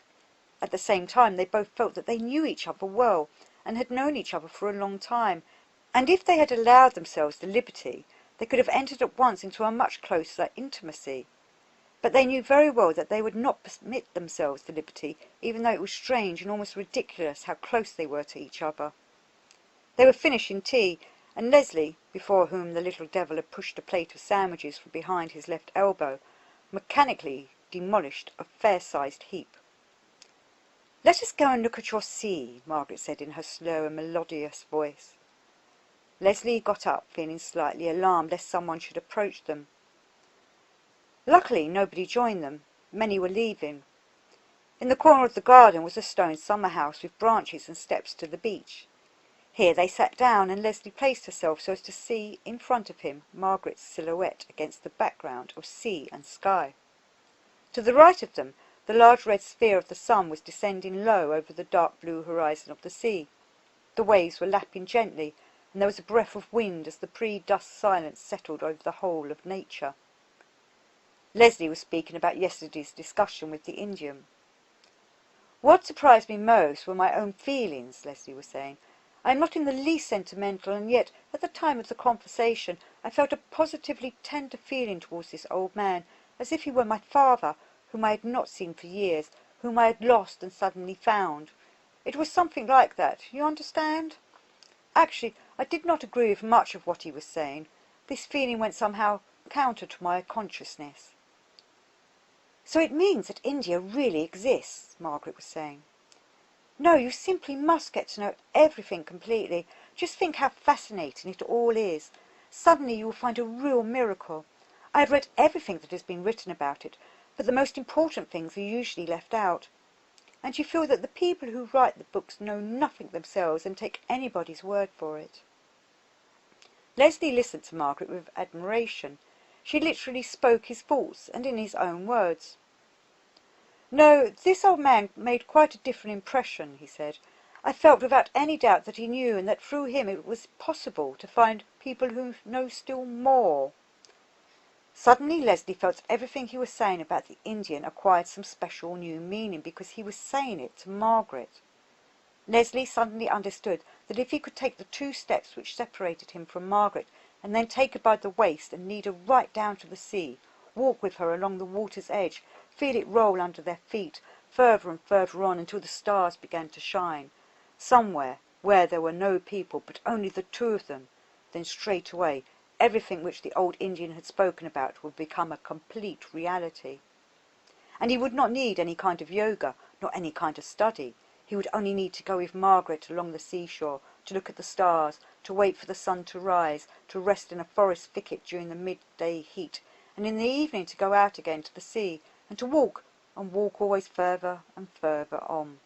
At the same time they both felt that they knew each other well, and had known each other for a long time, and if they had allowed themselves the liberty, they could have entered at once into a much closer intimacy. But they knew very well that they would not permit themselves the liberty, even though it was strange and almost ridiculous how close they were to each other. They were finishing tea, and Leslie, before whom the little devil had pushed a plate of sandwiches from behind his left elbow, mechanically demolished a fair-sized heap. "Let us go and look at your sea," Margaret said in her slow and melodious voice. Leslie got up, feeling slightly alarmed lest someone should approach them. Luckily nobody joined them. Many were leaving. In the corner of the garden was a stone summer-house with branches and steps to the beach. Here they sat down, and Leslie placed herself so as to see, in front of him, Margaret's silhouette against the background of sea and sky. To the right of them, the large red sphere of the sun was descending low over the dark blue horizon of the sea. The waves were lapping gently, and there was a breath of wind as the pre-dusk silence settled over the whole of nature. Leslie was speaking about yesterday's discussion with the Indian. "What surprised me most were my own feelings," Leslie was saying. "I am not in the least sentimental, and yet, at the time of the conversation, I felt a positively tender feeling towards this old man, as if he were my father, whom I had not seen for years, whom I had lost and suddenly found. It was something like that, you understand? Actually, I did not agree with much of what he was saying. This feeling went somehow counter to my consciousness." "So it means that India really exists," Margaret was saying. "No, you simply must get to know everything completely. Just think how fascinating it all is. Suddenly you will find a real miracle. I have read everything that has been written about it, but the most important things are usually left out. And you feel that the people who write the books know nothing themselves and take anybody's word for it." Leslie listened to Margaret with admiration. She literally spoke his thoughts, and in his own words. "No, this old man made quite a different impression," he said. "I felt without any doubt that he knew, and that through him it was possible to find people who know still more." Suddenly Leslie felt everything he was saying about the Indian acquired some special new meaning, because he was saying it to Margaret. Leslie suddenly understood that if he could take the 2 steps which separated him from Margaret, and then take her by the waist and lead her right down to the sea, walk with her along the water's edge, feel it roll under their feet, further and further on until the stars began to shine, somewhere where there were no people but only the 2 of them, then straight away everything which the old Indian had spoken about would become a complete reality. And he would not need any kind of yoga, nor any kind of study. He would only need to go with Margaret along the seashore, to look at the stars, to wait for the sun to rise, to rest in a forest thicket during the midday heat, and in the evening to go out again to the sea, and to walk, and walk always further and further on.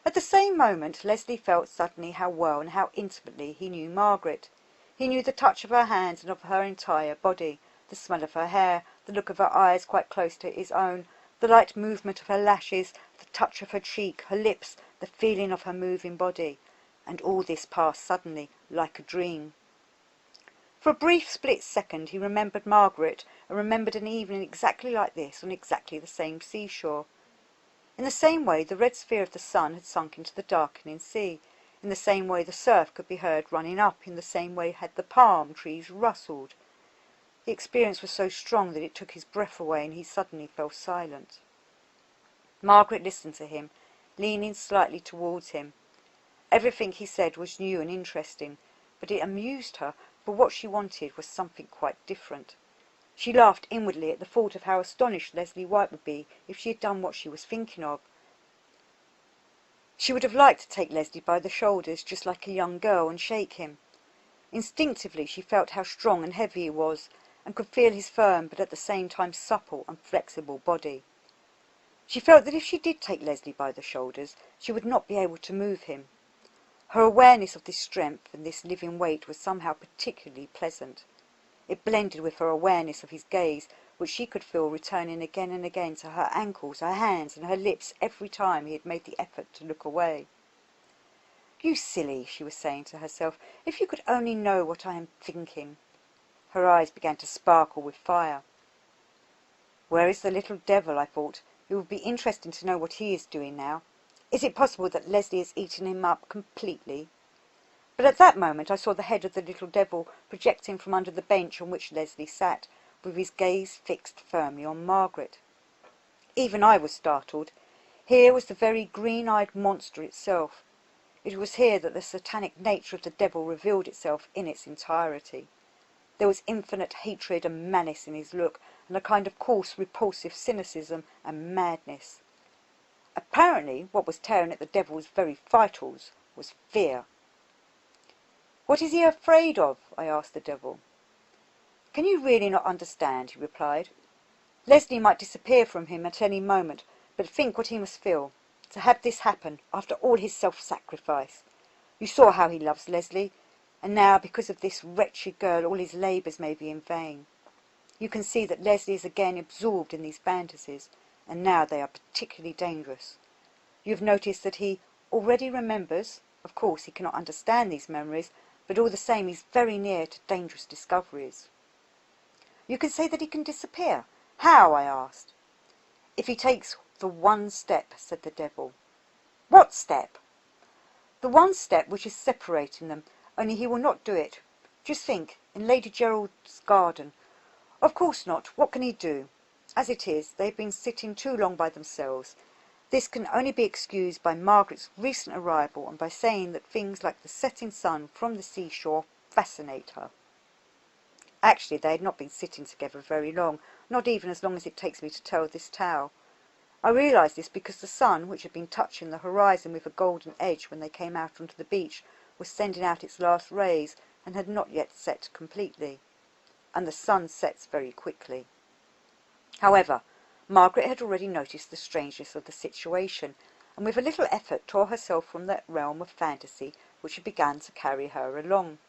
At the same moment Leslie felt suddenly how well and how intimately he knew Margaret. He knew the touch of her hands and of her entire body, the smell of her hair, the look of her eyes quite close to his own, the light movement of her lashes, the touch of her cheek, her lips, the feeling of her moving body. And all this passed suddenly, like a dream. For a brief split second he remembered Margaret, and remembered an evening exactly like this, on exactly the same seashore. In the same way the red sphere of the sun had sunk into the darkening sea. In the same way the surf could be heard running up. In the same way had the palm trees rustled. The experience was so strong that it took his breath away, and he suddenly fell silent. Margaret listened to him, leaning slightly towards him. Everything he said was new and interesting, but it amused her, for what she wanted was something quite different. She laughed inwardly at the thought of how astonished Leslie White would be if she had done what she was thinking of. She would have liked to take Leslie by the shoulders, just like a young girl, and shake him. Instinctively she felt how strong and heavy he was, and could feel his firm but at the same time supple and flexible body. She felt that if she did take Leslie by the shoulders, she would not be able to move him. Her awareness of this strength and this living weight was somehow particularly pleasant. It blended with her awareness of his gaze, which she could feel returning again and again to her ankles, her hands, and her lips every time he had made the effort to look away. "You silly," she was saying to herself, "if you could only know what I am thinking." Her eyes began to sparkle with fire. "Where is the little devil?" I thought. "It would be interesting to know what he is doing now. Is it possible that Leslie has eaten him up completely?" But at that moment I saw the head of the little devil projecting from under the bench on which Leslie sat, with his gaze fixed firmly on Margaret. Even I was startled. Here was the very green-eyed monster itself. It was here that the satanic nature of the devil revealed itself in its entirety. There was infinite hatred and malice in his look, and a kind of coarse, repulsive cynicism and madness. Apparently what was tearing at the devil's very vitals was fear. "What is he afraid of?" I asked the devil. "Can you really not understand?" he replied. "Leslie might disappear from him at any moment, but think what he must feel, to have this happen after all his self-sacrifice. You saw how he loves Leslie, and now, because of this wretched girl, all his labours may be in vain. You can see that Leslie is again absorbed in these fantasies, and now they are particularly dangerous. You have noticed that he already remembers. Of course he cannot understand these memories, but all the same he's very near to dangerous discoveries." "You can say that he can disappear. How?" I asked. "If he takes the one step," said the devil. "What step?" "The one step which is separating them, only he will not do it. Just think, in Lady Gerald's garden. Of course not. What can he do? As it is, they have been sitting too long by themselves. This can only be excused by Margaret's recent arrival, and by saying that things like the setting sun from the seashore fascinate her." Actually, they had not been sitting together very long, not even as long as it takes me to tell this tale. I realized this because the sun, which had been touching the horizon with a golden edge when they came out onto the beach, was sending out its last rays, and had not yet set completely, and the sun sets very quickly. However, Margaret had already noticed the strangeness of the situation, and with a little effort tore herself from that realm of fantasy which had begun to carry her along.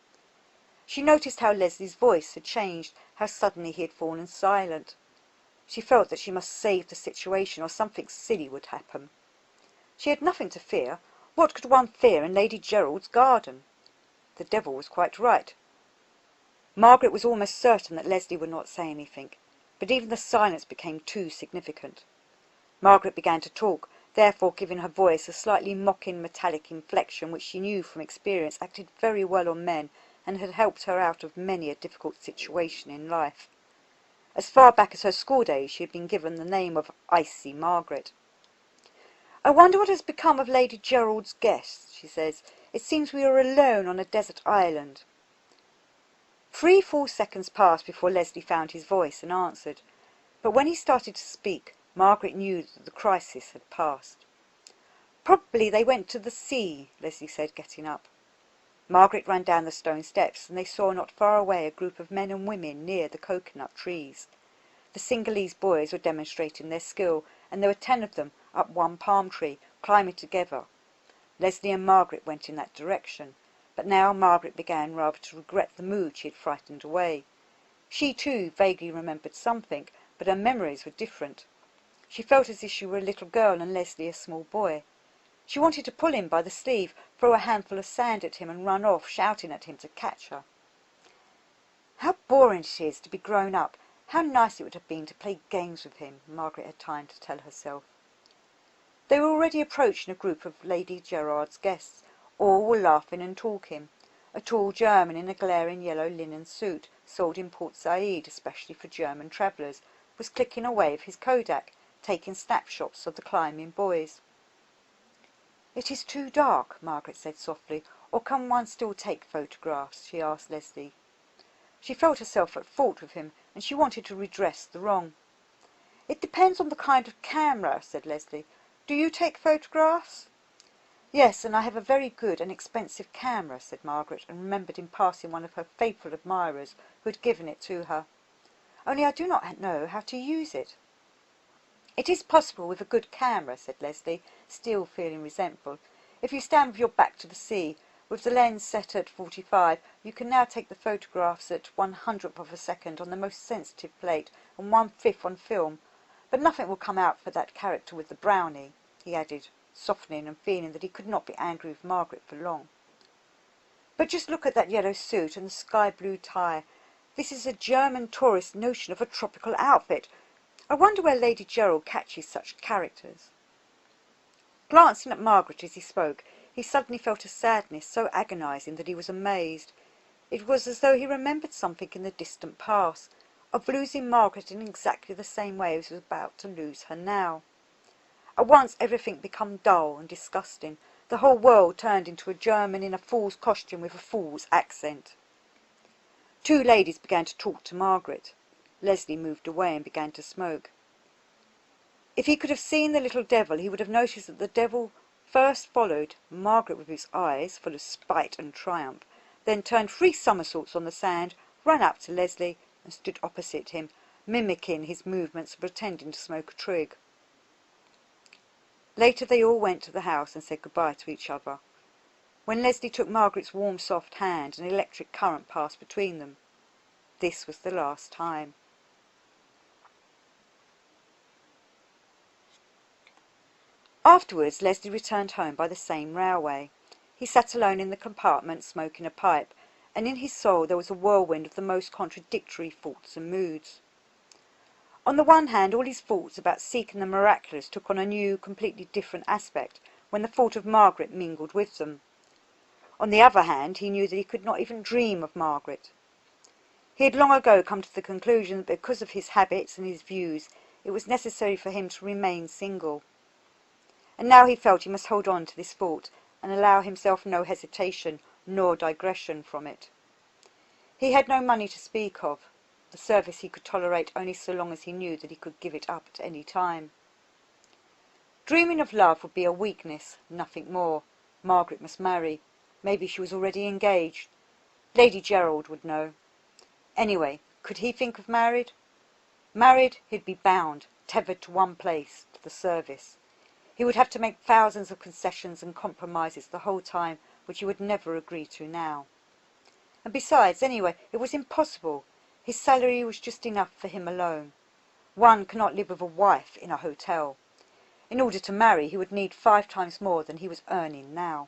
She noticed how Leslie's voice had changed, how suddenly he had fallen silent. She felt that she must save the situation, or something silly would happen. She had nothing to fear. What could one fear in Lady Gerald's garden? The devil was quite right. Margaret was almost certain that Leslie would not say anything, but even the silence became too significant. Margaret began to talk, therefore giving her voice a slightly mocking metallic inflection which she knew from experience acted very well on men and had helped her out of many a difficult situation in life. As far back as her school days she had been given the name of Icy Margaret. "I wonder what has become of Lady Gerald's guests," she says. "It seems we are alone on a desert island." 3 full seconds passed before Leslie found his voice and answered, but when he started to speak, Margaret knew that the crisis had passed. "Probably they went to the sea," Leslie said, getting up. Margaret ran down the stone steps, and they saw not far away a group of men and women near the coconut trees. The Singalese boys were demonstrating their skill, and there were 10 of them up one palm tree, climbing together. Leslie and Margaret went in that direction, but now Margaret began rather to regret the mood she had frightened away. She, too, vaguely remembered something, but her memories were different. She felt as if she were a little girl and Leslie a small boy. She wanted to pull him by the sleeve, throw a handful of sand at him and run off, shouting at him to catch her. "How boring it is to be grown up! How nice it would have been to play games with him," Margaret had time to tell herself. They were already approaching a group of Lady Gerald's guests. All were laughing and talking. A tall German in a glaring yellow linen suit, sold in Port Said especially for German travellers, was clicking away with his Kodak, taking snapshots of the climbing boys. "It is too dark," Margaret said softly. "Or can one still take photographs?" she asked Leslie. She felt herself at fault with him, and she wanted to redress the wrong. "It depends on the kind of camera," said Leslie. "Do you take photographs?" "Yes, and I have a very good and expensive camera," said Margaret, and remembered in passing one of her faithful admirers who had given it to her. "Only I do not know how to use it." "It is possible with a good camera," said Leslie, still feeling resentful. "If you stand with your back to the sea, with the lens set at 45, you can now take the photographs at 1/100th of a second on the most sensitive plate and 1/5 on film. But nothing will come out for that character with the brownie," he added, softening and feeling that he could not be angry with Margaret for long. "But just look at that yellow suit and the sky-blue tie. This is a German tourist's notion of a tropical outfit. I wonder where Lady Gerald catches such characters." Glancing at Margaret as he spoke, he suddenly felt a sadness so agonizing that he was amazed. It was as though he remembered something in the distant past, of losing Margaret in exactly the same way as he was about to lose her now. At once everything became dull and disgusting. The whole world turned into a German in a fool's costume with a fool's accent. 2 ladies began to talk to Margaret. Leslie moved away and began to smoke. If he could have seen the little devil, he would have noticed that the devil first followed Margaret with his eyes full of spite and triumph, then turned 3 somersaults on the sand, ran up to Leslie, and stood opposite him, mimicking his movements and pretending to smoke a trig. Later they all went to the house and said goodbye to each other. When Leslie took Margaret's warm soft hand, an electric current passed between them. This was the last time. Afterwards Leslie returned home by the same railway. He sat alone in the compartment smoking a pipe, and in his soul there was a whirlwind of the most contradictory thoughts and moods. On the one hand, all his thoughts about seeking the miraculous took on a new, completely different aspect when the thought of Margaret mingled with them. On the other hand, he knew that he could not even dream of Margaret. He had long ago come to the conclusion that because of his habits and his views, it was necessary for him to remain single. And now he felt he must hold on to this thought and allow himself no hesitation nor digression from it. He had no money to speak of. The service he could tolerate only so long as he knew that he could give it up at any time. Dreaming of love would be a weakness, nothing more. Margaret must marry. Maybe she was already engaged. Lady Gerald would know. Anyway, could he think of married? Married, he'd be bound, tethered to one place, to the service. He would have to make thousands of concessions and compromises the whole time, which he would never agree to now. And besides, anyway, it was impossible. His salary was just enough for him alone. One cannot live with a wife in a hotel. In order to marry, he would need 5 times more than he was earning now.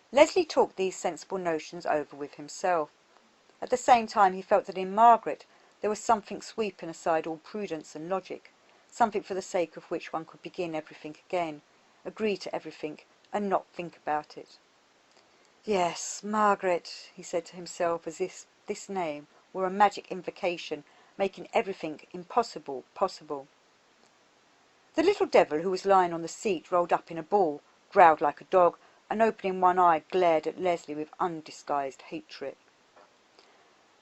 Leslie talked these sensible notions over with himself. At the same time he felt that in Margaret there was something sweeping aside all prudence and logic, something for the sake of which one could begin everything again, agree to everything, and not think about it. Yes, Margaret, he said to himself, as if this name were a magic invocation, making everything impossible possible. The little devil who was lying on the seat, rolled up in a ball, growled like a dog, and opening one eye glared at Leslie with undisguised hatred.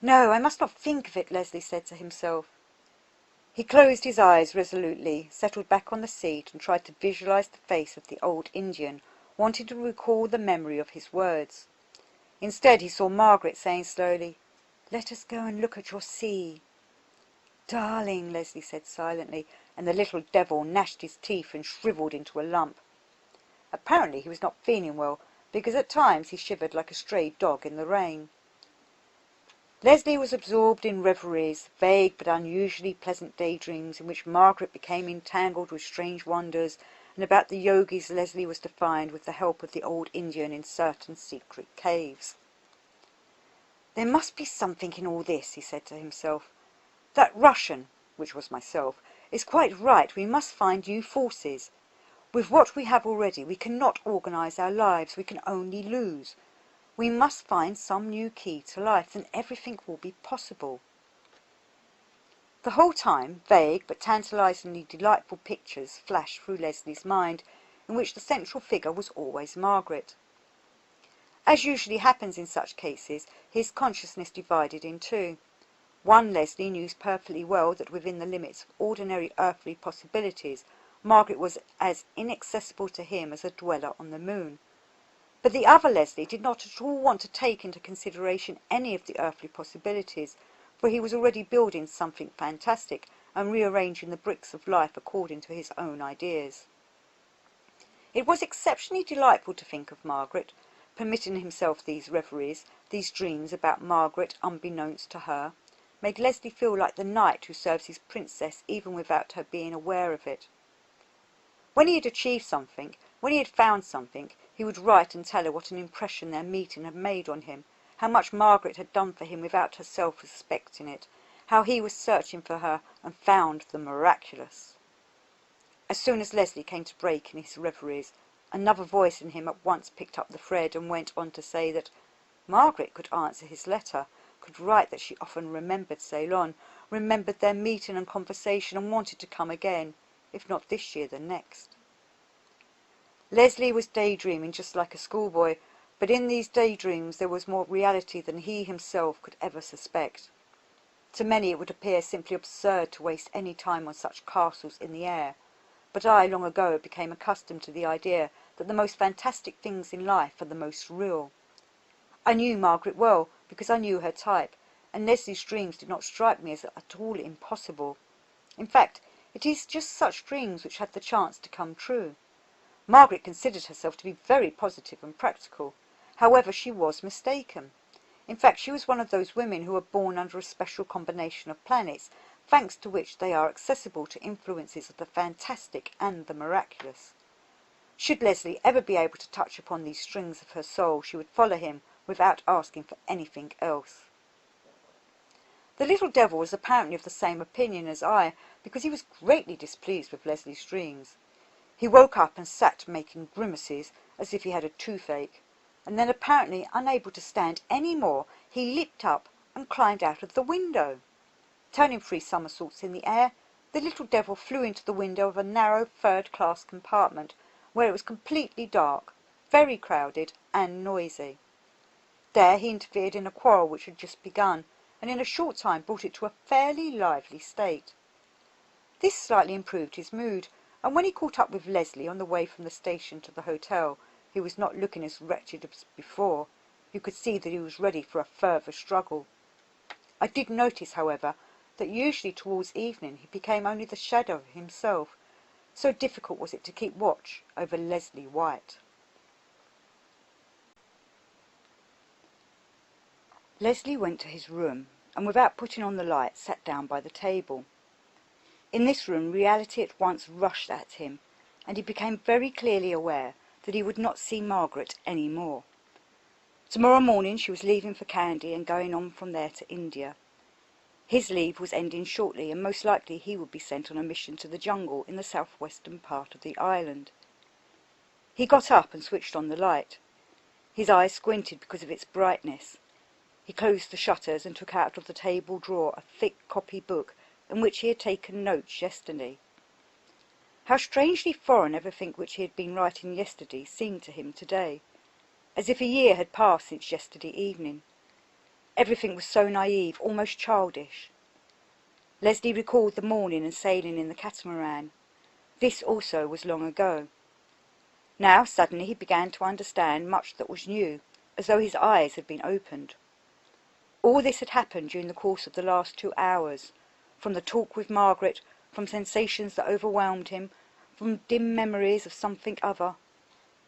No, I must not think of it, Leslie said to himself. He closed his eyes resolutely, settled back on the seat, and tried to visualize the face of the old Indian, wanting to recall the memory of his words. Instead he saw Margaret saying slowly, "Let us go and look at your sea." "Darling," Leslie said silently, and the little devil gnashed his teeth and shriveled into a lump. Apparently he was not feeling well, because at times he shivered like a stray dog in the rain. Leslie was absorbed in reveries, vague but unusually pleasant daydreams in which Margaret became entangled with strange wonders, and about the yogis Leslie was to find with the help of the old Indian in certain secret caves. "There must be something in all this," he said to himself. "That Russian," which was myself, "is quite right. We must find new forces. With what we have already we cannot organize our lives, we can only lose. We must find some new key to life, then everything will be possible." The whole time, vague but tantalizingly delightful pictures flashed through Leslie's mind, in which the central figure was always Margaret. As usually happens in such cases, his consciousness divided in two. One Leslie knew perfectly well that within the limits of ordinary earthly possibilities, Margaret was as inaccessible to him as a dweller on the moon. But the other Leslie did not at all want to take into consideration any of the earthly possibilities, for he was already building something fantastic and rearranging the bricks of life according to his own ideas. It was exceptionally delightful to think of Margaret, permitting himself these reveries, these dreams about Margaret unbeknownst to her, made Leslie feel like the knight who serves his princess even without her being aware of it. When he had achieved something, when he had found something, he would write and tell her what an impression their meeting had made on him, how much Margaret had done for him without herself suspecting it, how he was searching for her and found the miraculous. As soon as Leslie came to break in his reveries, another voice in him at once picked up the thread and went on to say that Margaret could answer his letter, could write that she often remembered Ceylon, remembered their meeting and conversation, and wanted to come again, if not this year, the next. Leslie was daydreaming just like a schoolboy, but in these daydreams there was more reality than he himself could ever suspect. To many it would appear simply absurd to waste any time on such castles in the air, but I long ago became accustomed to the idea that the most fantastic things in life are the most real. I knew Margaret well, because I knew her type, and Leslie's dreams did not strike me as at all impossible. In fact, it is just such dreams which have the chance to come true. Margaret considered herself to be very positive and practical. However, she was mistaken. In fact, she was one of those women who are born under a special combination of planets, thanks to which they are accessible to influences of the fantastic and the miraculous. Should Leslie ever be able to touch upon these strings of her soul, she would follow him without asking for anything else. The little devil was apparently of the same opinion as I, because he was greatly displeased with Leslie's dreams. He woke up and sat making grimaces as if he had a toothache, and then, apparently unable to stand any more, he leaped up and climbed out of the window. Turning 3 somersaults in the air, the little devil flew into the window of a narrow third-class compartment, where it was completely dark, very crowded and noisy. There he interfered in a quarrel which had just begun, and in a short time brought it to a fairly lively state. This slightly improved his mood, and when he caught up with Leslie on the way from the station to the hotel, he was not looking as wretched as before. You could see that he was ready for a further struggle. I did notice, however, that usually towards evening he became only the shadow of himself, so difficult was it to keep watch over Leslie White. Leslie went to his room, and without putting on the light sat down by the table. In this room reality at once rushed at him, and he became very clearly aware that he would not see Margaret any more. Tomorrow morning she was leaving for Kandy and going on from there to India. His leave was ending shortly, and most likely he would be sent on a mission to the jungle in the southwestern part of the island. He got up and switched on the light. His eyes squinted because of its brightness. He closed the shutters and took out of the table drawer a thick copy book in which he had taken notes yesterday. How strangely foreign everything which he had been writing yesterday seemed to him today, as if a year had passed since yesterday evening. Everything was so naive, almost childish. Leslie recalled the morning and sailing in the catamaran. This also was long ago. Now suddenly he began to understand much that was new, as though his eyes had been opened. All this had happened during the course of the last 2 hours, from the talk with Margaret, from sensations that overwhelmed him, from dim memories of something other.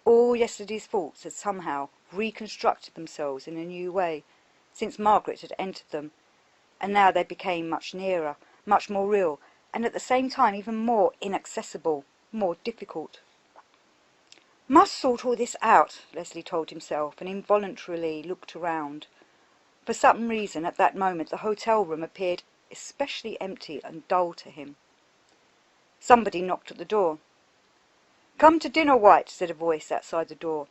All yesterday's thoughts had somehow reconstructed themselves in a new way, since Margaret had entered them, and now they became much nearer, much more real, and at the same time even more inaccessible, more difficult. Must sort all this out, Leslie told himself, and involuntarily looked around. For some reason at that moment the hotel room appeared especially empty and dull to him. Somebody knocked at the door. "Come to dinner, White," said a voice outside the door.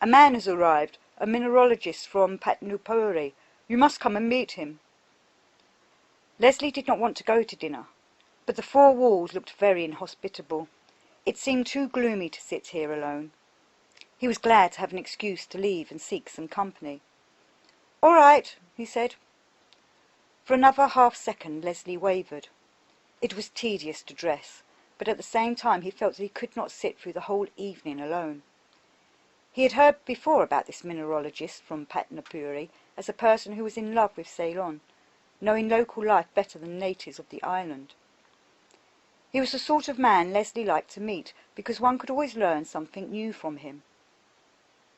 "A man has arrived, a mineralogist from Patnupuri. You must come and meet him." Leslie did not want to go to dinner, but the 4 walls looked very inhospitable. It seemed too gloomy to sit here alone. He was glad to have an excuse to leave and seek some company. "All right," he said. For another half-second Leslie wavered. It was tedious to dress, but at the same time he felt that he could not sit through the whole evening alone. He had heard before about this mineralogist from Patnupuri as a person who was in love with Ceylon, knowing local life better than natives of the island. He was the sort of man Leslie liked to meet, because one could always learn something new from him.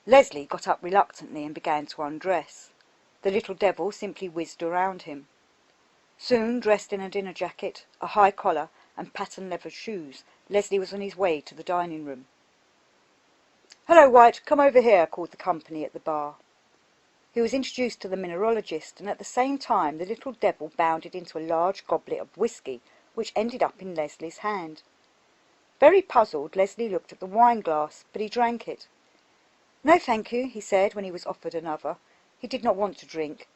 Leslie got up reluctantly and began to undress. The little devil simply whizzed around him. Soon, dressed in a dinner jacket, a high collar, and patent leather shoes, Leslie was on his way to the dining room. "Hello, White, come over here," called the company at the bar. He was introduced to the mineralogist, and at the same time the little devil bounded into a large goblet of whisky, which ended up in Leslie's hand. Very puzzled, Leslie looked at the wine-glass, but he drank it. "No, thank you," he said when he was offered another. He did not want to drink.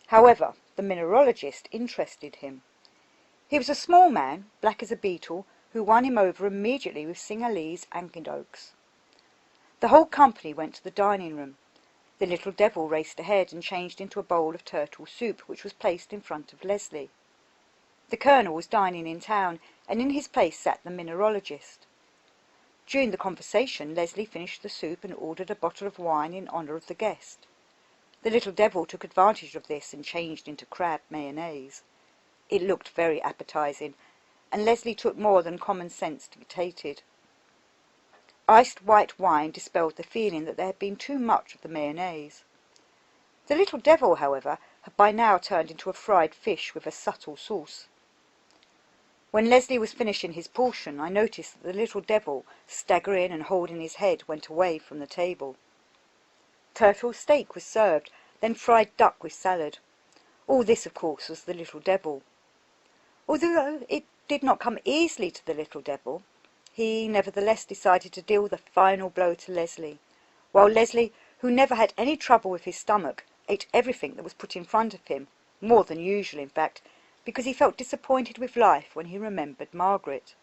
However, the mineralogist interested him. He was a small man, black as a beetle, who won him over immediately with Sinhalese anecdotes. The whole company went to the dining room. The little devil raced ahead and changed into a bowl of turtle soup, which was placed in front of Leslie. The colonel was dining in town, and in his place sat the mineralogist. During the conversation Leslie finished the soup and ordered a bottle of wine in honour of the guest. The little devil took advantage of this and changed into crab mayonnaise. It looked very appetizing, and Leslie took more than common sense dictated. Iced white wine dispelled the feeling that there had been too much of the mayonnaise. The little devil, however, had by now turned into a fried fish with a subtle sauce. When Leslie was finishing his portion, I noticed that the little devil, staggering and holding his head, went away from the table. Turtle steak was served, then fried duck with salad. All this, of course, was the little devil. Although it did not come easily to the little devil, he nevertheless decided to deal the final blow to Leslie, while Leslie, who never had any trouble with his stomach, ate everything that was put in front of him, more than usual, in fact, because he felt disappointed with life when he remembered Margaret.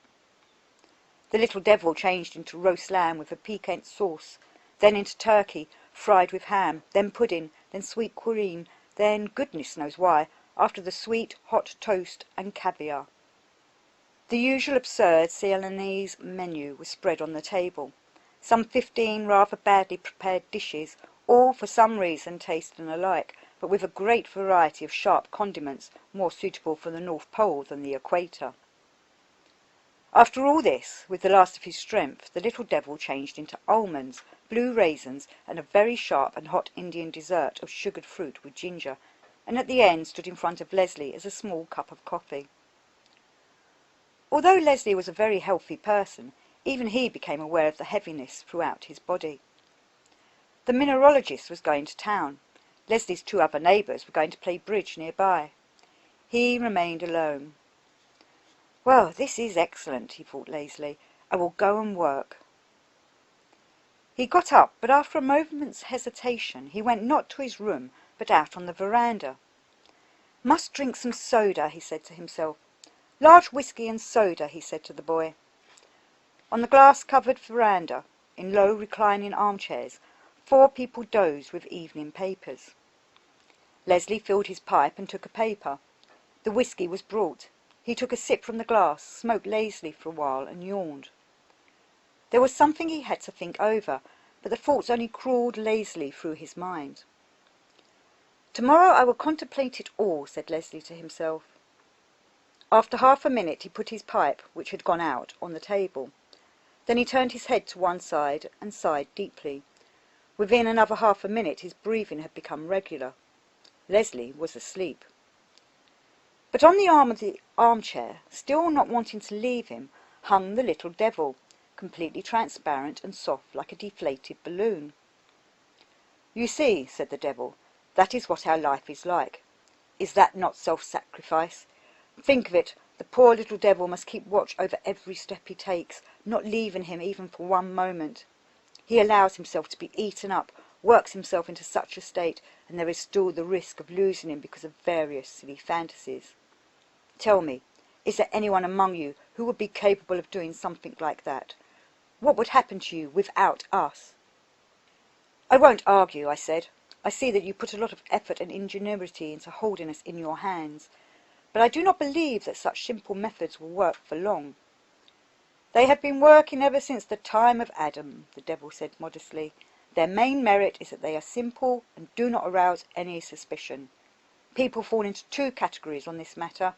The little devil changed into roast lamb with a piquant sauce, then into turkey, fried with ham, then pudding, then sweet quorine, then, goodness knows why, after the sweet, hot toast and caviar. The usual absurd Ceylonese menu was spread on the table. Some 15 rather badly prepared dishes, All, for some reason, tasted alike, but with a great variety of sharp condiments more suitable for the North Pole than the equator. After all this, with the last of his strength, the little devil changed into almonds, blue raisins, and a very sharp and hot Indian dessert of sugared fruit with ginger, and at the end stood in front of Leslie as a small cup of coffee. Although Leslie was a very healthy person, even he became aware of the heaviness throughout his body. The mineralogist was going to town. Leslie's 2 other neighbours were going to play bridge nearby. He remained alone. "Well, this is excellent," he thought lazily. "I will go and work." He got up, but after a moment's hesitation he went not to his room, but out on the veranda. "Must drink some soda," he said to himself. "Large whisky and soda," he said to the boy. On the glass-covered veranda, in low reclining armchairs, 4 people dozed with evening papers. Leslie filled his pipe and took a paper. The whisky was brought. He took a sip from the glass, smoked lazily for a while, and yawned. There was something he had to think over, but the thoughts only crawled lazily through his mind. "Tomorrow I will contemplate it all," said Leslie to himself. After half a minute he put his pipe, which had gone out, on the table. Then he turned his head to one side and sighed deeply. Within another half a minute his breathing had become regular. Leslie was asleep. But on the arm of the armchair, still not wanting to leave him, hung the little devil, completely transparent and soft like a deflated balloon. "You see," said the devil, "that is what our life is like. Is that not self-sacrifice? Think of it, the poor little devil must keep watch over every step he takes, not leaving him even for one moment. He allows himself to be eaten up, works himself into such a state, and there is still the risk of losing him because of various silly fantasies. Tell me, is there anyone among you who would be capable of doing something like that? What would happen to you without us?" "I won't argue," I said. "I see that you put a lot of effort and ingenuity into holding us in your hands, but I do not believe that such simple methods will work for long." "They have been working ever since the time of Adam," the devil said modestly. "Their main merit is that they are simple and do not arouse any suspicion. People fall into 2 categories on this matter.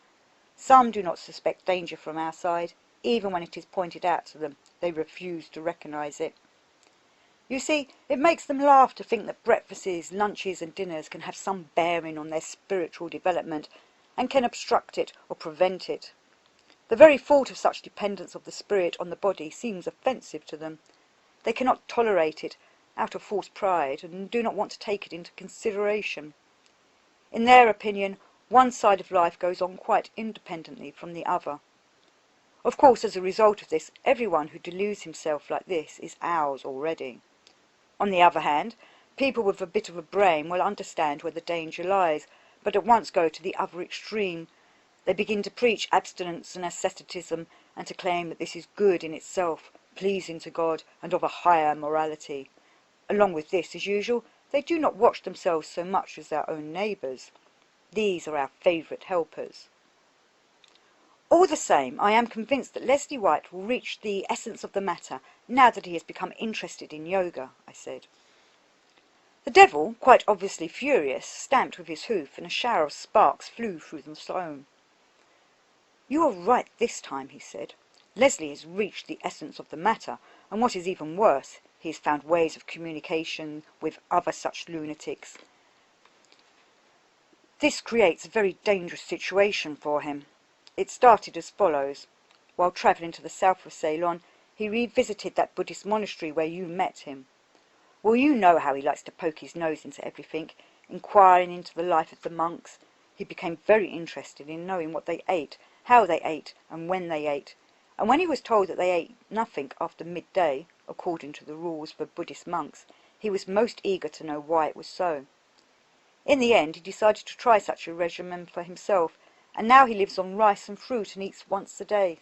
Some do not suspect danger from our side. Even when it is pointed out to them, they refuse to recognize it. You see, it makes them laugh to think that breakfasts, lunches and dinners can have some bearing on their spiritual development and can obstruct it or prevent it. The very thought of such dependence of the spirit on the body seems offensive to them. They cannot tolerate it out of false pride and do not want to take it into consideration. In their opinion, one side of life goes on quite independently from the other. Of course, as a result of this, everyone who deludes himself like this is ours already. On the other hand, people with a bit of a brain will understand where the danger lies, but at once go to the other extreme. They begin to preach abstinence and asceticism and to claim that this is good in itself, pleasing to God, and of a higher morality. Along with this, as usual, they do not watch themselves so much as their own neighbours. These are our favourite helpers. All the same, I am convinced that Leslie White will reach the essence of the matter now that he has become interested in yoga, I said. The devil, quite obviously furious, stamped with his hoof, and a shower of sparks flew through the stone. "You are right this time," he said. "Leslie has reached the essence of the matter, and what is even worse, he has found ways of communication with other such lunatics. This creates a very dangerous situation for him. It started as follows. While travelling to the south of Ceylon, he revisited that Buddhist monastery where you met him. Well, you know how he likes to poke his nose into everything, inquiring into the life of the monks. He became very interested in knowing what they ate, how they ate, and when they ate. And when he was told that they ate nothing after midday, according to the rules for Buddhist monks, he was most eager to know why it was so. In the end, he decided to try such a regimen for himself, and now he lives on rice and fruit and eats once a day.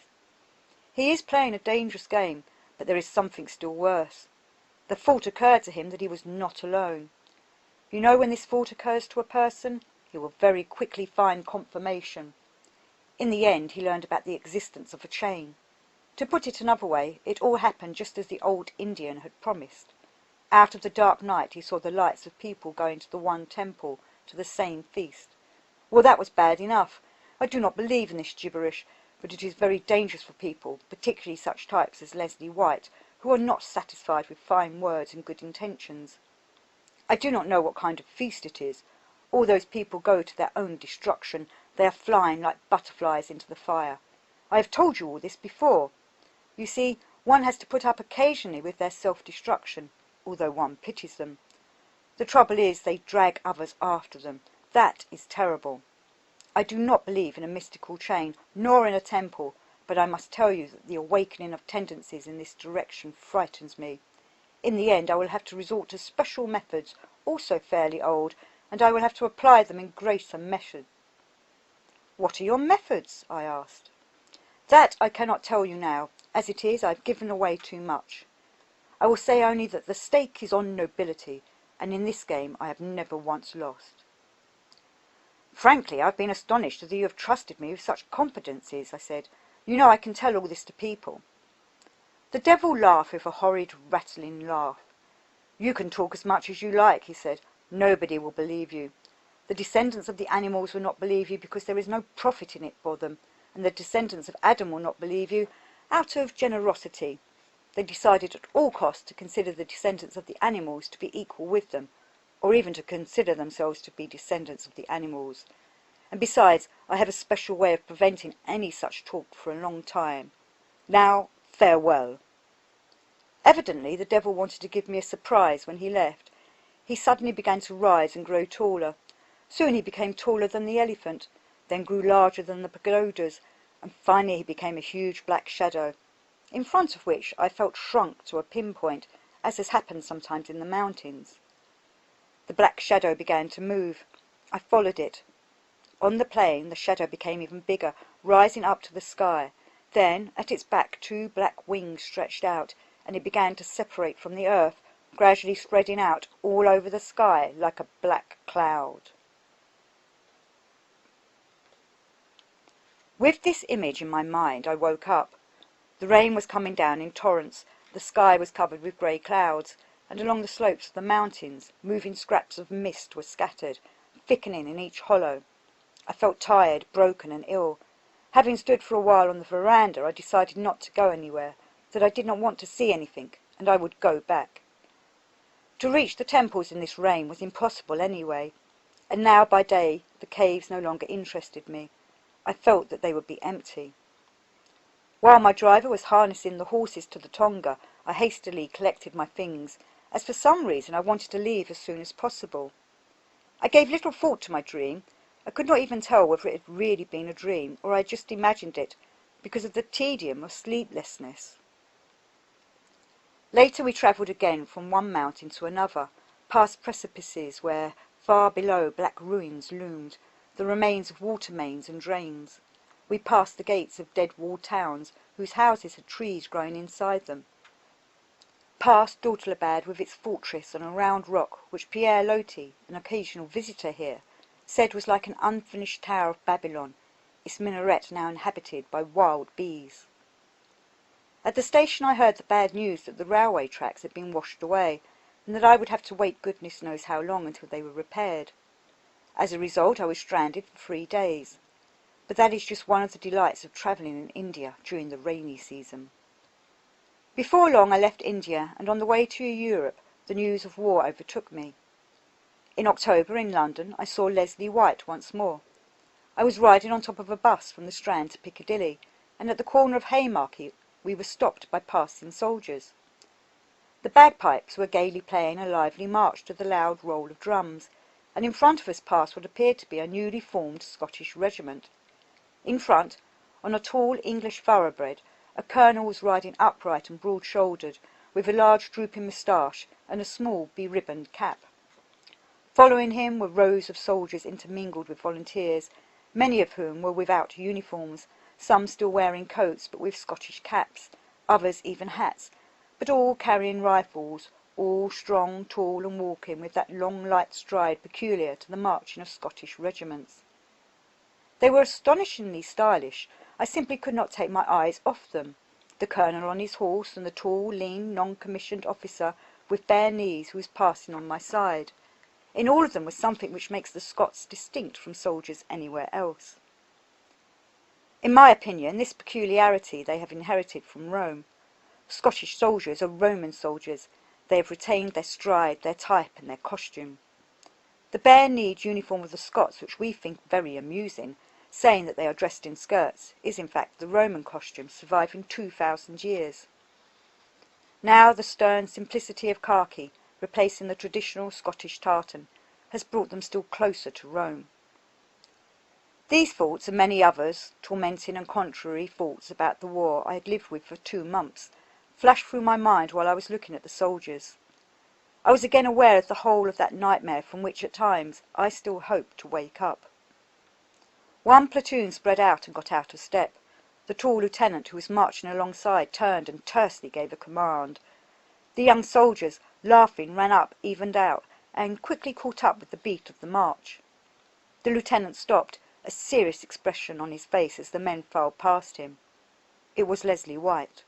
He is playing a dangerous game, but there is something still worse. The thought occurred to him that he was not alone. You know, when this thought occurs to a person, he will very quickly find confirmation. In the end, he learned about the existence of a chain. To put it another way, it all happened just as the old Indian had promised. Out of the dark night he saw the lights of people going to the one temple, to the same feast. Well, that was bad enough. I do not believe in this gibberish, but it is very dangerous for people, particularly such types as Leslie White, who are not satisfied with fine words and good intentions. I do not know what kind of feast it is. All those people go to their own destruction. They are flying like butterflies into the fire. I have told you all this before. You see, one has to put up occasionally with their self-destruction, although one pities them. The trouble is they drag others after them. That is terrible. I do not believe in a mystical chain, nor in a temple, but I must tell you that the awakening of tendencies in this direction frightens me. In the end I will have to resort to special methods, also fairly old, and I will have to apply them in greater measure. What are your methods? I asked. That I cannot tell you now. As it is, I've given away too much. I will say only that the stake is on nobility, and in this game I have never once lost. Frankly, I've been astonished that you have trusted me with such confidences, I said. You know I can tell all this to people. The devil laughed with a horrid, rattling laugh. You can talk as much as you like, he said. Nobody will believe you. The descendants of the animals will not believe you because there is no profit in it for them, and the descendants of Adam will not believe you out of generosity. They decided at all costs to consider the descendants of the animals to be equal with them, or even to consider themselves to be descendants of the animals. And besides, I have a special way of preventing any such talk for a long time. Now, farewell. Evidently the devil wanted to give me a surprise when he left. He suddenly began to rise and grow taller. Soon he became taller than the elephant, then grew larger than the pagodas, and finally he became a huge black shadow, in front of which I felt shrunk to a pinpoint, as has happened sometimes in the mountains. The black shadow began to move. I followed it. On the plain the shadow became even bigger, rising up to the sky. Then, at its back, two black wings stretched out, and it began to separate from the earth, gradually spreading out all over the sky like a black cloud. With this image in my mind I woke up. The rain was coming down in torrents, the sky was covered with grey clouds, and along the slopes of the mountains moving scraps of mist were scattered, thickening in each hollow. I felt tired, broken and ill. Having stood for a while on the veranda, I decided not to go anywhere, that I did not want to see anything, and I would go back. To reach the temples in this rain was impossible anyway, and now by day the caves no longer interested me. I felt that they would be empty. While my driver was harnessing the horses to the tonga, I hastily collected my things, as for some reason I wanted to leave as soon as possible. I gave little thought to my dream. I could not even tell whether it had really been a dream, or I had just imagined it, because of the tedium of sleeplessness. Later we travelled again from one mountain to another, past precipices where, far below, black ruins loomed, the remains of water mains and drains. We passed the gates of dead-walled towns, whose houses had trees growing inside them. Past Daughtylabad with its fortress on a round rock, which Pierre Loti, an occasional visitor here, said was like an unfinished tower of Babylon, its minaret now inhabited by wild bees. At the station I heard the bad news that the railway tracks had been washed away, and that I would have to wait goodness knows how long until they were repaired. As a result I was stranded for 3 days. But that is just one of the delights of travelling in India during the rainy season. Before long I left India, and on the way to Europe the news of war overtook me. In October in London I saw Leslie White once more. I was riding on top of a bus from the Strand to Piccadilly, and at the corner of Haymarket we were stopped by passing soldiers. The bagpipes were gaily playing a lively march to the loud roll of drums, and in front of us passed what appeared to be a newly formed Scottish regiment. In front, on a tall English thoroughbred, a colonel was riding upright and broad-shouldered, with a large drooping moustache and a small beribboned cap. Following him were rows of soldiers intermingled with volunteers, many of whom were without uniforms, some still wearing coats but with Scottish caps, others even hats, but all carrying rifles, all strong, tall, and walking with that long light stride peculiar to the marching of Scottish regiments. They were astonishingly stylish. I simply could not take my eyes off them. The colonel on his horse, and the tall, lean, non-commissioned officer with bare knees who was passing on my side. In all of them was something which makes the Scots distinct from soldiers anywhere else. In my opinion, this peculiarity they have inherited from Rome. Scottish soldiers are Roman soldiers. They have retained their stride, their type, and their costume. The bare-kneed uniform of the Scots, which we think very amusing, saying that they are dressed in skirts, is in fact the Roman costume surviving 2,000 years. Now the stern simplicity of khaki, replacing the traditional Scottish tartan, has brought them still closer to Rome. These thoughts and many others, tormenting and contrary thoughts about the war I had lived with for 2 months, flashed through my mind while I was looking at the soldiers. I was again aware of the whole of that nightmare from which at times I still hoped to wake up. One platoon spread out and got out of step. The tall lieutenant who was marching alongside turned and tersely gave a command. The young soldiers, laughing, ran up, evened out, and quickly caught up with the beat of the march. The lieutenant stopped, a serious expression on his face as the men filed past him. It was Leslie White.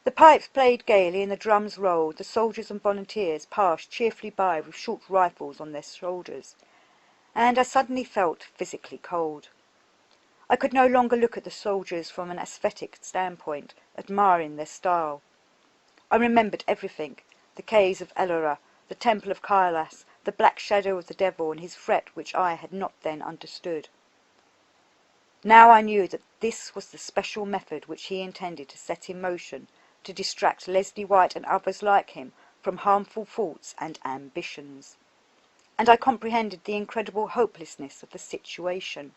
The pipes played gaily and the drums rolled. The soldiers and volunteers passed cheerfully by with short rifles on their shoulders, and I suddenly felt physically cold. I could no longer look at the soldiers from an aesthetic standpoint, admiring their style. I remembered everything, the caves of Ellora, the temple of Kailas, the black shadow of the devil and his threat which I had not then understood. Now I knew that this was the special method which he intended to set in motion to distract Leslie White and others like him from harmful thoughts and ambitions. And I comprehended the incredible hopelessness of the situation.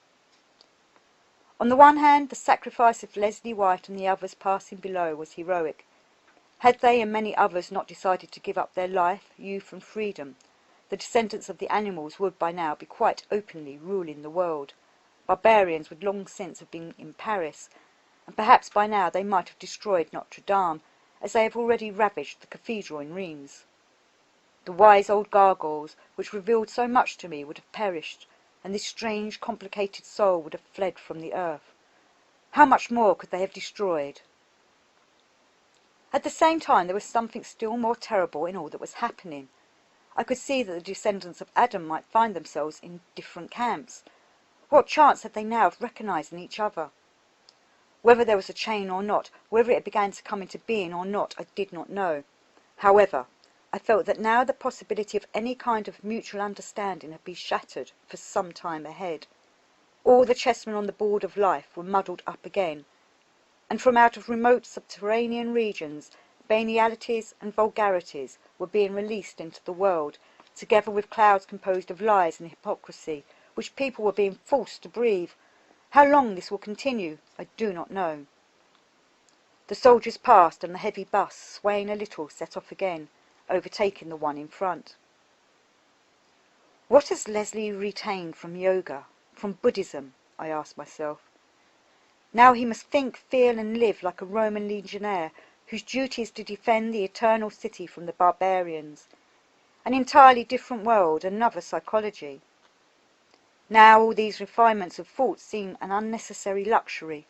On the one hand, the sacrifice of Leslie White and the others passing below was heroic. Had they and many others not decided to give up their life, youth and freedom, the descendants of the animals would by now be quite openly ruling the world. Barbarians would long since have been in Paris, and perhaps by now they might have destroyed Notre Dame, as they have already ravaged the cathedral in Reims. The wise old gargoyles, which revealed so much to me, would have perished, and this strange, complicated soul would have fled from the earth. How much more could they have destroyed? At the same time, there was something still more terrible in all that was happening. I could see that the descendants of Adam might find themselves in different camps. What chance had they now of recognizing each other? Whether there was a chain or not, whether it began to come into being or not, I did not know. However, I felt that now the possibility of any kind of mutual understanding had been shattered for some time ahead. All the chessmen on the board of life were muddled up again, and from out of remote subterranean regions, banalities and vulgarities were being released into the world, together with clouds composed of lies and hypocrisy, which people were being forced to breathe. How long this will continue, I do not know. The soldiers passed, and the heavy bus, swaying a little, set off again, overtaking the one in front. What has Leslie retained from yoga, from Buddhism? I asked myself. Now he must think, feel and live like a Roman legionnaire whose duty is to defend the eternal city from the barbarians. An entirely different world, another psychology. Now all these refinements of thought seem an unnecessary luxury.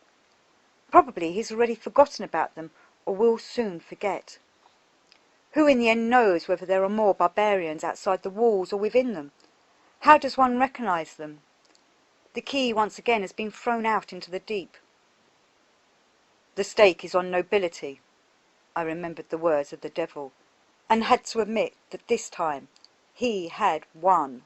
Probably he's already forgotten about them, or will soon forget. Who in the end knows whether there are more barbarians outside the walls or within them? How does one recognize them? The key once again has been thrown out into the deep. The stake is on nobility. I remembered the words of the devil, and had to admit that this time he had won.